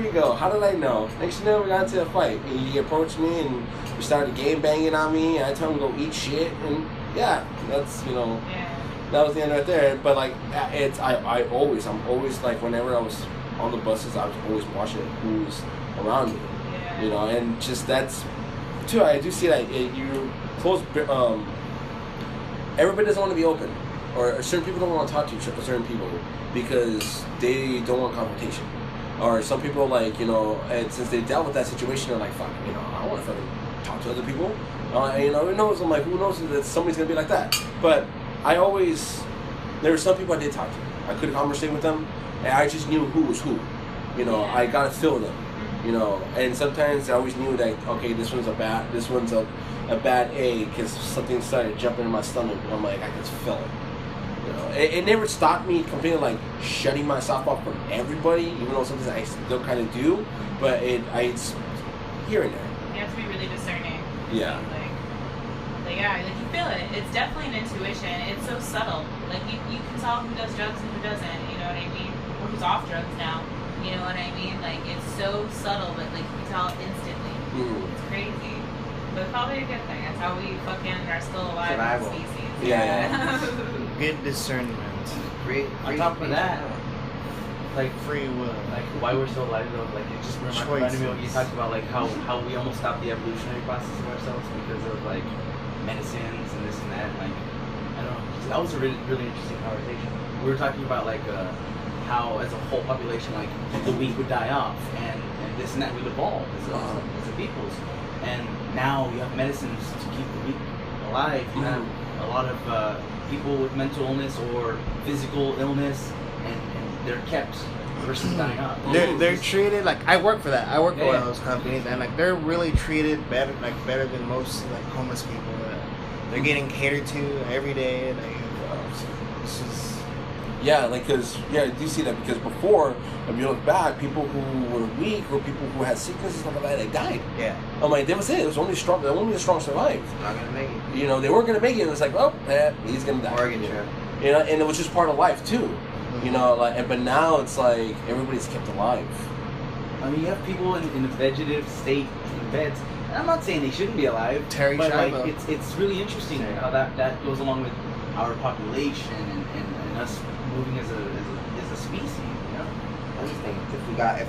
go. How did I know? Next thing you know, we got into a fight. And he approached me and he started game banging on me. And I told him to go eat shit. And yeah, that's, you know, that was the end right there. But like, I'm always like, whenever I was on the buses, I was always watching who's around me. Yeah. You know, and just that's, too, I do see that you close, everybody doesn't want to be open. Or certain people don't want to talk to certain people because they don't want confrontation. Or some people, like, you know, and since they dealt with that situation, they're like, fuck, you know, I don't want to fucking talk to other people. You know, who knows? I'm like, who knows that somebody's going to be like that? But there were some people I did talk to. I could conversate with them, and I just knew who was who. You know, I got to feel them. You know, and sometimes I always knew that, okay, this one's a bad egg because something started jumping in my stomach. And I'm like, I can feel it. You know, it never stopped me completely, like shutting myself off from everybody, even though sometimes I still kind of do. But it's here and there. You have to be really discerning. Yeah. Like you feel it. It's definitely an intuition. It's so subtle. Like you can tell who does drugs and who doesn't. You know what I mean? Or who's off drugs now. You know what I mean? Like it's so subtle, but like you can tell instantly. It's crazy. But probably a good thing. That's how we fucking are still alive as a species. Yeah. Good discernment. On top of that, like free will. Like why we're still alive though, like it just reminded me of what you talked about, like how we almost stopped the evolutionary process of ourselves because of like medicines and this and that. Like I don't know, that was a really, really interesting conversation. We were talking about like how as a whole population, like the weak would die off and this and that would evolve as a peoples. And now you have medicines to keep the weak alive. You have a lot of people with mental illness or physical illness, and they're kept versus dying off. They're treated like, I work for that. I work for one of those companies, and like they're really treated better than most like homeless people. They're getting catered to every day. Like, this is Yeah, like, cause I do see that because before, if you look back, people who were weak or people who had sickness and stuff like that, they died. Yeah. I'm like, that was it. It was only the strong survived. Not gonna make it. You know, they weren't gonna make it. It was like, oh, man, he's gonna die. Oregon Trail. You know, and it was just part of life too. You know, like, but now it's like everybody's kept alive. I mean, you have people in a vegetative state in beds. And I'm not saying they shouldn't be alive, Terry but like Schiavo. it's really interesting how that goes along with our population and us moving as a species. You know. I just think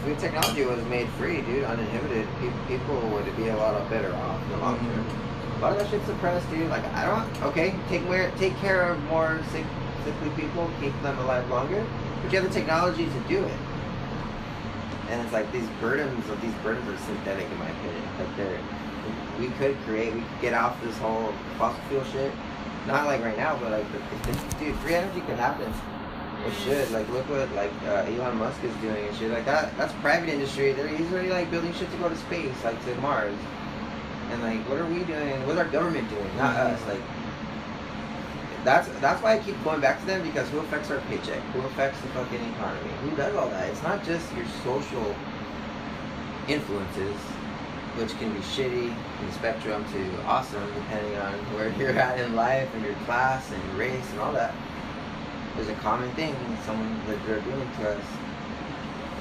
if technology was made free, dude, uninhibited, people would be a lot better off in the long term. A lot of that shit's suppressed, dude. Like take care of more sickly people, keep them alive longer, but you have the technology to do it. And it's like these burdens are synthetic, in my opinion. Like we could get off this whole fossil fuel shit. Not like right now, but like, dude, free energy can happen. It should. Like, look what Elon Musk is doing and shit like that. That's private industry. He's already like building shit to go to space, like to Mars. And like, what are we doing? What's our government doing? Not us. Like, that's why I keep going back to them, because who affects our paycheck? Who affects the fucking economy? Who does all that? It's not just your social influences, which can be shitty in the spectrum to awesome, depending on where you're at in life and your class and your race and all that. There's a common thing, someone that they're doing to us.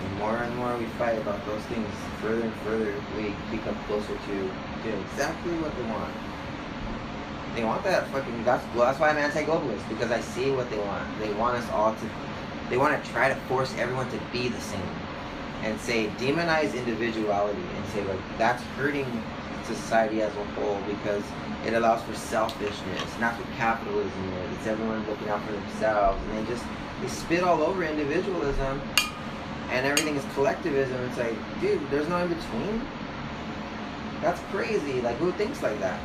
And more we fight about those things, further and further we become closer to doing exactly what they want. They want that fucking, that's why I'm anti-globalist, because I see what they want. They want us all to, they want to try to force everyone to be the same. And say, demonize individuality and say, like, that's hurting society as a whole, because it allows for selfishness. And that's what capitalism is. It's everyone looking out for themselves. And they spit all over individualism, and everything is collectivism. It's like, dude, there's no in between. That's crazy. Like, who thinks like that?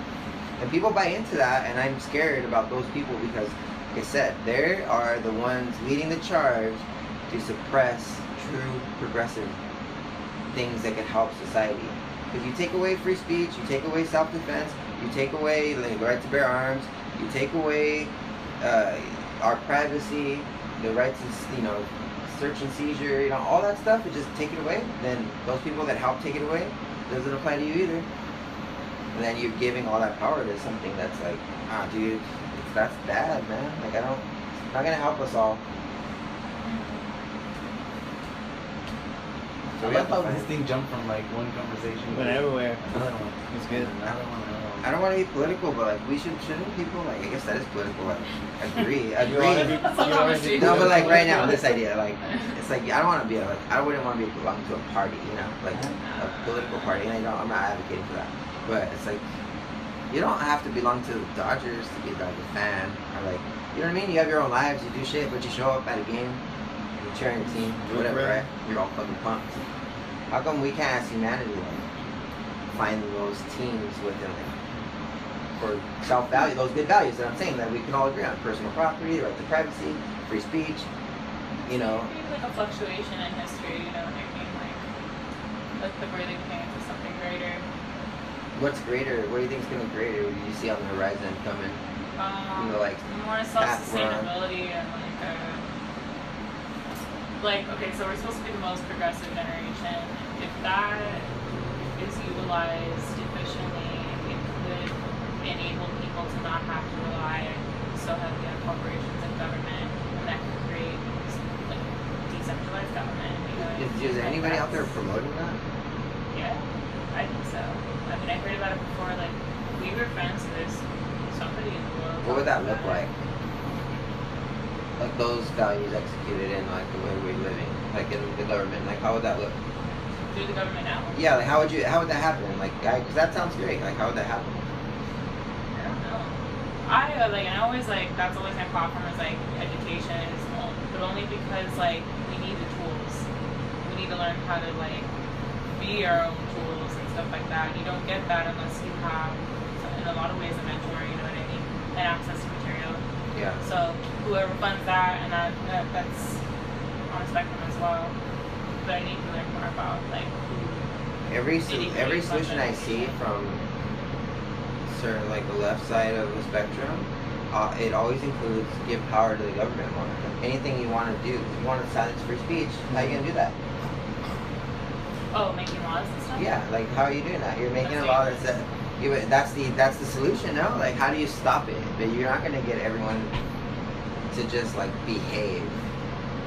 And people buy into that, and I'm scared about those people because, like I said, they are the ones leading the charge to suppress true progressive things that can help society. Because you take away free speech, you take away self-defense, you take away the right to bear arms, you take away our privacy, the right to, search and seizure, all that stuff, and just take it away, then those people that help take it away, doesn't apply to you either. And then you're giving all that power to something that's like, dude, that's bad, man. Like, it's not gonna help us all. So we have to this thing jump from like one conversation went everywhere. Another one. It's good. I don't want to be political, but like shouldn't people, like, I guess that is political. Like, agree. No, but like right now, this idea, like, it's like I don't want to be I wouldn't want to belong to a party, like a political party. And I'm not advocating for that, but it's like you don't have to belong to the Dodgers to be a Dodger fan, or like, you know what I mean? You have your own lives, you do shit, but you show up at a game, you're cheering your team, whatever, right? You're all fucking pumped. How come we can't, as humanity, like, find those teams within, like, for self-value, those good values that I'm saying that we can all agree on: personal property, right to privacy, free speech, Maybe like a fluctuation in history, what I mean? Like the birthing pains is something greater. What's greater? What do you think is going to be greater? What do you see on the horizon coming? Like more self-sustainability and okay, so we're supposed to be the most progressive generation. If that is utilized efficiently, it could enable people to not have to rely so heavily on corporations and government, and that could create like decentralized government. Is there anybody out there promoting that? Yeah, I think so. I mean, I heard about it before. Like, we were friends with somebody in the world. What would that look like? Like those values executed in like the way we're living, like in the government. Like, how would that look? Through the government now? Yeah, like how would that happen? Like, because that sounds great. Like, how would that happen? I don't know. I always that's always my platform is like education is but only because like we need the tools. We need to learn how to like be our own tools and stuff like that. You don't get that unless you have, in a lot of ways, a mentor. You know what I mean? And access to material. Yeah. So whoever funds that, and that's on a spectrum as well. But I need to learn more about like every solution I see from certain like the left side of the spectrum, it always includes give power to the government more. Like anything you want to do, if you want to silence free speech, how are you gonna do that? Oh, making laws and stuff. Yeah, like how are you doing that? You're making a law that says that's the solution, no? Like how do you stop it? But you're not gonna get everyone to just like behave.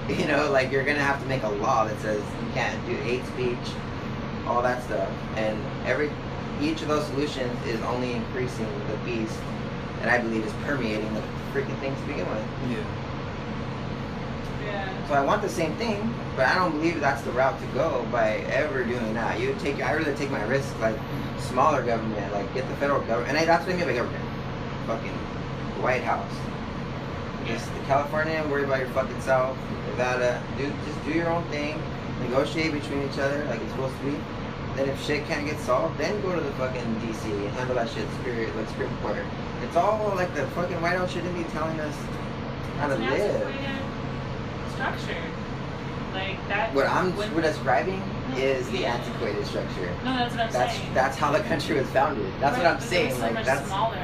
You know, like you're gonna have to make a law that says you can't do hate speech, all that stuff, and each of those solutions is only increasing the beast, and I believe is permeating the freaking thing to begin with. Yeah. Yeah. So I want the same thing, but I don't believe that's the route to go by ever doing that. I'd rather take my risk, like smaller government, like get the federal government, and that's what I mean by government. Fucking the White House. Just the California, worry about your fucking self. Nevada, just do your own thing. Negotiate between each other like it's supposed to be. Then if shit can't get solved, then go to the fucking DC and handle that shit Supreme Court. It's all like the fucking White House shouldn't be telling us how to It's an live. antiquated structure. Like that. We're describing is the antiquated structure. No, that's what I'm saying. That's how the country was founded. That's what I'm saying. It's so Like much that's smaller.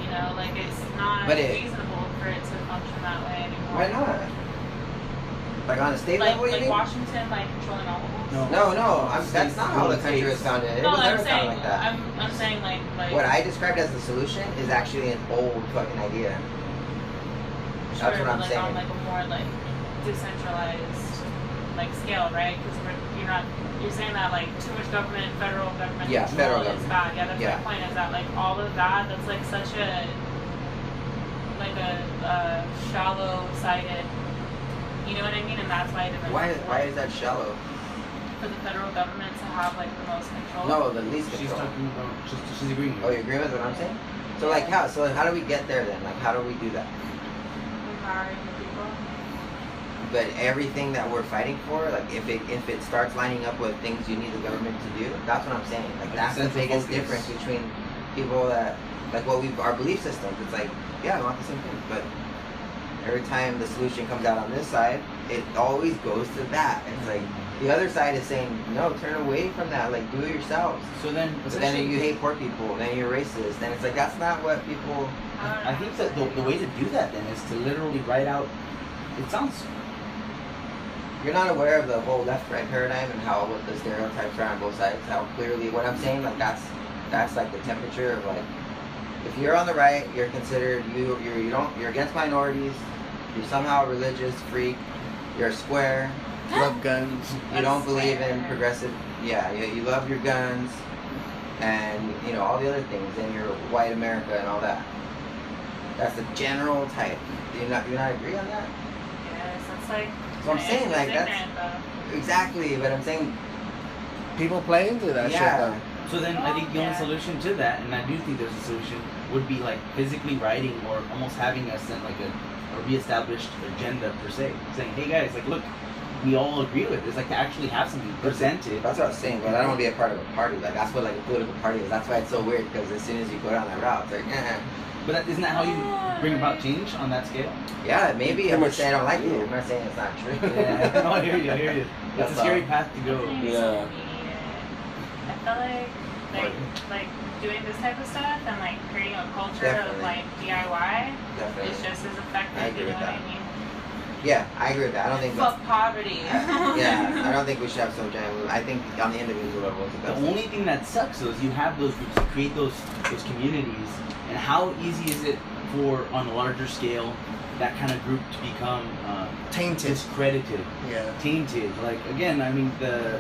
You know, like it's not reasonable for it to function that way anymore. Why not? Like on a state level, you like mean? Washington, like controlling all of us. No. That's not how the country was founded. It No, was I'm never saying, founded like that. I'm saying like What I described as the solution is actually an old fucking idea. Sure, That's what I'm like saying. on like a more like decentralized like scale, right? Because you're saying that like too much government, federal government Yeah, control federal is government. bad. Yeah, that's Yeah. my point. Is that like all of that? That's like such a shallow-sided. You know what I mean? And that's why it doesn't. Why is that shallow? For the federal government to have like the most control. No, the least She's control. talking about. She's agreeing. Oh, you agree with what I'm saying? So like how? So how do we get there then? Like how do we do that? Empowering the people. But everything that we're fighting for, like if it starts lining up with things you need the government to do, that's what I'm saying. Like that's the biggest difference between people that like our belief systems. It's like yeah, I want the same thing, but every time the solution comes out on this side, it always goes to that. It's like the other side is saying no, turn away from that. Like do it yourselves. So then, But then you hate poor people, then you're racist, then it's like that's not what people. I think that the way to do that then is to literally write out. It sounds. You're not aware of the whole left-right paradigm and how what the stereotypes are on both sides. How clearly what I'm saying, like that's like the temperature of like if you're on the right, you're considered you're against minorities. You're somehow a religious freak. You're a square. Love guns. You don't believe in progressive. Yeah, you love your guns, and you know all the other things, and you're white America and all that. That's the general type. Do you not agree on that? Yes, that's like. So I'm saying like that's exactly. But I'm saying People play into that shit though. So then I think the only solution to that, and I do think there's a solution, would be like physically writing or almost having a reestablished agenda per se, saying, hey guys, like look, we all agree with this, like to actually have something presented. That's what I was saying, but I don't want to be a part of a party. Like that's what like a political party is. That's why it's so weird because as soon as you go down that route, it's like, But isn't that how you bring about change on that scale? yeah, maybe. I'm not saying I don't like it. I'm not saying it's not true. Yeah, no, I hear you. It's a scary path to go. Yeah. I feel like doing this type of stuff and like creating a culture of like DIY is just as effective. I agree you know with what that. I mean? Yeah, I agree with that. I don't think. Fuck poverty. Yeah, I don't think we should have some giant. I think on the individual level, it's the The best. only thing that sucks though is you have those groups, you create those communities, and how easy is it for on a larger scale that kind of group to become Tainted. discredited, Yeah. tainted? Like again, I mean the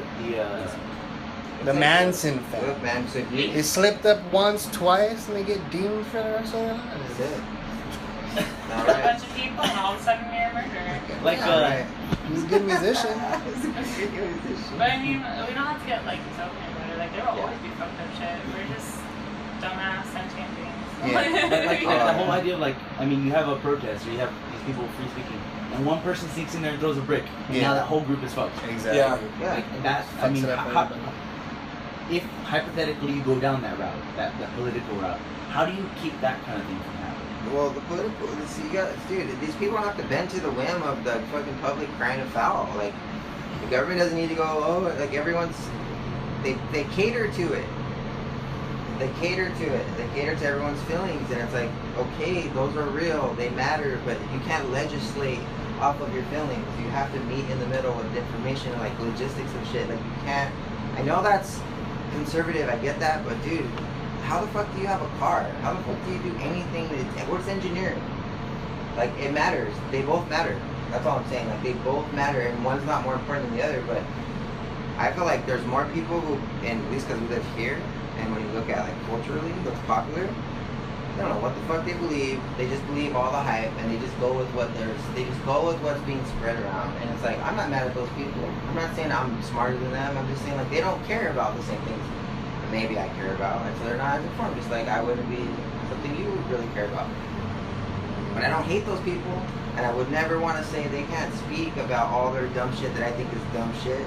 Manson Look, fact. man, so you, They slipped up once, twice, and they get doomed for the rest of their that's lives. it. All A right. bunch of people and all of a sudden you're a murderer. like All right. He's a good musician. But I mean, we don't have to get like utopian about it. Like there will always be fucked up shit. We're just dumbass sentient beings. Yeah. But like the whole idea of like, I mean, you have a protest, or you have these people free speaking, and one person sneaks in there and throws a brick, and Yeah. now that whole group is fucked. Exactly. Yeah. Yeah. Like that. I Fucks mean, it up for how, everybody. if hypothetically you go down that route, that political route, how do you keep that kind of thing from happening? Well, the political, dude, these people have to bend to the whim of the fucking public crying to foul. Like, the government doesn't need to go, like everyone's, they cater to it. they cater to it. They cater to everyone's feelings, and it's like, okay, those are real, they matter, but you can't legislate off of your feelings. You have to meet in the middle with information, like logistics and shit. Like, you can't. I know that's conservative, I get that, but dude, how the fuck do you have a car? How the fuck do you do anything? What's engineering? Like, it matters. They both matter. That's all I'm saying. Like, they both matter, and one's not more important than the other. But I feel like there's more people who, and at least because we live here, and when you look at like culturally, what's popular, I don't know what the fuck they believe. They just believe all the hype, and they just go with they just go with what's being spread around. And it's like, I'm not mad at those people. I'm not saying I'm smarter than them. I'm just saying, like, they don't care about the same things maybe I care about, and so they're not as informed. Just like I wouldn't be something you would really care about. But I don't hate those people, and I would never want to say they can't speak about all their dumb shit that I think is dumb shit.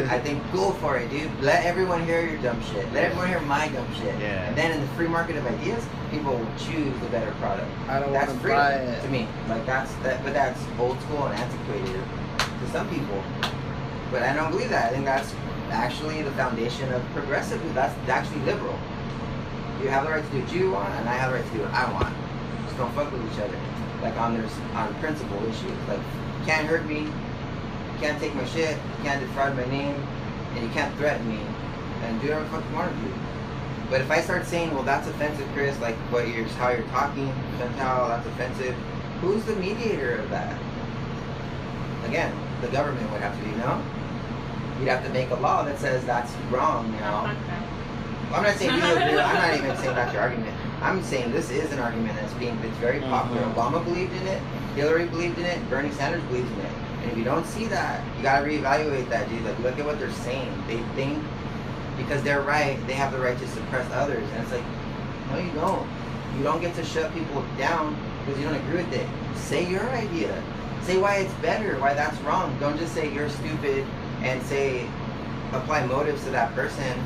I think, go for it, dude. Let everyone hear your dumb shit. Let everyone hear my dumb shit. Yeah. And then in the free market of ideas, people will choose the better product. I don't That's want to freedom buy it. to me. Like, but that's old school and antiquated to some people. But I don't believe that. I think that's actually the foundation of progressivism. That's actually liberal. You have the right to do what you want, and I have the right to do what I want. Just don't fuck with each other. Like, on principle issues. Like, you can't hurt me, you can't take my shit, you can't defraud my name, and you can't threaten me, and do whatever the fuck you want to do. But if I start saying, well, that's offensive, Chris, like how you're talking, Chantal, that's offensive, who's the mediator of that? Again, the government would have to be, no? You'd have to make a law that says that's wrong now. I'm not saying I'm not even saying that's your argument. I'm saying this is an argument it's very popular. Obama believed in it, Hillary believed in it, Bernie Sanders believes in it. And if you don't see that, you gotta reevaluate that, dude. Like, look at what they're saying. They think because they're right, they have the right to suppress others. And it's like, no, you don't. You don't get to shut people down because you don't agree with it. Say your idea. Say why it's better, why that's wrong. Don't just say you're stupid and say apply motives to that person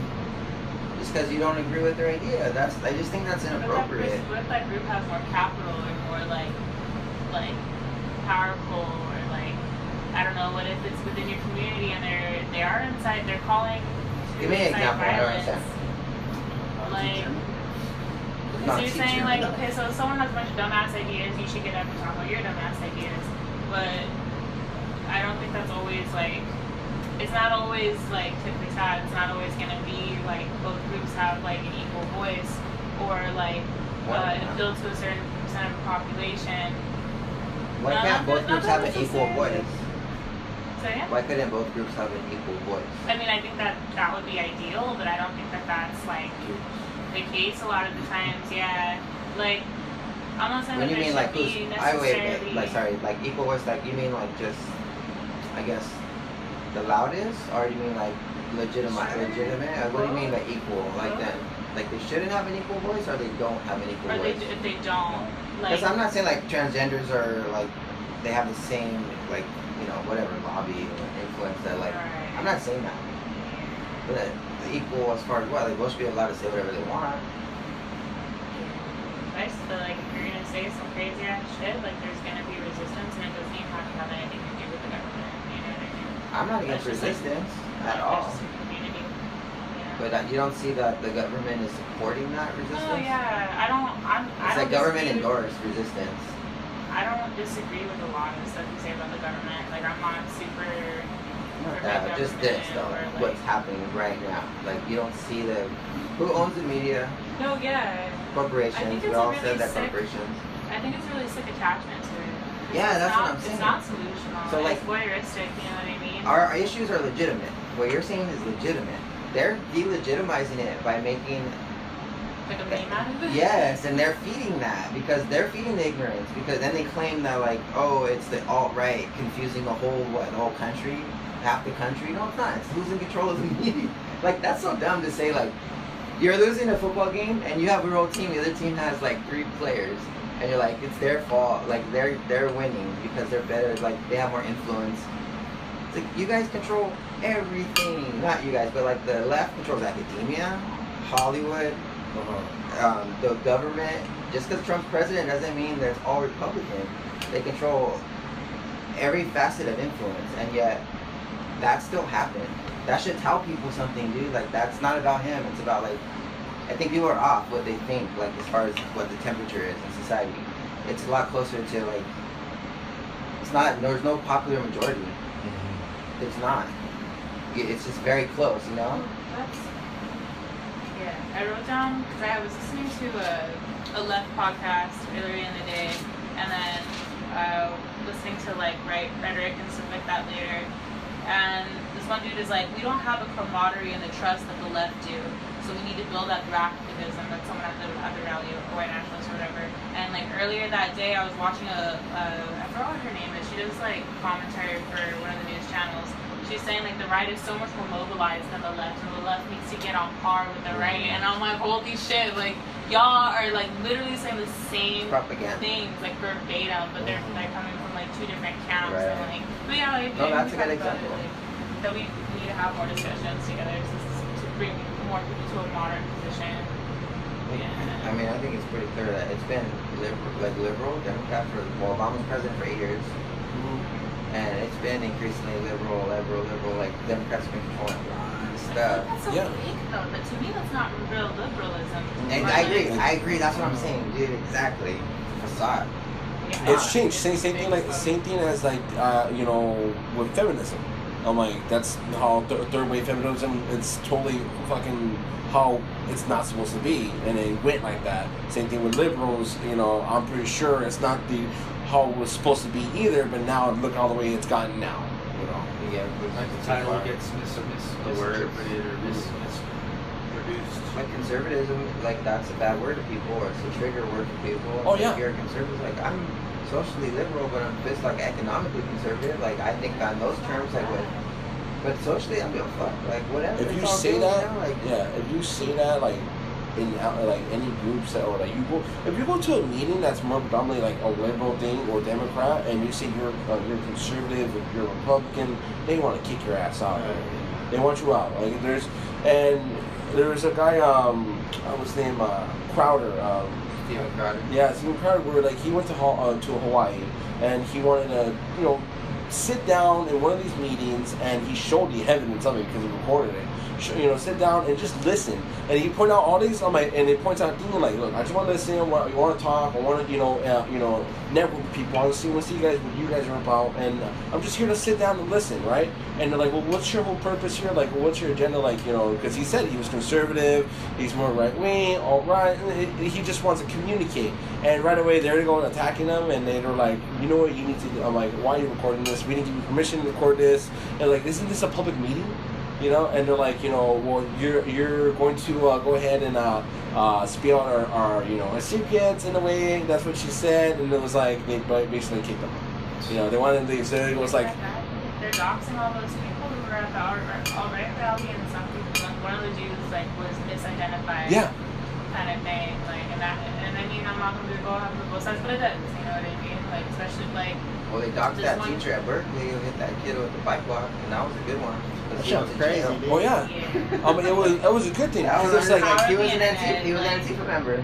just because you don't agree with their idea. I just think that's inappropriate. What if that group has more capital or more like powerful, or like, I don't know, what if it's within your community and they're calling to Give me an example. I don't violence? understand. Like, so you're saying, like, okay, so if someone has a bunch of dumbass ideas, you should get up and talk about your dumbass ideas. But I don't think that's always, like, it's not always, like, tit for tat. It's not always going to be, like, both groups have, like, an equal voice, or, like, appeal to a certain percent of the population. Why can't both groups have an equal voice? So, yeah. Why couldn't both groups have an equal voice? I mean, I think that would be ideal, but I don't think that that's, like, the case a lot of the times. Yeah, like, I'm not saying when that you mean there like should who's be necessarily... like equal voice, like you mean like just, I guess, the loudest, or do you mean like legitimate? Or what do you mean by equal? Like that, like they shouldn't have an equal voice, or they don't have an equal voice? If they don't, like, because I'm not saying like transgenders are like they have the same, like, you know, whatever lobby or influence that, like, right. I'm not saying that, but the equal as far as what, like, both should be allowed to say whatever they want. I just feel like if you're gonna say some crazy ass shit, like, there's gonna be resistance, and it doesn't even have to have anything to do with the government. You know what I mean? I'm not against resistance at all. Just the community. Yeah. But you don't see that the government is supporting that resistance? Oh yeah, I don't government disagree endorsed resistance. I don't disagree with a lot of stuff you say about the government. Like, I'm not super. Not that, just this though, like, what's happening right now. Like, you don't see who owns the media? No, yeah. Corporations. We all said that corporations. I think it's a really sick attachment to it. Yeah, that's what I'm saying. It's not solutional. So, like, it's voyeuristic, you know what I mean? Our issues are legitimate. What you're saying is legitimate. They're delegitimizing it by making like a meme out of it? Yes, and they're feeding that because they're feeding the ignorance, because then they claim that, like, oh, it's the alt-right confusing the whole country, half the country. No, it's not. It's losing control of the media. Like, that's so dumb to say, like, you're losing a football game and you have a real team, the other team has like 3 players, and you're like, it's their fault, like they're winning because they're better, like they have more influence. It's like, you guys control everything. Not you guys, but like the left controls academia, Hollywood, the government. Just because Trump's president doesn't mean that it's all Republican. They control every facet of influence, and yet that still happened. That should tell people something, dude. Like, that's not about him. It's about, like, I think people are off what they think, like as far as what the temperature is in society. It's a lot closer to like, it's not, there's no popular majority. Mm-hmm. It's not. It's just very close, you know? Yeah, I wrote down, because I was listening to a left podcast earlier in the day, and then listening to like rhetoric and stuff like that later. And this one dude is like, we don't have a camaraderie and the trust that the left do. So we need to build that through activism. That's someone at the rally, or white nationalist or whatever. And like earlier that day, I was watching I forgot what her name is. She does like commentary for one of the news channels. She's saying like the right is so much more mobilized than the left, and the left needs to get on par with the right. And I'm like, holy shit, like y'all are like literally saying the same things, like verbatim, but they're coming from like two different camps. Right. And like, but yeah, like, no, that's a good example. That we need to have more discussions together to bring more people to a modern position. Yeah. I mean, I think it's pretty clear that it's been liberal, Democrat for, well, Obama's president for 8 years. And it's been increasingly liberal, like Democrats have been controlling a lot of stuff. That's so fake though, but to me that's not real liberalism. And I agree, that's what I'm saying, dude, exactly. Facade. Yeah. It's changed. Same thing as like you know, with feminism. I'm like, that's how third wave feminism. It's totally fucking how it's not supposed to be, and it went like that. Same thing with liberals. You know, I'm pretty sure it's not how it was supposed to be either. But now look all the way it's gotten now. You know. Yeah. Like the title gets misinterpreted or misproduced. Like conservatism, like that's a bad word to people, or it's a trigger word for people. Oh yeah. If you're a conservative, like I'm socially liberal, but I'm just like economically conservative. Like I think on those terms, like what. But socially, I give a fuck. Like whatever. If you say that, if you say that, like in like any groups that, or like if you go to a meeting that's more predominantly like a liberal thing or Democrat, and you say you're conservative or you're Republican, they want to kick your ass out. Right? They want you out. Like there's a guy, what's his name, Crowder. Steven Crowder. Yeah, Steven Crowder. Where like he went to Hawaii, and he wanted to sit down in one of these meetings, and he showed the evidence of it because he recorded it. Sit down and just listen. And he pointed out all these, and it points out, like, look, I just want to listen. You want to talk. I want to, network with people. I want to see you guys, what you guys are about. And I'm just here to sit down and listen, right? And they're like, well, what's your whole purpose here? Like, well, what's your agenda? Like, because he said he was conservative. He's more right wing. All right. And he just wants to communicate. And right away, they're going attacking him, and they're like, you know what, you need to. I'm like, why are you recording this? We didn't give you permission to record this. And like, isn't this a public meeting? And they're like, well, you're going to go ahead and spill out our secrets in a way. That's what she said, and it was like they basically kicked them out. They wanted to leave, so it was like they're doxing all those people who were at the alt-right rally, and some people, like one of the dudes was misidentified. Yeah. Kind of thing, and I mean, I'm not gonna go have both sides, but it does. You know what I mean? Like especially like. Well, they doxed that teacher at Berkeley who hit that kid with the bike block, and that was a good one. That shit was crazy, dude. Oh yeah. It was a good thing. That was like he was an Antifa member.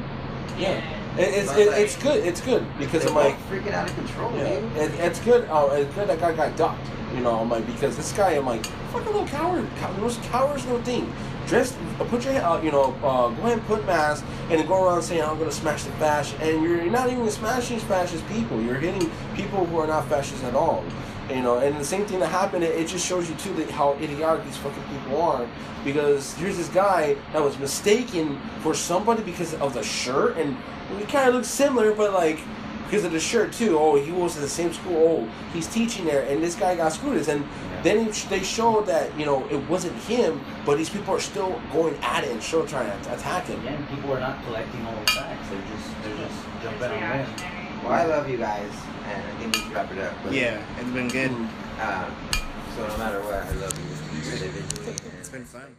Yeah. It's good. It's good because I'm like freaking out of control. Yeah. It's good. It's good that guy got docked. I'm like, because this guy, I'm like, fucking little coward. The most coward's little thing. Put your head, go ahead and put masks, and then go around saying, I'm going to smash the fascists. And you're not even smashing fascist people. You're hitting people who are not fascists at all. And the same thing that happened, it just shows you too how idiotic these fucking people are. Because here's this guy that was mistaken for somebody because of the shirt, and he kind of looks similar, but like, because of the shirt too. Oh, he was in the same school. Oh, he's teaching there, and this guy got screwed. And then they showed that it wasn't him, but these people are still going at it and still trying to attack him. Again, people are not collecting all the facts. They're just jumping on whim. Well, I love you guys, and I think we should wrap it up. But, yeah, it's been good. So no matter what, I love you individually. It's been fun.